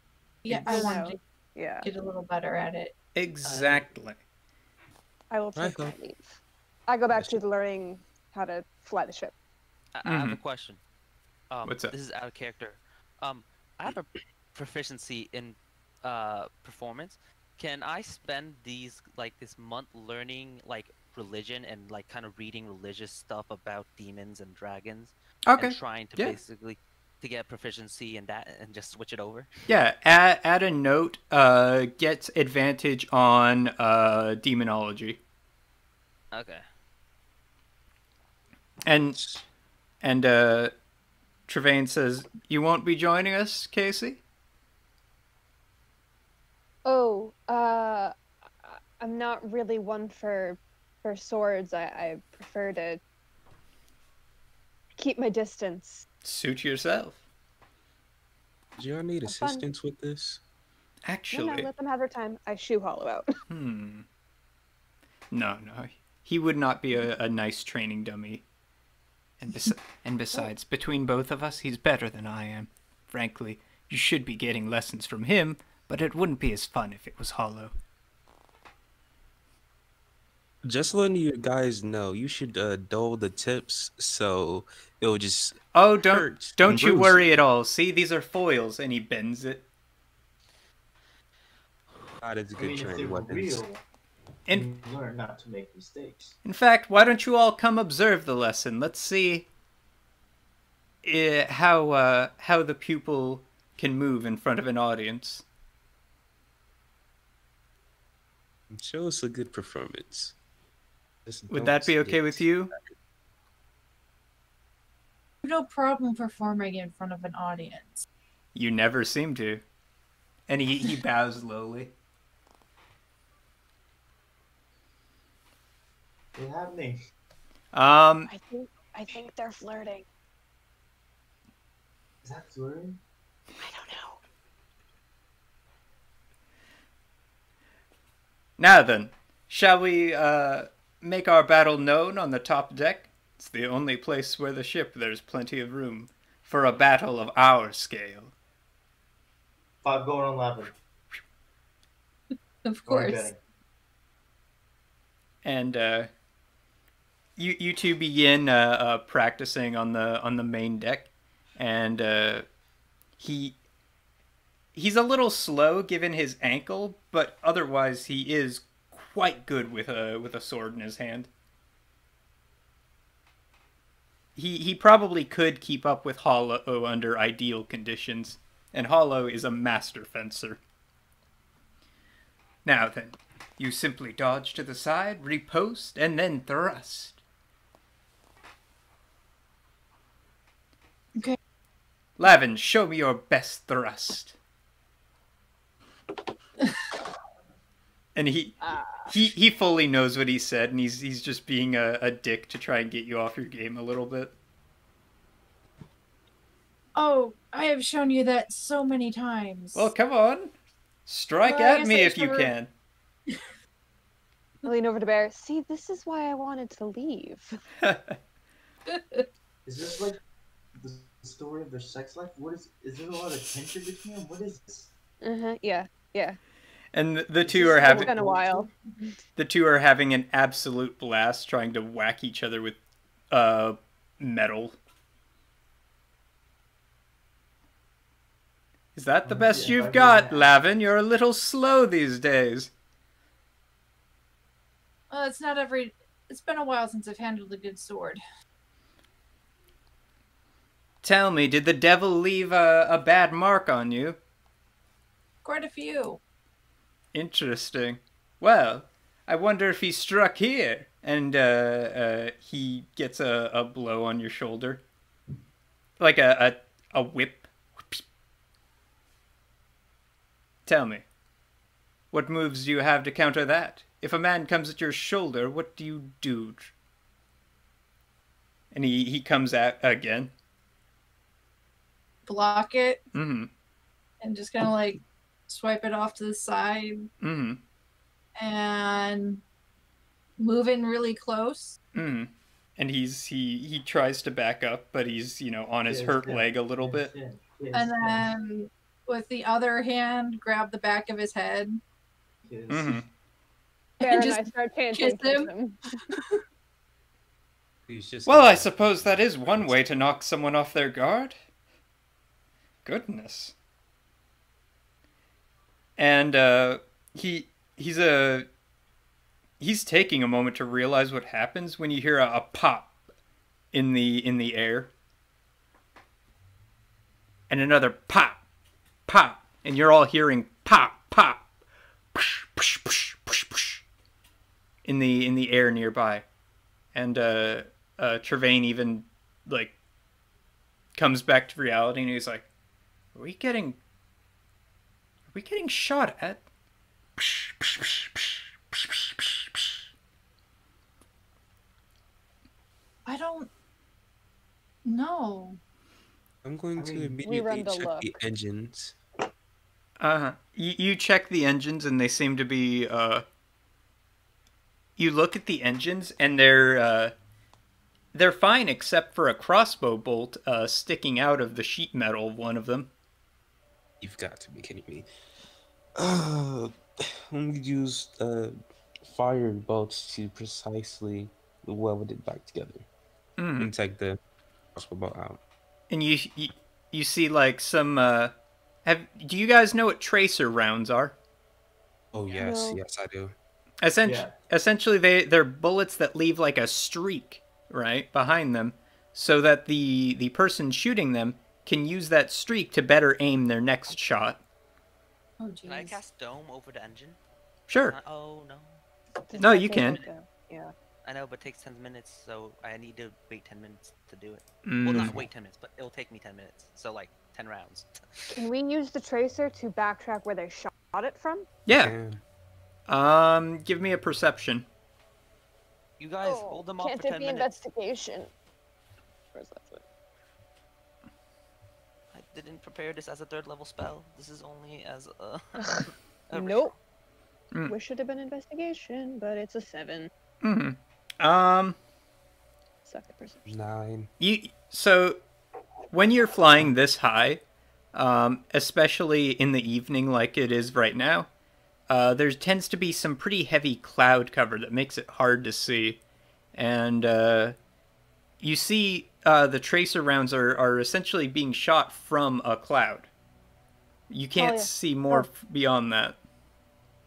Yeah, I Ex- wanted to Yeah. get a little better at it. Exactly. I will take Right, my leave. I go back Yes, to learning how to fly the ship. I have a Mhm. question. What's up? This is out of character. I have a proficiency in performance. Can I spend this month learning like religion and like kind of reading religious stuff about demons and dragons Okay. and trying to Yeah. basically to get proficiency in that and just switch it over? Yeah, add a note, gets advantage on demonology. Okay. And Trevane says, "You won't be joining us, Casey?" Oh, I'm not really one for swords. I prefer to keep my distance. Suit yourself. Do y'all need Have fun. assistance with this? No, Actually, let them have their time. I shoe hollow out. No. He would not be a nice training dummy. And besides, between both of us, he's better than I am. Frankly, you should be getting lessons from him, but it wouldn't be as fun if it was hollow. Just letting you guys know, you should dole the tips so it'll just Oh, hurt don't and you bruise worry at all. See, these are foils, and he bends it. God, it's I good mean, if they training were weapons. real, In you learn not to make mistakes. in fact, why don't you all come observe the lesson? Let's see how the pupil can move in front of an audience. Show us a good performance. Just Would don't that be okay get- with you? No problem performing in front of an audience. You never seem to. And he bows lowly. What's happening? I think they're flirting. Is that flirting? I don't know. Now then, shall we make our battle known on the top deck? It's the only place where the ship there's plenty of room for a battle of our scale. 5 going on 11. Of Going course. betting. And you two begin practicing on the main deck, and he's a little slow given his ankle, but otherwise he is quite good with a sword in his hand. He probably could keep up with Hollow under ideal conditions, and Hollow is a master fencer. Now then, you simply dodge to the side, riposte, and then thrust. Okay. Lavin, show me your best thrust. And he fully knows what he said, and he's just being a dick to try and get you off your game a little bit. Oh, I have shown you that so many times. Well, come on. Strike Well, I at guess me I if you never- can. I lean over to Bear. See, this is why I wanted to leave. Is this like the story of their sex life? Is there a lot of tension between them? What is this? Yeah. And the Is two this are like having It's been a while. the two are having an absolute blast trying to whack each other with metal. Is that the best Yeah, you've if I got, go Lavin? You're a little slow these days. Well, it's not every. It's been a while since I've handled a good sword. Tell me, did the devil leave a bad mark on you? Quite a few. Interesting. Well, I wonder if he struck here. And he gets a blow on your shoulder. Like a whip. Tell me, what moves do you have to counter that? If a man comes at your shoulder, what do you do? And he comes at again. Block it Mm-hmm. and just kind of like swipe it off to the side Mm-hmm. and move in really close. Mm-hmm. And he tries to back up, but he's, on his hurt leg a little bit. And then with the other hand, grab the back of his head. Mm-hmm. Bear and just I start chanting, kiss him. He's just Well, I suppose that is one way to knock someone off their guard. Goodness. And he's taking a moment to realize what happens when you hear a pop in the air. And another pop, pop, and you're all hearing pop, pop, push, push, push, push, push, in the air nearby. And Trevane even comes back to reality, and he's like, Are we getting shot at? I don't know. I'm going to We immediately run the check the look. engines. You check the engines, and they seem to be you look at the engines, and they're fine except for a crossbow bolt sticking out of the sheet metal of one of them. You've got to be kidding me. Let me use fire bolts to precisely weld it back together and take the crossbow bolt out. And you see some do you guys know what tracer rounds are? Oh yes, No. yes I do. Essentially they're bullets that leave like a streak right behind them, so that the person shooting them can use that streak to better aim their next shot. Oh, Can I jeez. cast Dome over the engine? Sure. Oh, no. No, you can. Yeah. I know, but it takes 10 minutes, so I need to wait 10 minutes to do it. Mm. Well, not wait 10 minutes, but it'll take me 10 minutes. So, like, 10 rounds. Can we use the tracer to backtrack where they shot it from? Yeah. Give me a perception. You guys hold them off Can't for it 10 be minutes. investigation? Where's that foot? I didn't prepare this as a 3rd level spell. This is only as a... Nope. Mm. Wish it had been investigation, but it's a 7. Mm-hmm. Suck at perception. 9. So when you're flying this high, especially in the evening like it is right now, there tends to be some pretty heavy cloud cover that makes it hard to see. And you see the tracer rounds are essentially being shot from a cloud. You can't see more beyond that.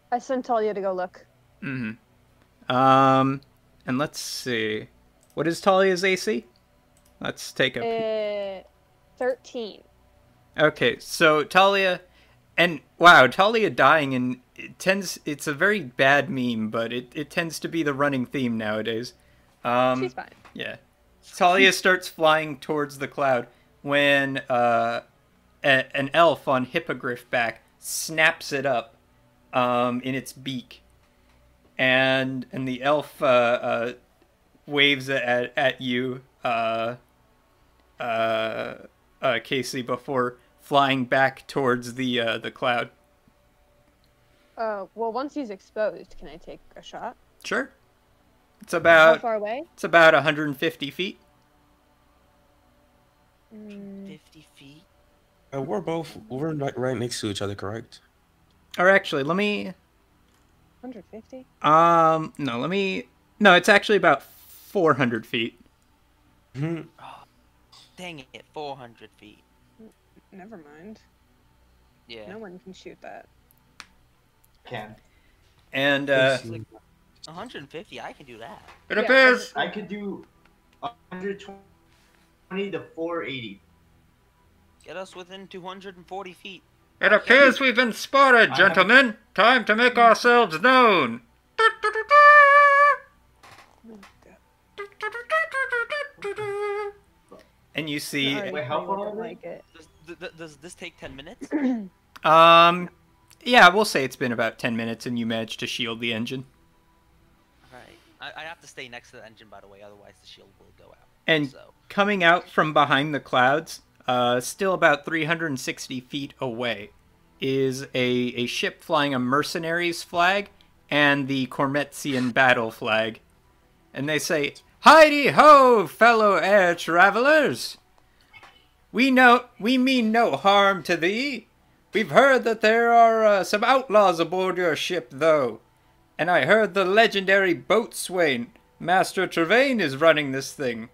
I sent Talia to go look. And let's see. What is Talia's AC? Let's take a 13. Okay, so Talia, and wow, Talia dying, and it's a very bad meme, but it tends to be the running theme nowadays. She's fine. Yeah. Talia starts flying towards the cloud when an elf on hippogriff back snaps it up in its beak, and the elf waves at you, Casey, before flying back towards the cloud. Well, once he's exposed, can I take a shot? Sure. It's about How far away? It's about 150 feet. 50 feet? We're right next to each other, correct? Or actually, let me 150? No, it's actually about 400 feet. Oh, dang it, 400 feet. Never mind. Yeah. No one can shoot that. Can. And Like 150, I can do that. it appears I could do 120 to 480. Get us within 240 feet. it appears we've been spotted, gentlemen. Time to make ourselves known. And you see, Wait, how far are we? Like it. Does this take 10 minutes? yeah, we'll say it's been about 10 minutes, and you managed to shield the engine. Alright. I have to stay next to the engine, by the way, otherwise the shield will go out. And coming out from behind the clouds, still about 360 feet away, is a ship flying a mercenaries flag and the Cormetzian battle flag. And they say, "Heidi-ho, fellow air travelers! We mean no harm to thee. We've heard that there are some outlaws aboard your ship, though. And I heard the legendary boatswain, Master Trevane, is running this thing.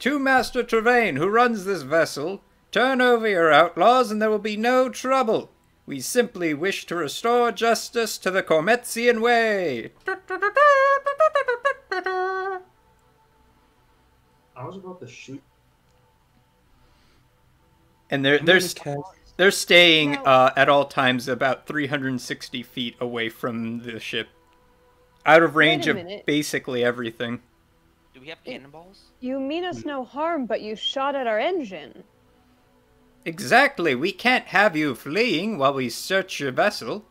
To Master Trevane, who runs this vessel, turn over your outlaws and there will be no trouble. We simply wish to restore justice to the Cormetzian way." I was about to shoot. And they're staying at all times about 360 feet away from the ship, out of range of basically everything. Do we have cannonballs? You mean us no harm, but you shot at our engine. Exactly. We can't have you fleeing while we search your vessel.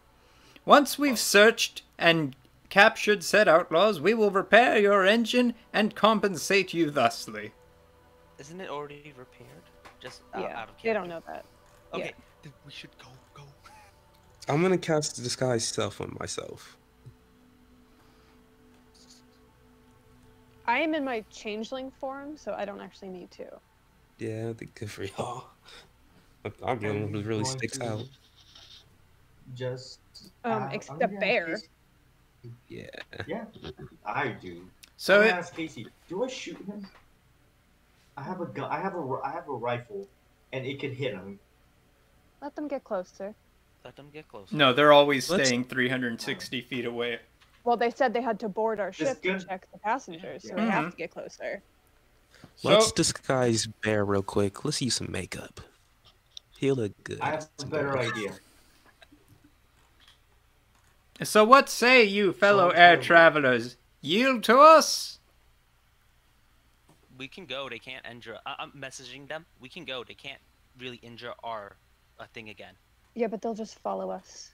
Once we've searched and captured said outlaws, we will repair your engine and compensate you thusly. Isn't it already repaired? Just Yeah, out of character? they don't know that. Okay, then we should go. I'm gonna cast disguise stealth on myself. I am in my changeling form, so I don't actually need to. Yeah, I think good for y'all. I'm the only one who really sticks out. Just Except Bear. Yeah. Yeah, I do. So I'm gonna ask Casey, do I shoot him? I have a gun. I have a rifle, and it can hit him. Let them get closer. Let them get closer. No, they're always staying 360 feet away. Well, they said they had to board our ship to good. check the passengers, so they have to get closer. Let's disguise Bear real quick. Let's use some makeup. He'll look good. I have a better idea. So what say you, fellow air travelers? Yield to us? We can go. They can't enter. I'm messaging them. We can go. They can't really injure our thing again. Yeah, but they'll just follow us.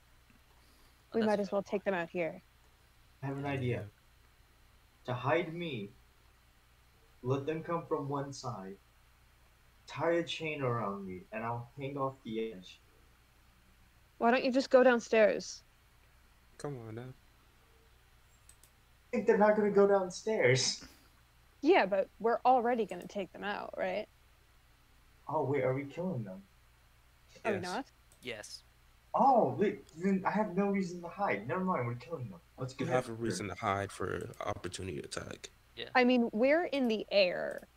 We That's might a as fair well point. take them out here. I have an idea. To hide me, let them come from one side, tie a chain around me, and I'll hang off the edge. Why don't you just go downstairs? Come on now. I think they're not gonna go downstairs. Yeah, but we're already gonna take them out, right? Oh wait, are we killing them? Are we Yes. not? Yes. Oh wait, then I have no reason to hide. Never mind, we're killing them. Let's You get have out a of here. reason to hide for opportunity attack. I mean, we're in the air.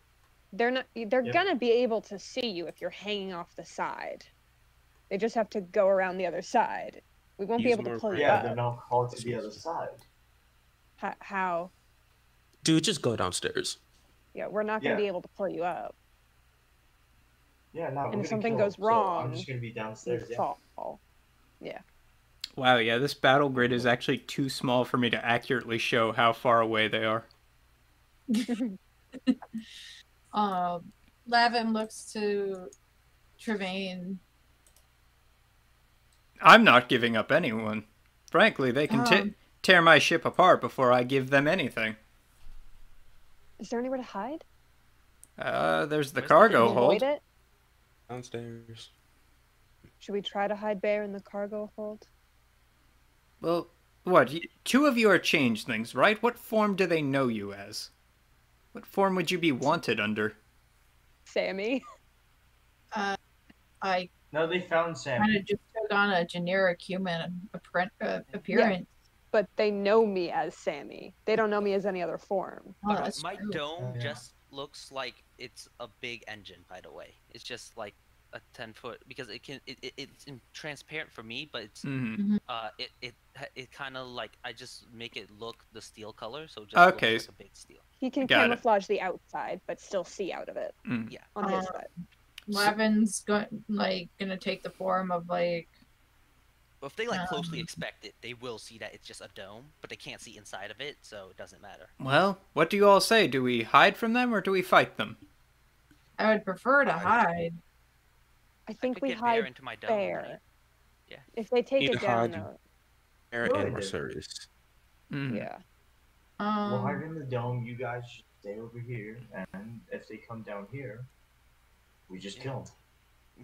They're Yep. gonna be able to see you if you're hanging off the side. They just have to go around the other side. We won't be Use able to more pull you Yeah, up. then I'll call to the other side. How? Dude, just go downstairs. Yeah, we're not gonna Yeah. be able to pull you up. Yeah, no, And we're if gonna something kill goes them, so I'm wrong, just gonna be You downstairs. Yeah. fall. Yeah. Wow, yeah, this battle grid is actually too small for me to accurately show how far away they are. Lavin looks to Trevane. I'm not giving up anyone. Frankly, they can tear my ship apart before I give them anything. Is there anywhere to hide? There's the Where's the cargo engine? hold. Avoid it? Downstairs. Should we try to hide Bear in the cargo hold? Well, what? Two of you are changelings, right? What form do they know you as? What form would you be wanted under? Sammy. I No, they found Sam. kind of just took on a generic human appearance. But they know me as Sammy. They don't know me as any other form. Oh, But that's my true. dome Yeah. just looks like it's a big engine. By the way, it's just like a 10-foot because it's transparent for me, but it's it kind of like I just make it look the steel color, so it just Okay. looks like a big steel. He can Got it. camouflage the outside, but still see out of it Yeah. on his side. Lavin's gonna take the form of like But if they closely inspect it, they will see that it's just a dome, but they can't see inside of it, so it doesn't matter. Well, what do you all say? Do we hide from them or do we fight them? I would prefer to hide. I think could we get Bear hide into my dome. Bear. Right? Yeah. If they take Need it to down, hide though. Air Good. and Mercedes. Yeah. We'll hide in the dome. You guys should stay over here, and if they come down here, we just kill them.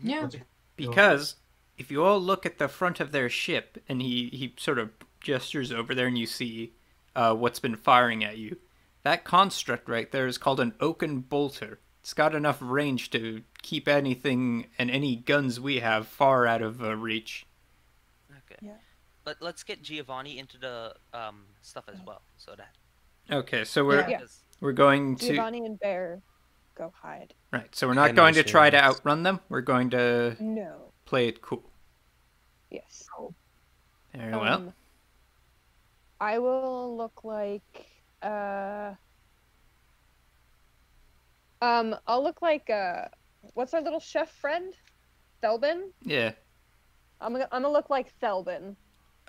Yeah. Because if you all look at the front of their ship, and he sort of gestures over there and you see what's been firing at you, that construct right there is called an oaken bolter. It's got enough range to keep anything and any guns we have far out of reach. Okay. Yeah. But let's get Giovanni into the stuff as well, so that. Okay, so we're Yeah. we're going to Giovanni and Bear go hide. right. So we're not And going to try to Mercedes. outrun them. We're going to No. play it cool. Yes. Very well. I will look like I'll look like what's our little chef friend? Thelbin? Yeah. I'm gonna look like Thelbin.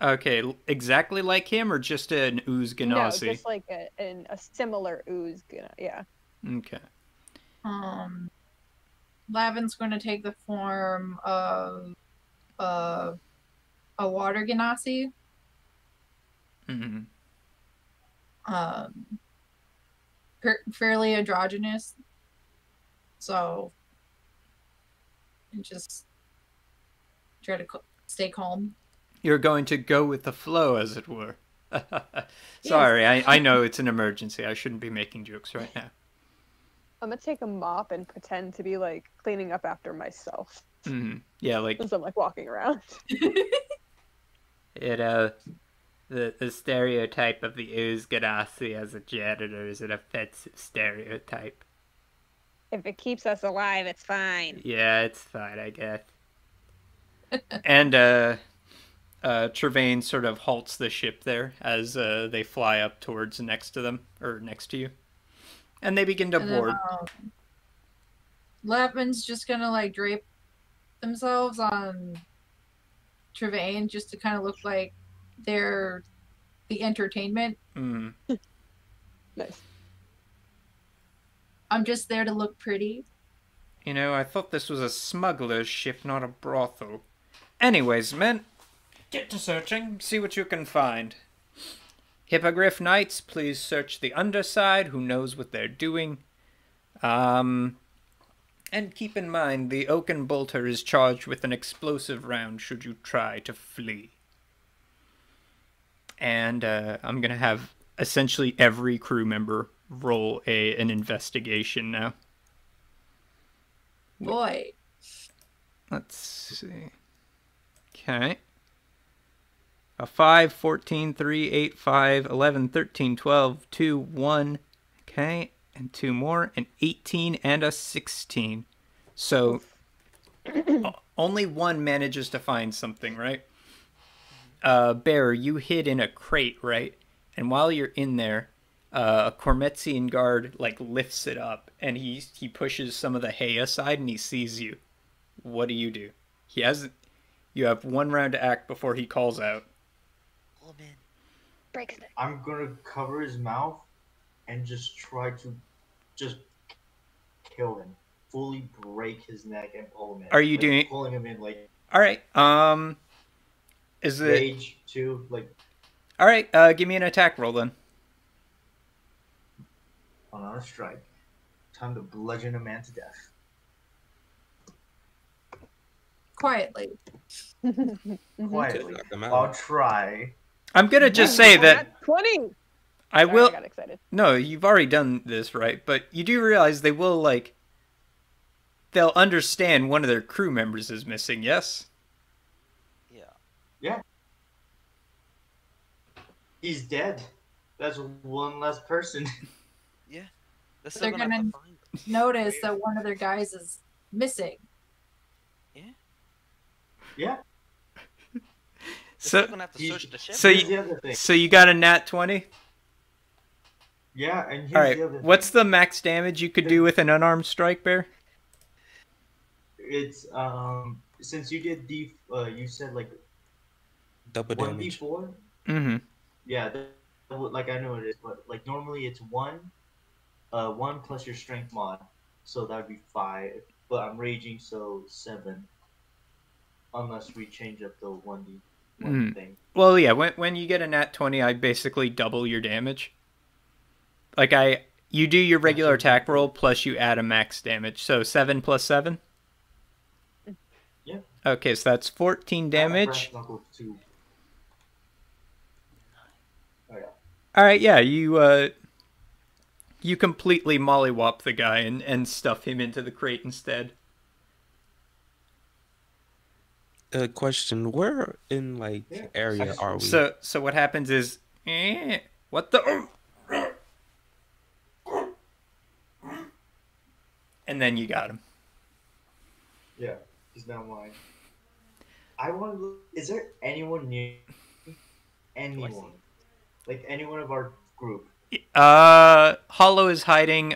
Okay, exactly like him or just an ooze No, ganassi? just like a similar ooze. Yeah. Okay. Lavin's going to take the form of a water ganassi. Mm-hmm. Fairly androgynous. So, and just try to stay calm. You're going to go with the flow, as it were. Sorry, I know it's an emergency. I shouldn't be making jokes right now. I'm gonna take a mop and pretend to be like cleaning up after myself Mm-hmm. Yeah, like as I'm like walking around. the stereotype of the ooze ganassi as a janitor is an offensive stereotype. If it keeps us alive, it's fine. Yeah, it's fine, I guess. And Trevane sort of halts the ship there as they fly up towards next to them, or next to you. And they begin to board. Lavin's just gonna like drape themselves on Trevane just to kind of look like they're the entertainment. Mm. Nice. I'm just there to look pretty. You know, I thought this was a smuggler's ship, not a brothel. Anyways, men, get to searching. See what you can find. Hippogriff Knights, please search the underside. Who knows what they're doing? And keep in mind, the Oaken Bolter is charged with an explosive round should you try to flee. And I'm going to have essentially every crew member roll an investigation now. Boy. Let's see. Okay. A 5, 14, 3, 8, 5, 11, 13, 12, 2, 1. Okay. And 2 more. An 18 and a 16. So only one manages to find something, right? Bear, you hid in a crate, right? And while you're in there, a Cormetzian guard like lifts it up, and he pushes some of the hay aside, and he sees you. What do? You have 1 round to act before he calls out. Oh man. Break his neck. I'm gonna cover his mouth and just try to just kill him, fully break his neck and pull him in. Are you doing? Pulling him in like? All right. Is it rage too? Like. All right. Give me an attack roll then. On a strike. Time to bludgeon a man to death. Quietly. Quietly. Knock him out. I'll try. I'm gonna just say that 20. I Sorry, will. I got excited. No, you've already done this, right? But you do realize they will, like, they'll understand one of their crew members is missing, yes? Yeah. Yeah. He's dead. That's one less person. Yeah. They're They're still gonna have gonna to find them. notice that one of their guys is missing. Yeah. Yeah. They're So, still gonna have to search the ship. so Here's the other thing. so you got a nat 20? Yeah, and here's All right. the other What's thing. the max damage you could do with an unarmed strike, Bear? It's since you did you said like Double damage. 1d4. Mm-hmm. Yeah, like I know it is, but like normally it's 1 plus your strength mod, so that'd be 5. But I'm raging, so 7. Unless we change up the 1d1 thing. Well, yeah. When you get a nat 20, I basically double your damage. Like you do your regular attack roll plus you add a max damage. So 7 plus 7. Yeah. Okay, so that's 14 damage. Brass knuckles too. Oh yeah. All right, yeah, you completely mollywop the guy and stuff him into the crate instead. Question: where in Yeah. area are we? So what happens is, what the? And then you got him. Yeah, he's now mine. I want to. Is there anyone near? Anyone? Like anyone of our group? Hollow is hiding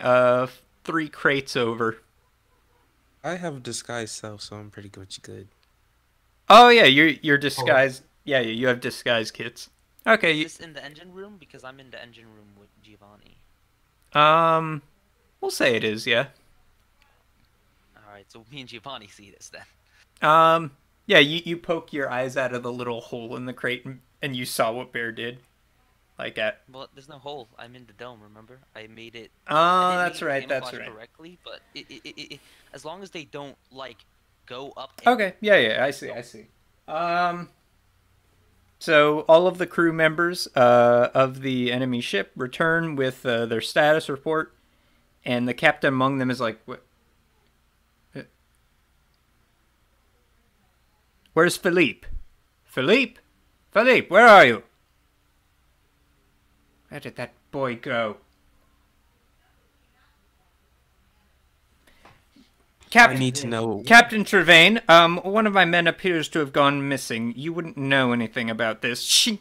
3 crates over. I have disguised self, so I'm pretty much good. Oh yeah, you're disguised. Yeah, you have disguise kits. Okay. Is this in the engine room? Because I'm in the engine room with Giovanni. We'll say it is. Yeah. Alright, so me and Giovanni see this then. Yeah, you poke your eyes out of the little hole in the crate and you saw what Bear did. Well, there's no hole. I'm in the dome, remember? I made it... Oh, I didn't that's make it right, that's camouflage right. correctly, but it, as long as they don't, go up... Okay, yeah, I see. So all of the crew members of the enemy ship return with their status report, and the captain among them is like, "What? Where's Philippe? Philippe, where are you? Where did that boy go?" I need to know. Captain Trevane, one of my men appears to have gone missing. You wouldn't know anything about this. Shh.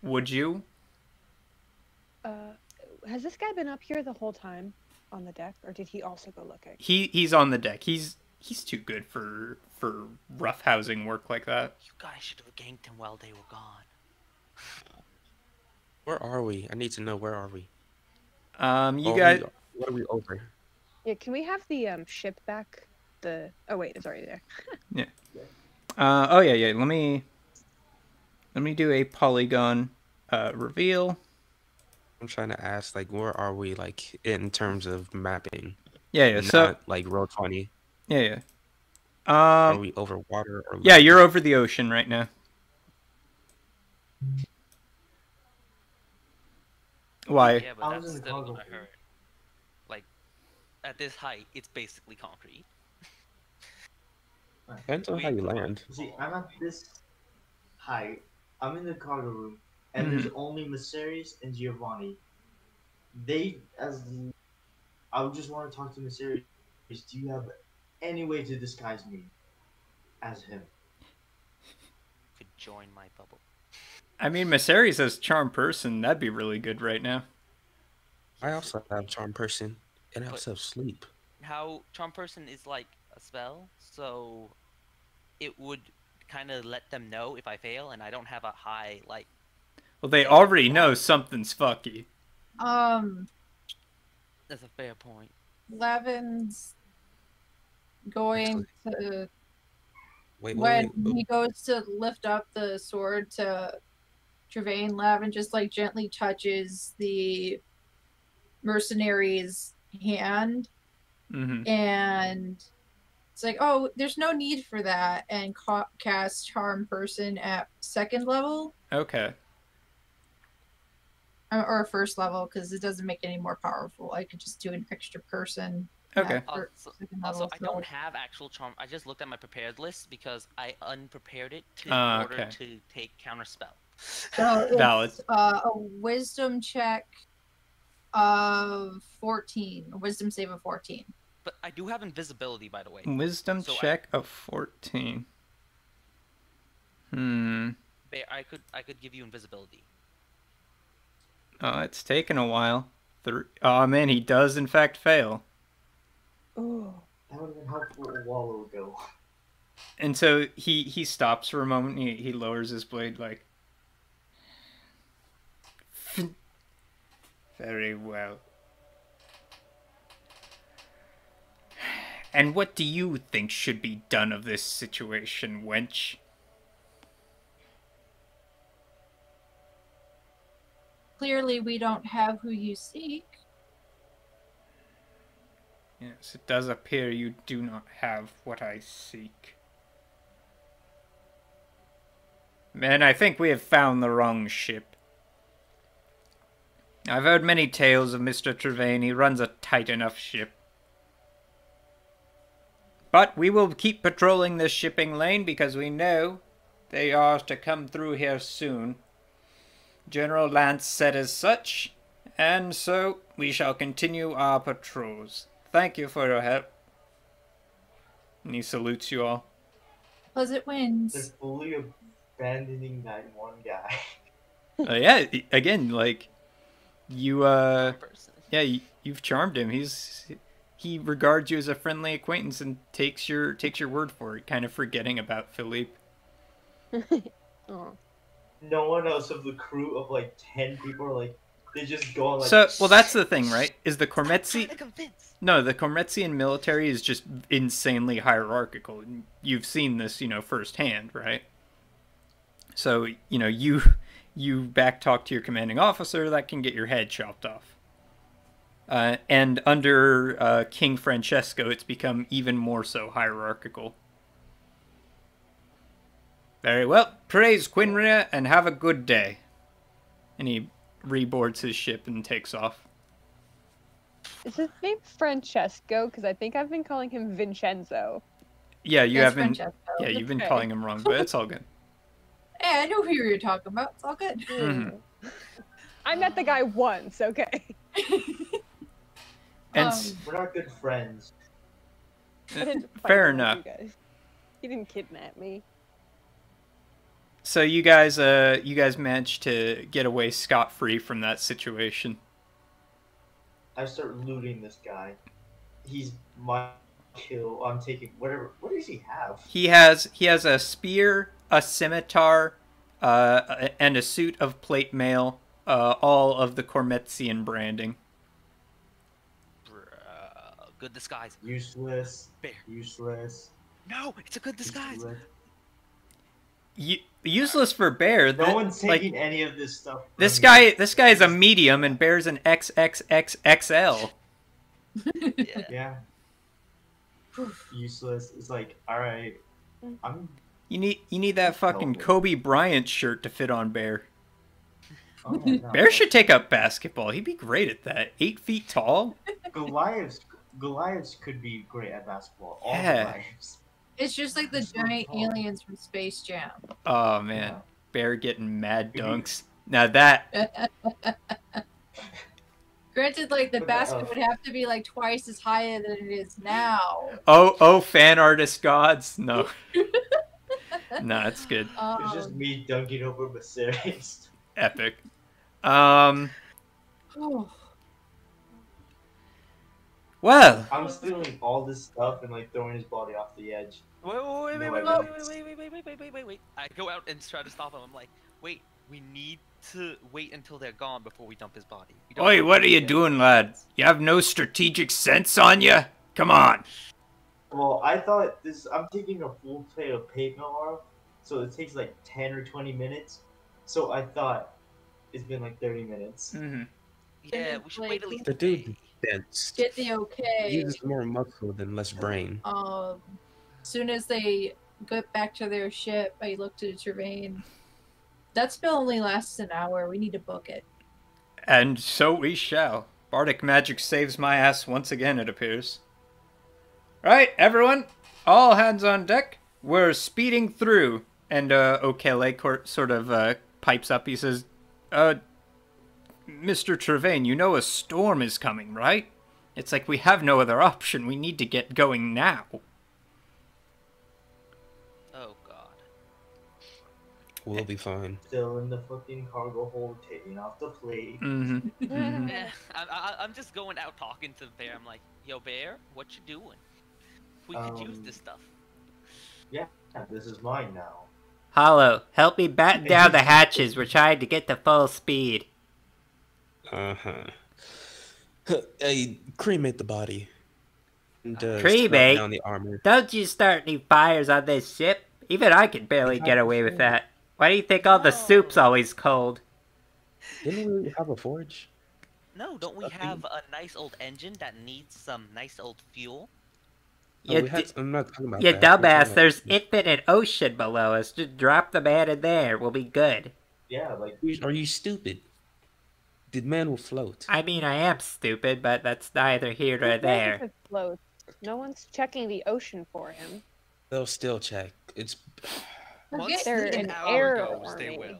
Would you? Has this guy been up here the whole time on the deck, or did he also go looking? He's on the deck. He's too good for rough housing work like that. You guys should have ganked him while they were gone. Where are we? I need to know, where are we? You guys. What are we over? Yeah, can we have the ship back? Oh wait, it's already there. Yeah. Oh yeah. Let me do a polygon reveal. I'm trying to ask, like, where are we, like, in terms of mapping? Yeah. So Not like roll 20. yeah. Are we over water or Yeah, land? you're over the ocean right now. Why? Yeah, but I was that's in the still cargo gonna hold. hurt. Like, at this height, it's basically concrete. Depends on how you land. See, I'm at this height. I'm in the cargo room, and there's only Mercedes and Giovanni. I would just want to talk to Mercedes. Do you have any way to disguise me as him? Could join my bubble. I mean, Maseri says charm person. That'd be really good right now. I also have charm person, and I But- also have sleep. How charm person is like a spell, so it would kind of let them know if I fail, and I don't have a high like. Well, they already know something's fucky. That's a fair point. Levin's going to Wait, when wait. he goes to lift up the sword to Travain, Lavin just like gently touches the mercenary's hand, and it's like, oh, there's no need for that, and cast charm person at 2nd level. Okay. Or first level, because it doesn't make it any more powerful. I could just do an extra person. Okay. Also, I don't have actual charm. I just looked at my prepared list because I unprepared it in order to take counterspell. So it's, Valid. A wisdom check of 14. A wisdom save of 14. But I do have invisibility, by the way. Wisdom check of 14. I could give you invisibility. Oh, it's taken a while. Oh man, he does in fact fail. Oh. That would have been helpful a while ago. And so he stops for a moment. He lowers his blade like. Very well. And what do you think should be done of this situation, wench? Clearly, we don't have who you seek. Yes, it does appear you do not have what I seek. Man, I think we have found the wrong ship. I've heard many tales of Mr. Travain. He runs a tight enough ship. But we will keep patrolling this shipping lane because we know they are to come through here soon. General Lance said as such, and so we shall continue our patrols. Thank you for your help. And he salutes you all. Pleasant winds. They're fully abandoning that one guy. Yeah, again, like, you've charmed him. He regards you as a friendly acquaintance and takes your word for it, kind of forgetting about Philippe. Oh. No one else of the crew of like 10 people are like, they just go on like. So, well, that's the thing, right? Is the Cormetzi? Convince. No, the Cormetzian military is just insanely hierarchical. You've seen this, firsthand, right? So, you back talk to your commanding officer, that can get your head chopped off. And under King Francesco, it's become even more so hierarchical. Very well. Praise Quinria and have a good day. And he reboards his ship and takes off. Is his name Francesco? Because I think I've been calling him Vincenzo. Yeah, you Yes, haven't. Francesco. Yeah, you've been Okay. calling him wrong, but it's all good. Hey, I know who you're talking about. It's all good. I met the guy once, okay? And We're not good friends. I didn't fight fair him with enough. you guys. He didn't kidnap me. So you guys managed to get away scot-free from that situation. I start looting this guy. He's my kill. I'm taking whatever. What does he have? He has a spear, a scimitar, and a suit of plate mail, all of the Cormetzian branding. Good disguise. Useless. Bear. Useless. No, it's a good disguise. Useless. Useless for Bear. No one's like, taking any of this stuff. This from me. guy is a medium, and Bear's an XXXXL. Yeah. Yeah. Useless. It's like, all right. You need that fucking Kobe Bryant shirt to fit on Bear. Oh, no. Bear should take up basketball. He'd be great at that. 8 feet tall. Goliaths could be great at basketball. All Yeah. Goliaths. It's just like the giant aliens from Space Jam. Oh man, Yeah. Bear getting mad dunks. Now that Granted, like the But basket would have to be like twice as high than it is now. oh fan artist gods. No. No, it's good. It's just me dunking over Viserys. Epic. Well, I'm stealing all this stuff and like throwing his body off the edge. Wait. I go out and try to stop him. I'm like, wait, we need to wait until they're gone before we dump his body. oi, what are you doing, lad? You have no strategic sense on you? Come on. Well, I thought I'm taking a full plate of paper off, so it takes like 10 or 20 minutes. So I thought it's been like 30 minutes. Mm-hmm. Yeah, we should wait at least. The dude dense. Get the okay. Uses more muscle than less brain. As soon as they get back to their ship, I looked at Trevane. That spell only lasts an hour. We need to book it. And so we shall. Bardic magic saves my ass once again, it appears. Right, everyone, all hands on deck. We're speeding through. And Okele sort of pipes up. He says, Mr. Trevane, you know a storm is coming, right? It's like we have no other option. We need to get going now. Oh God. We'll be fine. Still in the fucking cargo hold, taking off the plate. Mm-hmm. Mm-hmm. Yeah, I'm just going out talking to Bear. I'm like, yo, Bear, what you doing? We could use this stuff. Yeah, this is mine now. Hollow, help me batten down the hatches. We're trying to get to full speed. Uh-huh. Hey, cremate the body. And, Cremate? strap down the armor. Don't you start any fires on this ship. Even I can barely get away with that. Why do you think all the soup's always cold? Didn't we have a forge? No, don't we have a nice old engine that needs some nice old fuel? Oh, I'm not talking about You that. We're talking dumbass, about- there's infinite ocean below us. Just drop the man in there. We'll be good. Yeah, like Are you stupid? The man will float. I mean, I am stupid, but that's neither here Who nor cares if there. it floats? No one's checking the ocean for him. They'll still check. It's Once They're an an hour air goes, they army. will.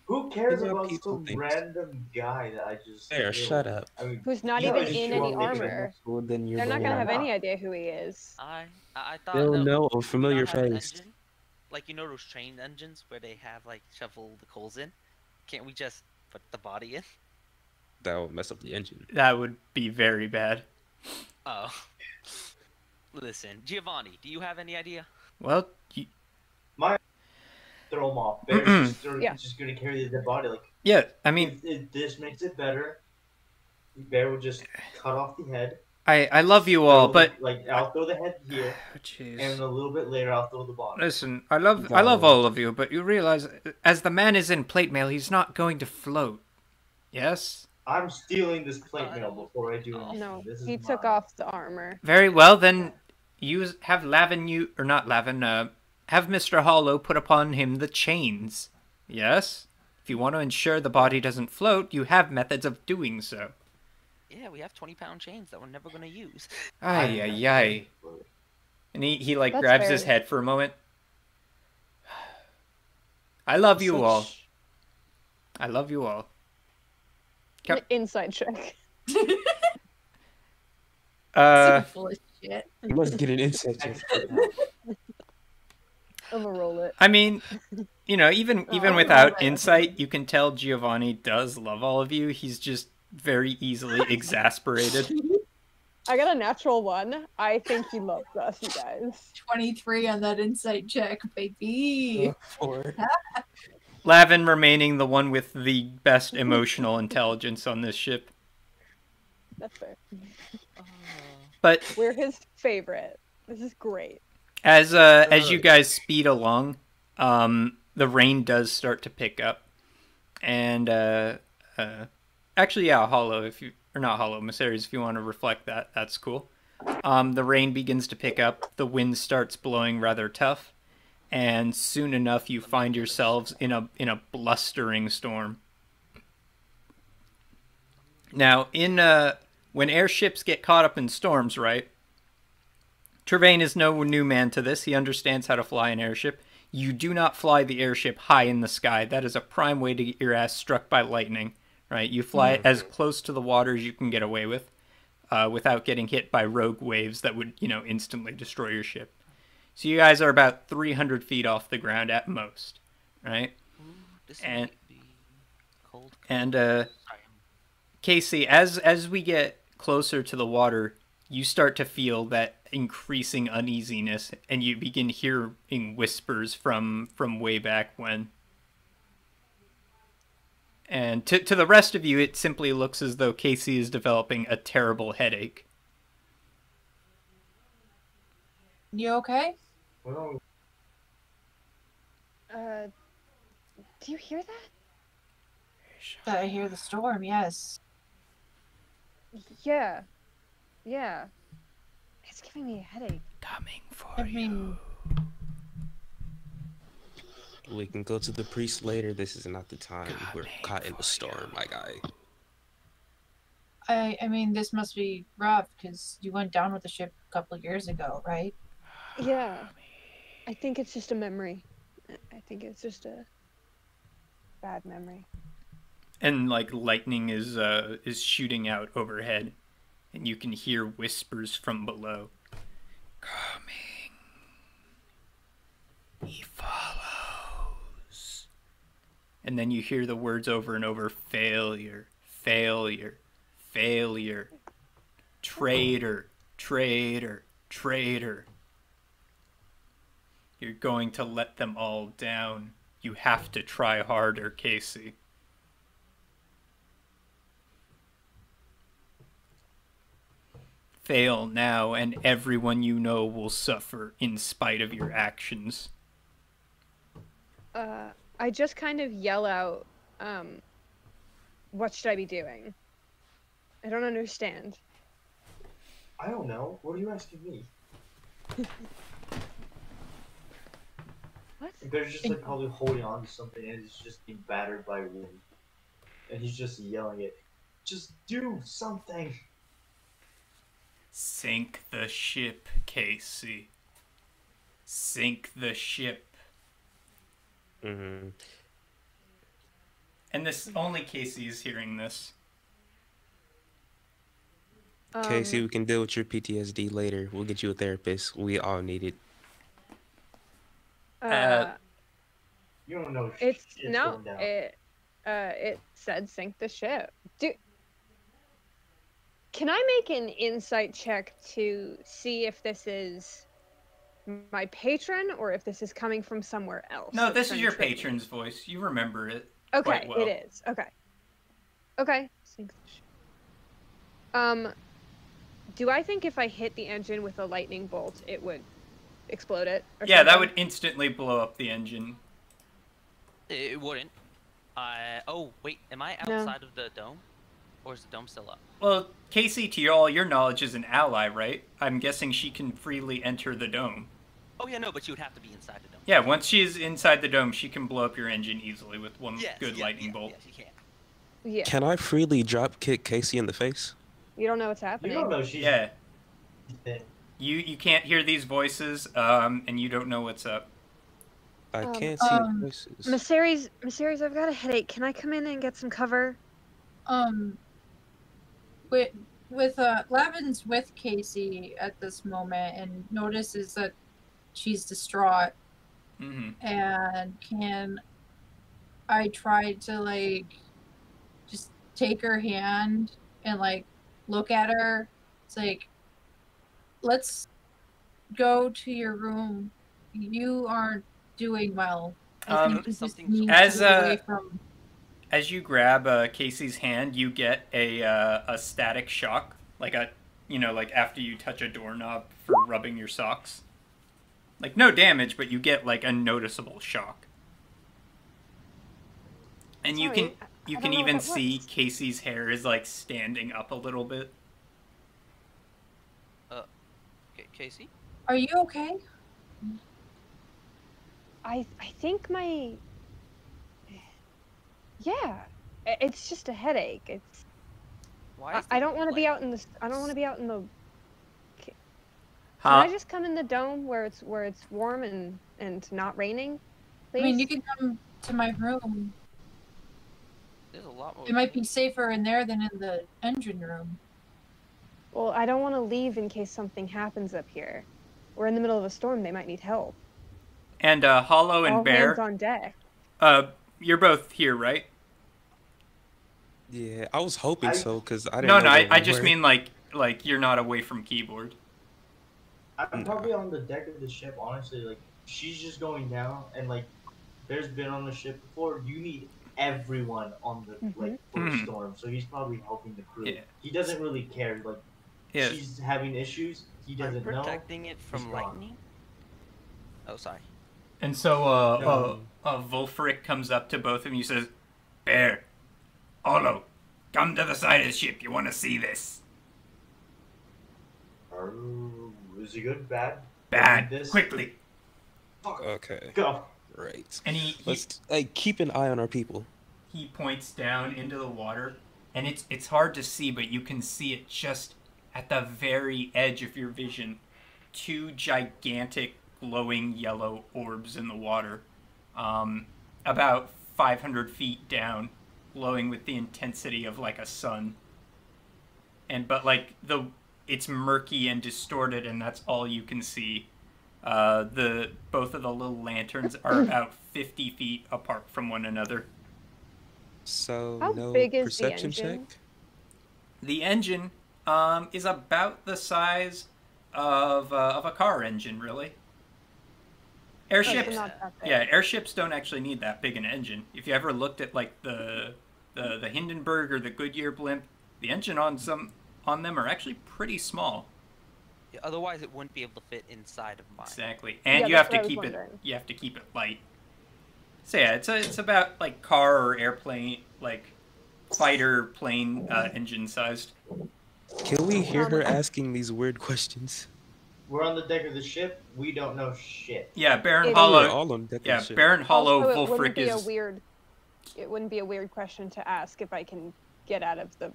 who cares These are about people some things. random guy that I just there. killed? Shut up. I mean, Who's not yeah, even just in show any up later. armor. Well, then you're They're not the gonna one. have any idea who he is. I thought They'll that know a we familiar not have an face. engine? Like, you know those train engines where they have like shovel the coals in? Can't we just put the body in? That will mess up the engine. That would be very bad. Oh. Listen, Giovanni, do you have any idea? Well, Throw him off. Bear's Yeah. just gonna carry the dead body. Like, yeah, I mean, if this makes it better, Bear will just cut off the head. I love you all, but like I'll throw the head here, oh, jeez. and a little bit later I'll throw the body. Listen, I love all of you, but you realize, as the man is in plate mail, he's not going to float. Yes? I'm stealing this plate mail before I do anything. No, This is he took mine. off the armor. Very well, then have have Mr. Hollow put upon him the chains. Yes? If you want to ensure the body doesn't float, you have methods of doing so. Yeah, we have 20-pound chains that we're never gonna use. Ay, ay, ay. And he like That's grabs fair. his head for a moment. I love you all. I love you all. Yep. Inside check. Full of shit. You must get an inside check. I'm gonna roll it. I mean, even Oh, without okay. insight, you can tell Giovanni does love all of you. He's just very easily exasperated. I got a natural 1. I think he loves us, you guys. 23 on that insight check, baby. 4. Lavin remaining the one with the best emotional intelligence on this ship. That's fair. But We're his favorite. This is great. as you guys speed along, the rain does start to pick up, and actually, yeah, Hollow, if you or not Hollow, Maceres, if you want to reflect that, that's cool. The rain begins to pick up. The wind starts blowing rather tough, and soon enough, you find yourselves in a blustering storm. Now, in when airships get caught up in storms, right? Trevane is no new man to this. He understands how to fly an airship. You do not fly the airship high in the sky. That is a prime way to get your ass struck by lightning, right? You fly it as close to the water as you can get away with, without getting hit by rogue waves that would, instantly destroy your ship. So you guys are about 300 feet off the ground at most, right? Ooh, this And- might be cold. And Casey, as we get closer to the water, you start to feel that increasing uneasiness, and you begin hearing whispers from way back when. And to the rest of you, it simply looks as though Casey is developing a terrible headache. You okay? Well, Do you hear that? I hear the storm, yes. Yeah. Yeah. It's giving me a headache. Coming for I mean, We can go to the priest later. This is not the time. We're caught in a storm, my guy. I mean, this must be rough because you went down with the ship a couple of years ago, right? Yeah. I think it's just a memory. I think it's just a bad memory. And like lightning is shooting out overhead, and you can hear whispers from below. Coming. He follows. And then you hear the words over and over: failure, failure, failure, traitor, traitor, traitor. You're going to let them all down. You have to try harder, Casey. Fail now, and everyone you know will suffer in spite of your actions. I just kind of yell out, what should I be doing? I don't understand. I don't know. What are you asking me? What? They're just like probably holding on to something and it's just being battered by wind. And he's just yelling it. Just do something. Sink the ship, Casey. Sink the ship. Mm-hmm. And this only Casey is hearing this. Casey, we can deal with your PTSD later. We'll get you a therapist. We all need it. You don't know It's shit's no, going down. it said sink the ship. Can I make an insight check to see if this is my patron or if this is coming from somewhere else? No, that's this is trying to your trick me? patron's voice. You remember it Okay, quite well. it is. Okay. Sink the ship. Do I think if I hit the engine with a lightning bolt, it would explode it? Or Yeah, that something? would instantly blow up the engine. It wouldn't. Oh, wait. Am I No. outside of the dome? Or is the dome still up? Well, Casey, to all your knowledge, is an ally, right? I'm guessing she can freely enter the dome. Oh, yeah, no, but you would have to be inside the dome. Yeah, once she is inside the dome, she can blow up your engine easily with one Yes, good lightning bolt. Yes, you can. Yeah. Can I freely drop kick Casey in the face? You don't know what's You happening. don't know she's. Yeah. You can't hear these voices, and you don't know what's up. I can't see voices. Maceres, I've got a headache. Can I come in and get some cover? With Lavin's with Casey at this moment and notices that she's distraught. Mm-hmm. And can I try to like just take her hand and like look at her? It's like, let's go to your room. You aren't doing well. I think you just need to get away from. as you grab Casey's hand, you get a static shock, like like after you touch a doorknob for rubbing your socks. Like no damage, but you get like a noticeable shock. And Sorry, you I can don't know what even that see was. Casey's hair is like standing up a little bit. Casey? Are you okay? I think my yeah, it's just a headache. It's Why is I the don't want to be light- out in the I don't want to be out in the. Can Huh? I just come in the dome where it's warm and not raining, please? I mean, you can come to my room. There's a lot more. It might be safer in there than in the engine room. Well, I don't want to leave in case something happens up here. We're in the middle of a storm. They might need help. And Hollow and All Bear, hands on deck. you're both here, right? Yeah, I was hoping so because I didn't No, know no, where I we just were. mean like you're not away from keyboard. I'm probably on the deck of the ship, honestly. Like, she's just going down, and like, Bear's been on the ship before. You need everyone on the like for a storm, so he's probably helping the crew. Yeah. He doesn't really care. Like, Yeah. she's having issues. He I'm doesn't know. protecting it from He's gone. lightning. Oh, sorry. And so No. Wolfric comes up to both of you and says, Bear, Hollow, come to the side of the ship. You want to see this? Is he good? Bad? Bad. This? Quickly. Okay, Go. right. And he Let's keep an eye on our people. he points down into the water, and it's hard to see, but you can see it just at the very edge of your vision. Two gigantic glowing yellow orbs in the water, about 500 feet down, glowing with the intensity of like a sun. But like it's murky and distorted, and that's all you can see. Both of the little lanterns are about 50 feet apart from one another. So How no big is the perception engine? check. The engine is about the size of a car engine, really. Airships, not that big. yeah, airships don't actually need that big an engine. If you ever looked at like the Hindenburg or the Goodyear blimp, the engine on them are actually pretty small. Yeah, otherwise, it wouldn't be able to fit inside of mine. Exactly, and Yeah, you have that's to what I was keep it. wondering. You have to keep it light. So yeah, it's about like car or airplane, like fighter plane engine sized. Can we hear her asking these weird questions? We're on the deck of the ship. We don't know shit. Yeah, Baron It- We're Hollow. all on deck of Yeah, the ship. Baron Hollow Also, it Wolfric wouldn't be is. it wouldn't be a weird question to ask if I can get out of the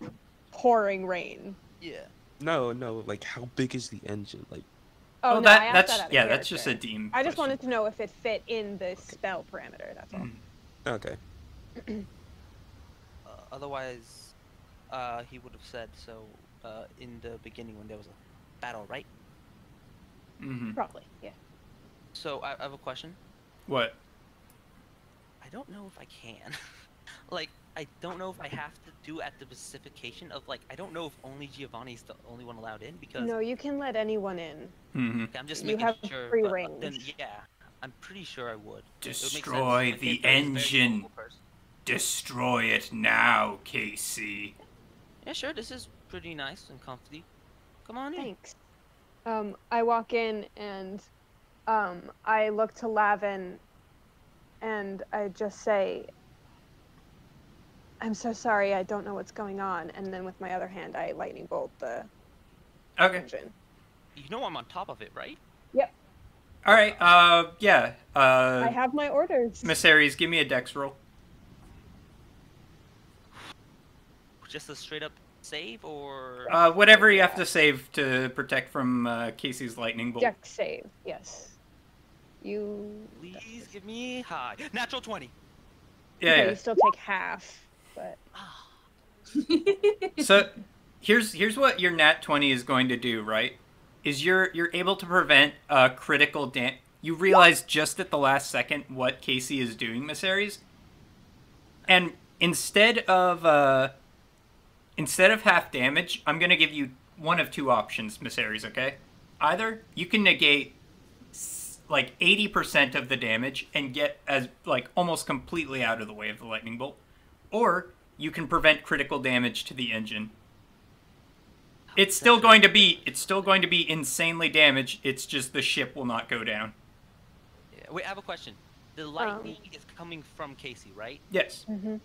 pouring rain. Yeah. No, like how big is the engine? Like, Oh, Well, no, I asked that's that out of yeah, that's just a character. deem. I just question. wanted to know if it fit in the spell parameter. That's all. okay. Otherwise, he would have said so in the beginning when there was a battle, right? Mm-hmm. Probably, yeah. So I have a question. What? I don't know if I can. Like, I don't know if I have to do at the specification of, like, I don't know if only Giovanni's the only one allowed in because No, you can let anyone in. Mm-hmm. I'm just You making have sure. free but range. then, yeah, I'm pretty sure I would. It would make sense. Destroy My the character is a very engine. capable person. Destroy it now, Casey. Yeah, sure. This is pretty nice and comfy. Come on in. Thanks. I walk in and I look to Lavin and I just say, I'm so sorry, I don't know what's going on. And then with my other hand, I lightning bolt the Okay. engine. You know I'm on top of it, right? Yep, All right. Yeah. I have my orders. Miss Aries, give me a dex roll. Just a straight up save, or Whatever you have to save to protect from Casey's lightning bolt. Dex save, yes. You. please give me high. Natural 20. Yeah. Okay, Yeah. you still take half, but. So here's what your nat 20 is going to do, right? Is you're able to prevent critical you realize just at the last second what Casey is doing, Miss Aries. And instead of half damage, I'm going to give you one of two options, Miss Aries, okay? Either you can negate like 80% of the damage and get as like almost completely out of the way of the lightning bolt, or you can prevent critical damage to the engine. It's still going to be insanely damaged. It's just the ship will not go down. Yeah. Wait, I have a question. The lightning is coming from Casey, right? Yes. Mm-hmm.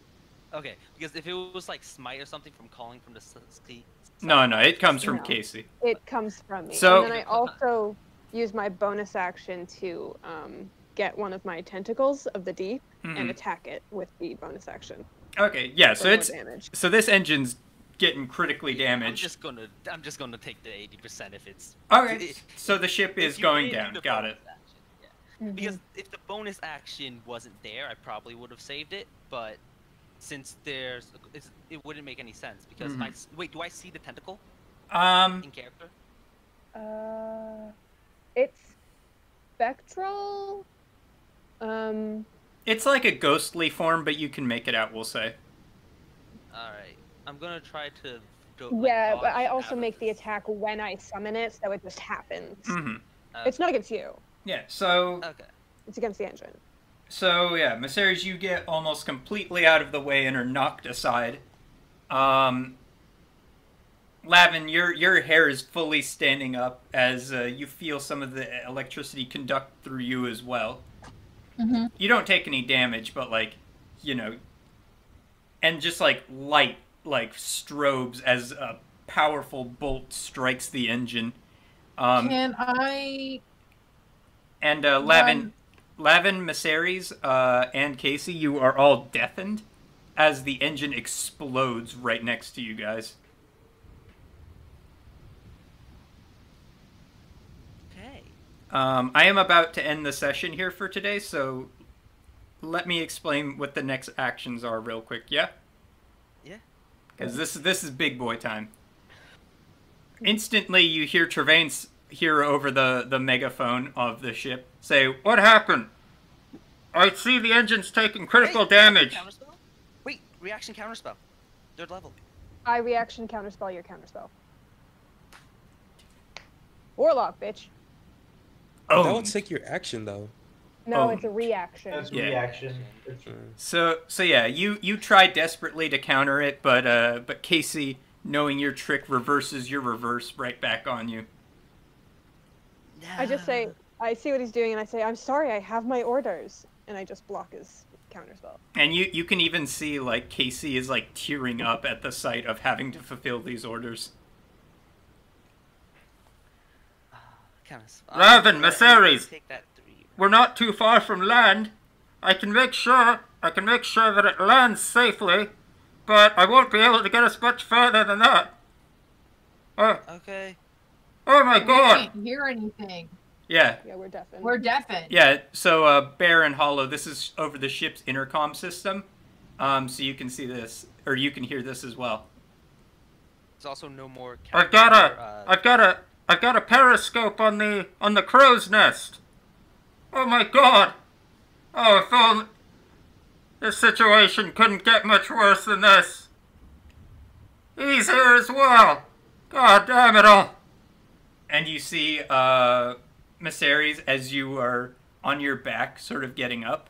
Okay, because if it was like Smite or something from calling from the sea. No, it comes from Casey. It comes from me. So, and then I also use my bonus action to get one of my tentacles of the deep and attack it with the bonus action. Okay, yeah. So damage. So this engine's getting critically damaged. I'm just gonna take the 80% if it's. Okay. So the ship is going down. Got it. Action, yeah. Because if the bonus action wasn't there, I probably would have saved it. But since it wouldn't make any sense because wait, do I see the tentacle? In character. It's spectral. It's like a ghostly form, but you can make it out. We'll say. All right, I'm gonna try to go. Yeah, but I also make the attack when I summon it, so it just happens. It's not against you. Yeah. So. Okay. It's against the engine. So yeah, Maceres, you get almost completely out of the way and are knocked aside. Lavin, your hair is fully standing up as you feel some of the electricity conduct through you as well. You don't take any damage, but and just light strobes as a powerful bolt strikes the engine. Can I? And Lavin, Maceres, and Casey, you are all deafened as the engine explodes right next to you guys. Okay. I am about to end the session here for today, so let me explain what the next actions are real quick, yeah? Yeah. Because this is big boy time. Instantly, you hear Trevane hear over the megaphone of the ship say, "What happened? I see the engine's taking critical damage." Wait, reaction counterspell. 3rd level. I reaction counterspell your counterspell. Warlock, bitch. Oh. That would take your action though. No, it's a reaction. That's Yeah. reaction. So yeah, you try desperately to counter it, but Casey, knowing your trick, reverses your reverse right back on you. I just say, I see what he's doing, and I say, "I'm sorry, I have my orders," and I just block his counterspell. And you can even see Casey is tearing up at the sight of having to fulfill these orders. Lavin, Maceres, we're not too far from land. I can make sure that it lands safely, but I won't be able to get us much further than that. Okay. Oh my god! We can't hear anything. Yeah. Yeah, we're deafened. We're deafened. Yeah, so Bear and Hollow, this is over the ship's intercom system, so you can see this, or you can hear this as well. There's also no more. I've got a periscope on the crow's nest. Oh my god! Oh, if only this situation couldn't get much worse than this. He's here as well. God damn it all! And you see Maceres, as you are on your back, sort of getting up.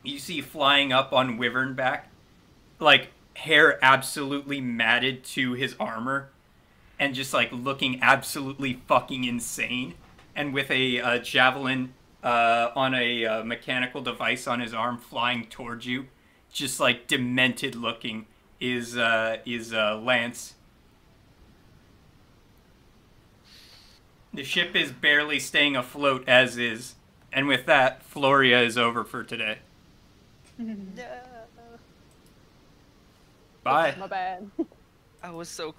You see flying up on Wyvern back, hair absolutely matted to his armor, and just looking absolutely fucking insane. And with a javelin on a mechanical device on his arm flying towards you, just demented looking, is Lance. The ship is barely staying afloat as is. And with that, Floria is over for today. No. Bye. My bad. I was so